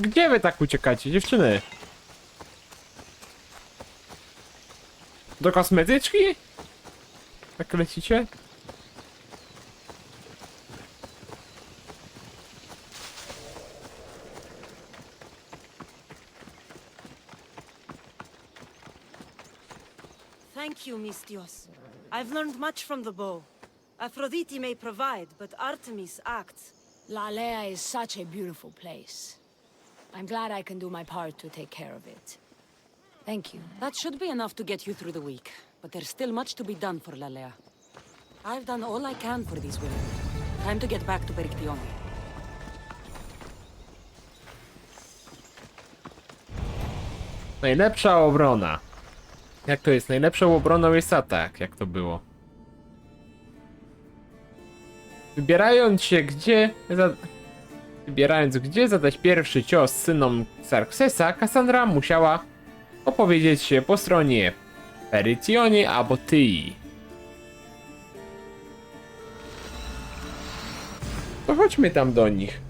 Gdzie wy tak uciekacie, dziewczyny? Do kosmetyczki? Tak lecicie? Thank you, Mistios. I've learned much from the bow. Aphrodite may provide, but Artemis acts. Lalaji is such a beautiful place. I'm glad I can do my part to take care of it. Thank you. That should be enough to get you through the week, but there's still much to be done for Lalaji. I've done all I can for these women. Time to get back to Perictioni. Najlepsza obrona. Jak to jest? Najlepszą obroną jest atak, jak to było. Wybierając gdzie zadać pierwszy cios synom Xerxesa, Kassandra musiała opowiedzieć się po stronie Perictioni albo Tyi. To chodźmy tam do nich.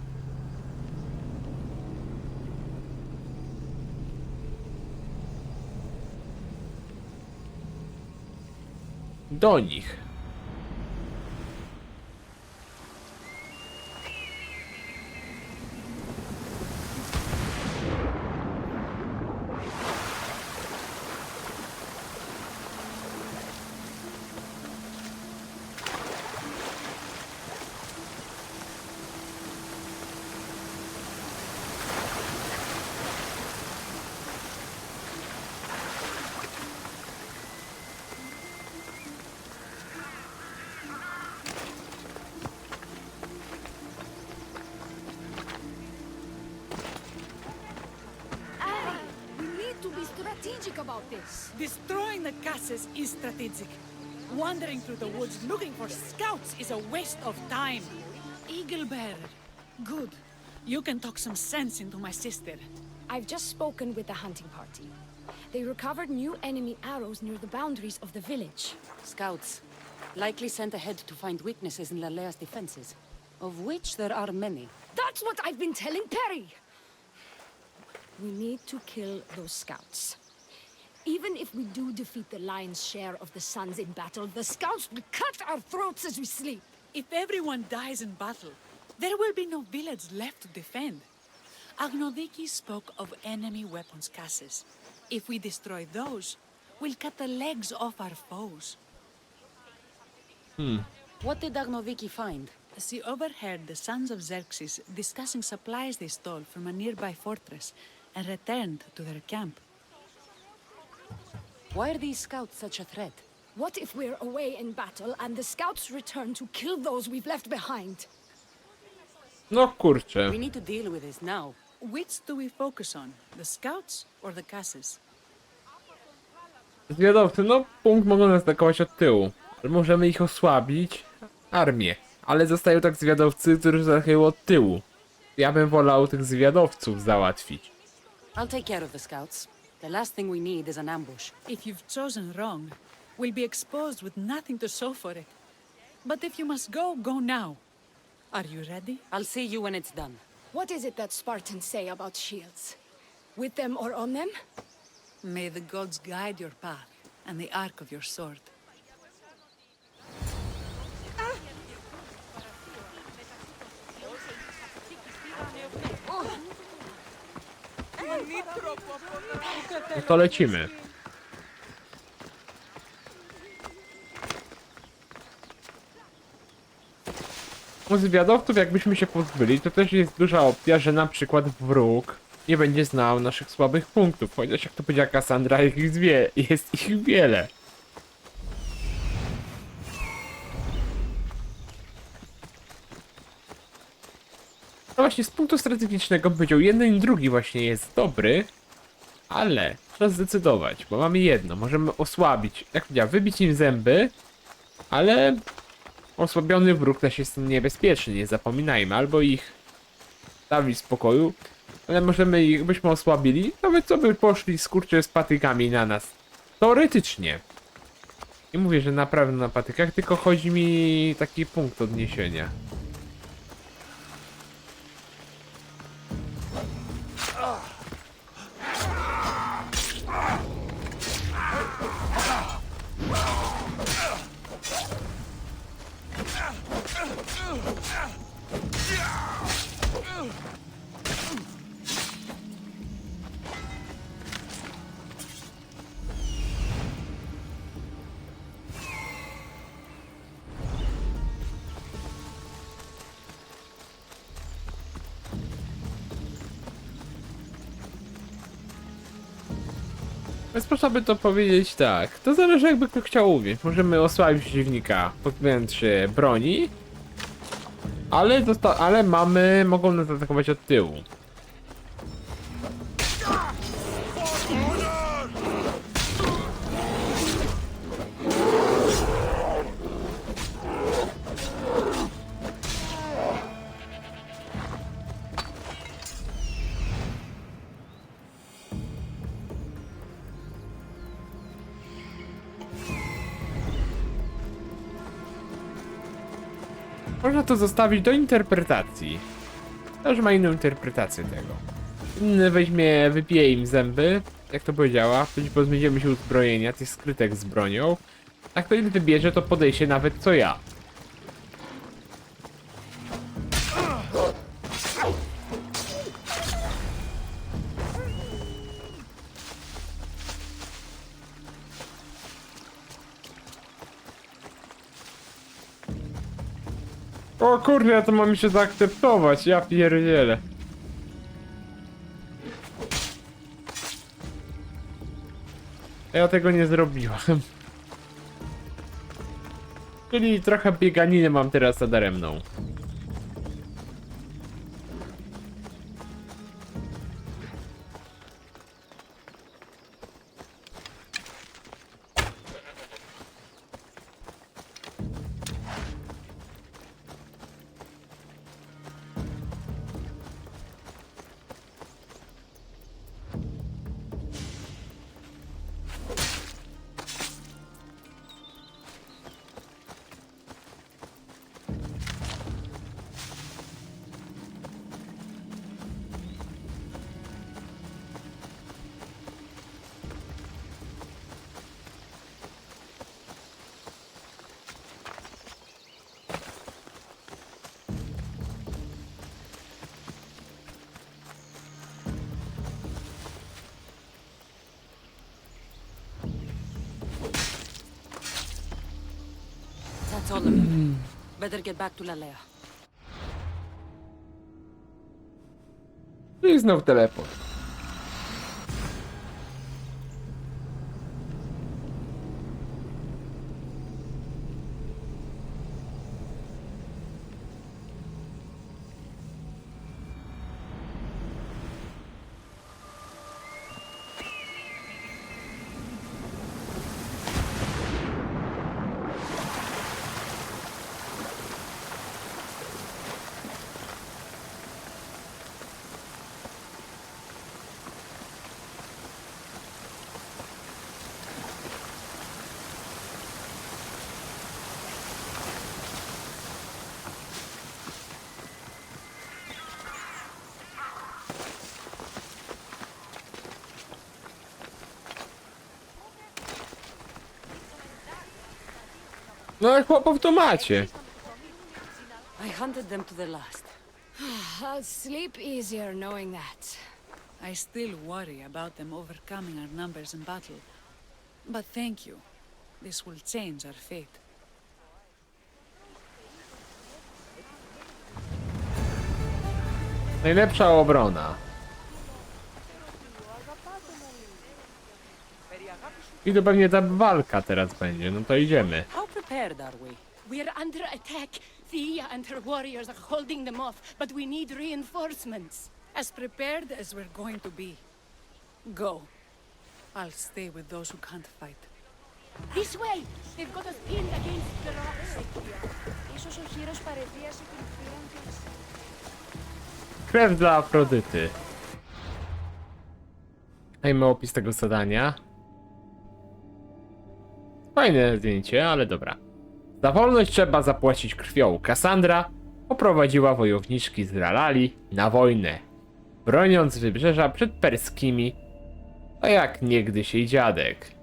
Do nich. about this? Destroying the castles is strategic. Wandering through the woods looking for scouts is a waste of time. Eagle bearer. Good. You can talk some sense into my sister. I've just spoken with the hunting party. They recovered new enemy arrows near the boundaries of the village. Scouts. Likely sent ahead to find weaknesses in Lalaji's defenses, of which there are many. That's what I've been telling Perry! We need to kill those scouts. Even if we do defeat the lion's share of the sons in battle, the scouts will cut our throats as we sleep. If everyone dies in battle, there will be no village left to defend. Agnodiki spoke of enemy weapons caches. If we destroy those, we'll cut the legs off our foes. What did Agnodiki find? She overheard the sons of Xerxes discussing supplies they stole from a nearby fortress and returned to their camp. Why are these scouts such a threat? What if we're away in battle and the scouts return to kill those we've left behind? No kurczę. We need to deal with this now. Which do we focus on? The scouts or the caches? Zwiadowcy, no punkt mogą nas atakować od tyłu. Ale możemy ich osłabić. Armię. Ale zostają tak zwiadowcy, którzy zaatakują od tyłu. Ja bym wolał tych zwiadowców załatwić. I'll take care of the scouts. The last thing we need is an ambush. If you've chosen wrong, we'll be exposed with nothing to show for it. But if you must go, go now. Are you ready? I'll see you when it's done. What is it that Spartans say about shields? With them or on them? May the gods guide your path and the arc of your sword. No to lecimy. U zwiadowców jakbyśmy się pozbyli, to też jest duża opcja, że na przykład wróg nie będzie znał naszych słabych punktów. Chociaż jak to powiedziała Cassandra, jest ich wiele. No właśnie, z punktu strategicznego powiedział, jeden i drugi właśnie jest dobry, ale trzeba zdecydować, bo mamy jedno, możemy osłabić, jak powiedziałem, wybić im zęby, ale osłabiony wróg też jest niebezpieczny, nie zapominajmy, albo ich stawić w spokoju, ale możemy ich, byśmy osłabili, nawet co by poszli skurcze z patykami na nas, teoretycznie. Nie mówię, że naprawdę na patykach, tylko chodzi mi taki punkt odniesienia. Sposoby to powiedzieć tak, to zależy jakby kto chciał uwieść. Możemy osłabić przeciwnika, pozbędź się broni, ale mogą nas atakować od tyłu. Można to zostawić do interpretacji. Każdy ma inną interpretację tego. Inny wypije im zęby, jak to powiedziała, pozbędziemy się uzbrojenia, tych skrytek z bronią. A kto inny wybierze, to podejście nawet co ja. O kurde, ja to mam się zaakceptować, ja pierdzielę. Ja tego nie zrobiłem. Czyli trochę bieganiny mam teraz daremną. Better get back to Lalaji. No i znów teleport. No i chłopów tu macie. I hunted them to the last. I'll sleep easier knowing that. I still worry about them overcoming our numbers in battle. But thank you. This will change our fate. Najlepsza obrona. I to pewnie ta walka teraz będzie, no to idziemy. How prepared are we? We're under attack. Thea and her warriors are holding them off, but we need reinforcements. As prepared as we're going to be. Go. I'll stay with those who can't fight. This way! They've got us pinned against the rocks. Ίσως ο χείρος παρεδίασε την θεία της. Krew dla Afrodyty. Dajmy opis tego zadania. Fajne zdjęcie, ale dobra. Za wolność trzeba zapłacić krwią. Kassandra poprowadziła wojowniczki z Lalaji na wojnę, broniąc wybrzeża przed perskimi, a jak niegdyś jej dziadek.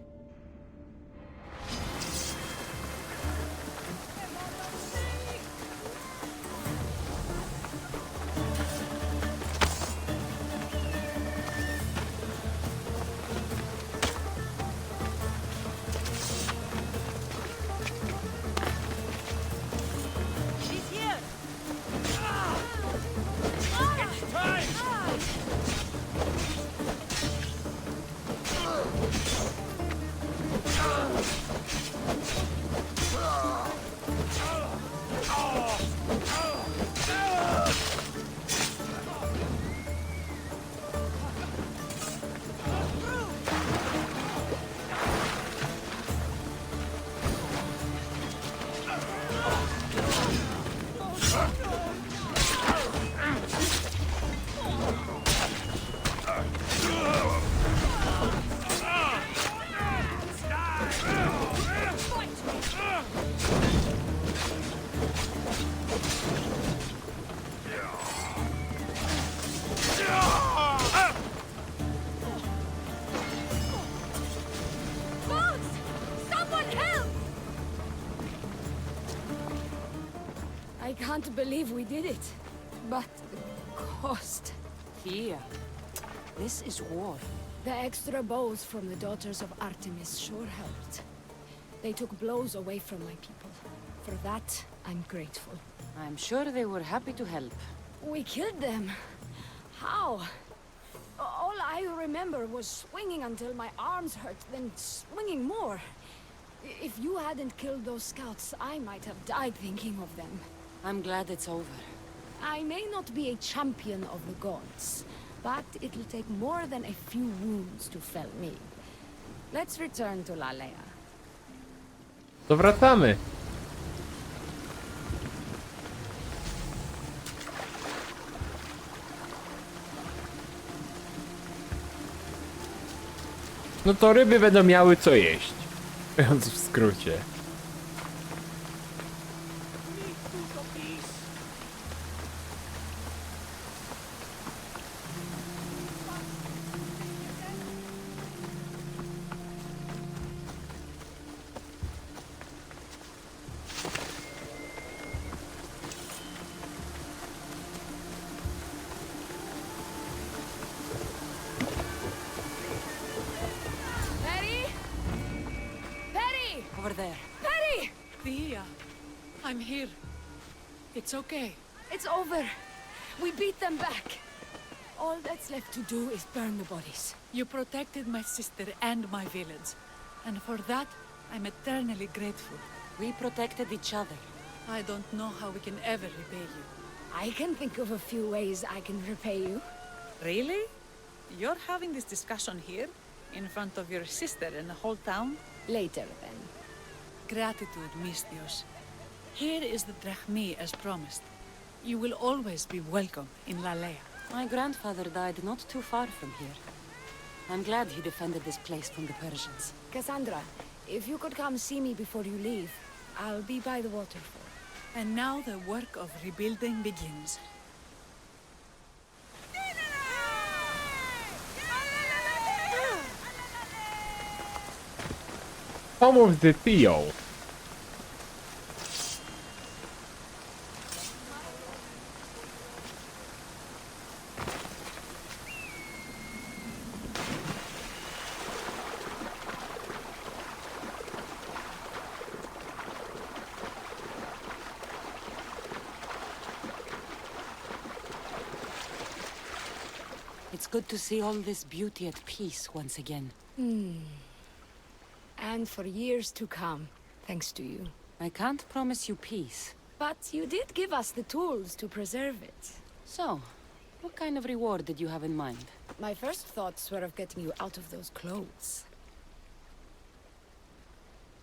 I can't believe we did it. But the cost. Here. This is war. The extra bows from the daughters of Artemis sure helped. They took blows away from my people. For that, I'm grateful. I'm sure they were happy to help. We killed them. How? All I remember was swinging until my arms hurt, then swinging more. If you hadn't killed those scouts, I might have died thinking of them. I'm glad it's over. I may not be a champion of the gods, but it'll take more than a few wounds to fell me. Let's return to Lalaji. To wracamy. No to ryby będą miały co jeść. Mówiąc w skrócie. Over there. Perry! Thea, I'm here. It's okay. It's over. We beat them back. All that's left to do is burn the bodies. You protected my sister and my village. And for that, I'm eternally grateful. We protected each other. I don't know how we can ever repay you. I can think of a few ways I can repay you. Really? You're having this discussion here? In front of your sister and the whole town? Later, then. Gratitude, Misthios. Here is the drachmi as promised. You will always be welcome in Lalaji. My grandfather died not too far from here. I'm glad he defended this place from the Persians. Cassandra, if you could come see me before you leave, I'll be by the waterfall. And now the work of rebuilding begins. Home of the Theo. It's good to see all this beauty at peace once again. And for years to come, thanks to you. I can't promise you peace. But you did give us the tools to preserve it. So, what kind of reward did you have in mind? My first thoughts were of getting you out of those clothes.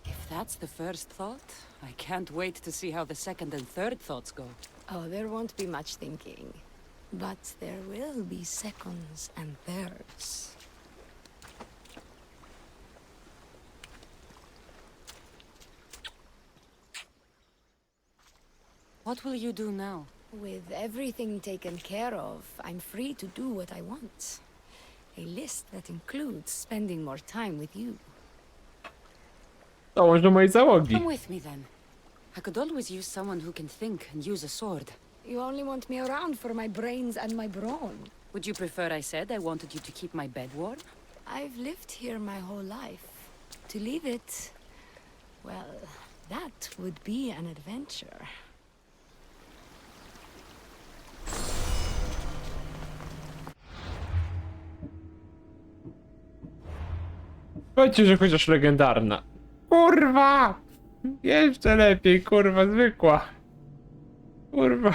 If that's the first thought, I can't wait to see how the second and third thoughts go. Oh, there won't be much thinking. But there will be seconds and thirds. What will you do now? With everything taken care of, I'm free to do what I want. A list that includes spending more time with you. Dołącz do mojej załogi. Come with me then. I could always use someone who can think and use a sword. You only want me around for my brains and my brawn. Would you prefer I said I wanted you to keep my bed warm? I've lived here my whole life. To leave it, well, that would be an adventure. Powiedzcie, że chociaż legendarna. Kurwa! Jeszcze lepiej, kurwa, zwykła. Kurwa.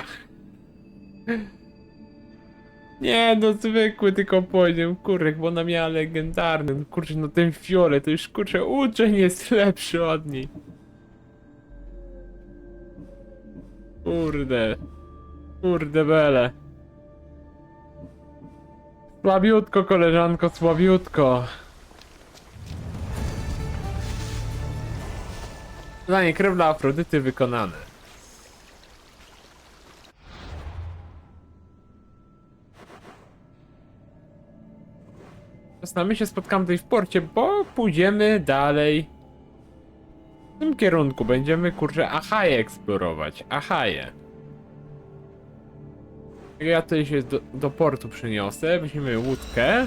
Nie, no zwykły tylko poziom, kurek, bo ona miała legendarny. No kurczę, no ten fiolet, to już kurczę, uczeń jest lepszy od niej. Kurde. Kurde bele. Słabiutko, koleżanko, słabiutko. Zadanie krew dla Afrodyty wykonane. My się spotkamy tutaj w porcie, bo pójdziemy dalej. W tym kierunku będziemy, kurczę, Achaję eksplorować. Achaję. Ja tutaj się do portu przyniosę, weźmiemy łódkę.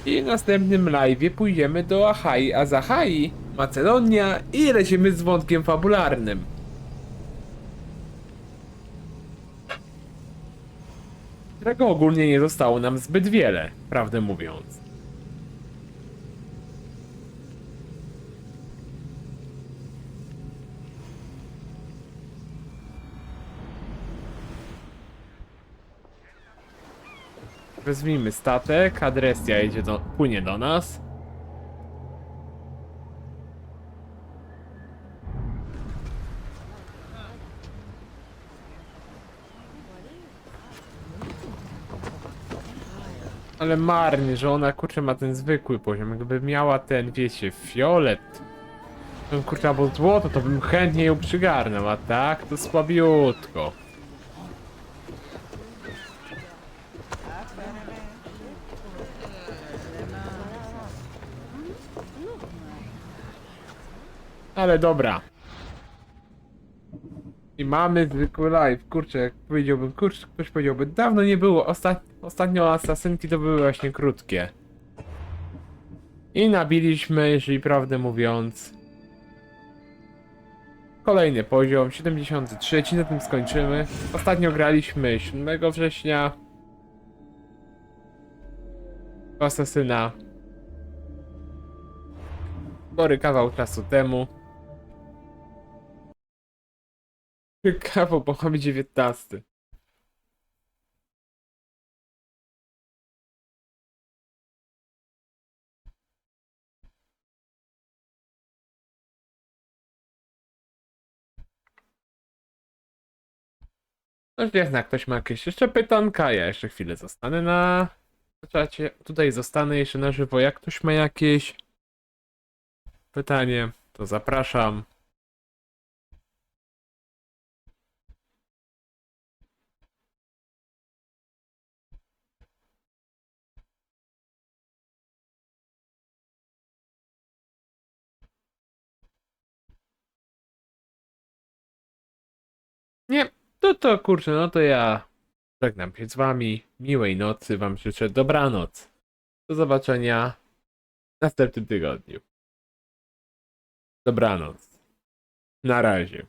I w następnym live'ie pójdziemy do Achai, a z Achai Macedonia i lecimy z wątkiem fabularnym. Którego ogólnie nie zostało nam zbyt wiele, prawdę mówiąc. Wezwijmy statek, Adresja płynie do nas. Ale marnie, że ona kurczę ma ten zwykły poziom. Jakby miała ten, wiecie, fiolet. Ten kurczę albo złoto, to bym chętnie ją przygarnął, a tak to słabiutko. Ale dobra. I mamy zwykły live. Kurczę, jak powiedziałbym, kurczę, ktoś powiedziałby, dawno nie było. Ostatnio asasynki to były właśnie krótkie. I nabiliśmy, jeżeli prawdę mówiąc, Kolejny poziom, 73, na tym skończymy. Ostatnio graliśmy 7 września. Asesyna. Spory kawał czasu temu. Kawał, bo mamy 19. No jasne, ktoś ma jakieś jeszcze pytanka, ja jeszcze chwilę zostanę na czacie. Tutaj zostanę jeszcze na żywo. Jak ktoś ma jakieś pytanie, to zapraszam. Nie, to kurczę, no to ja żegnam się z wami. Miłej nocy wam życzę. Dobranoc. Do zobaczenia w następnym tygodniu. Dobranoc. Na razie.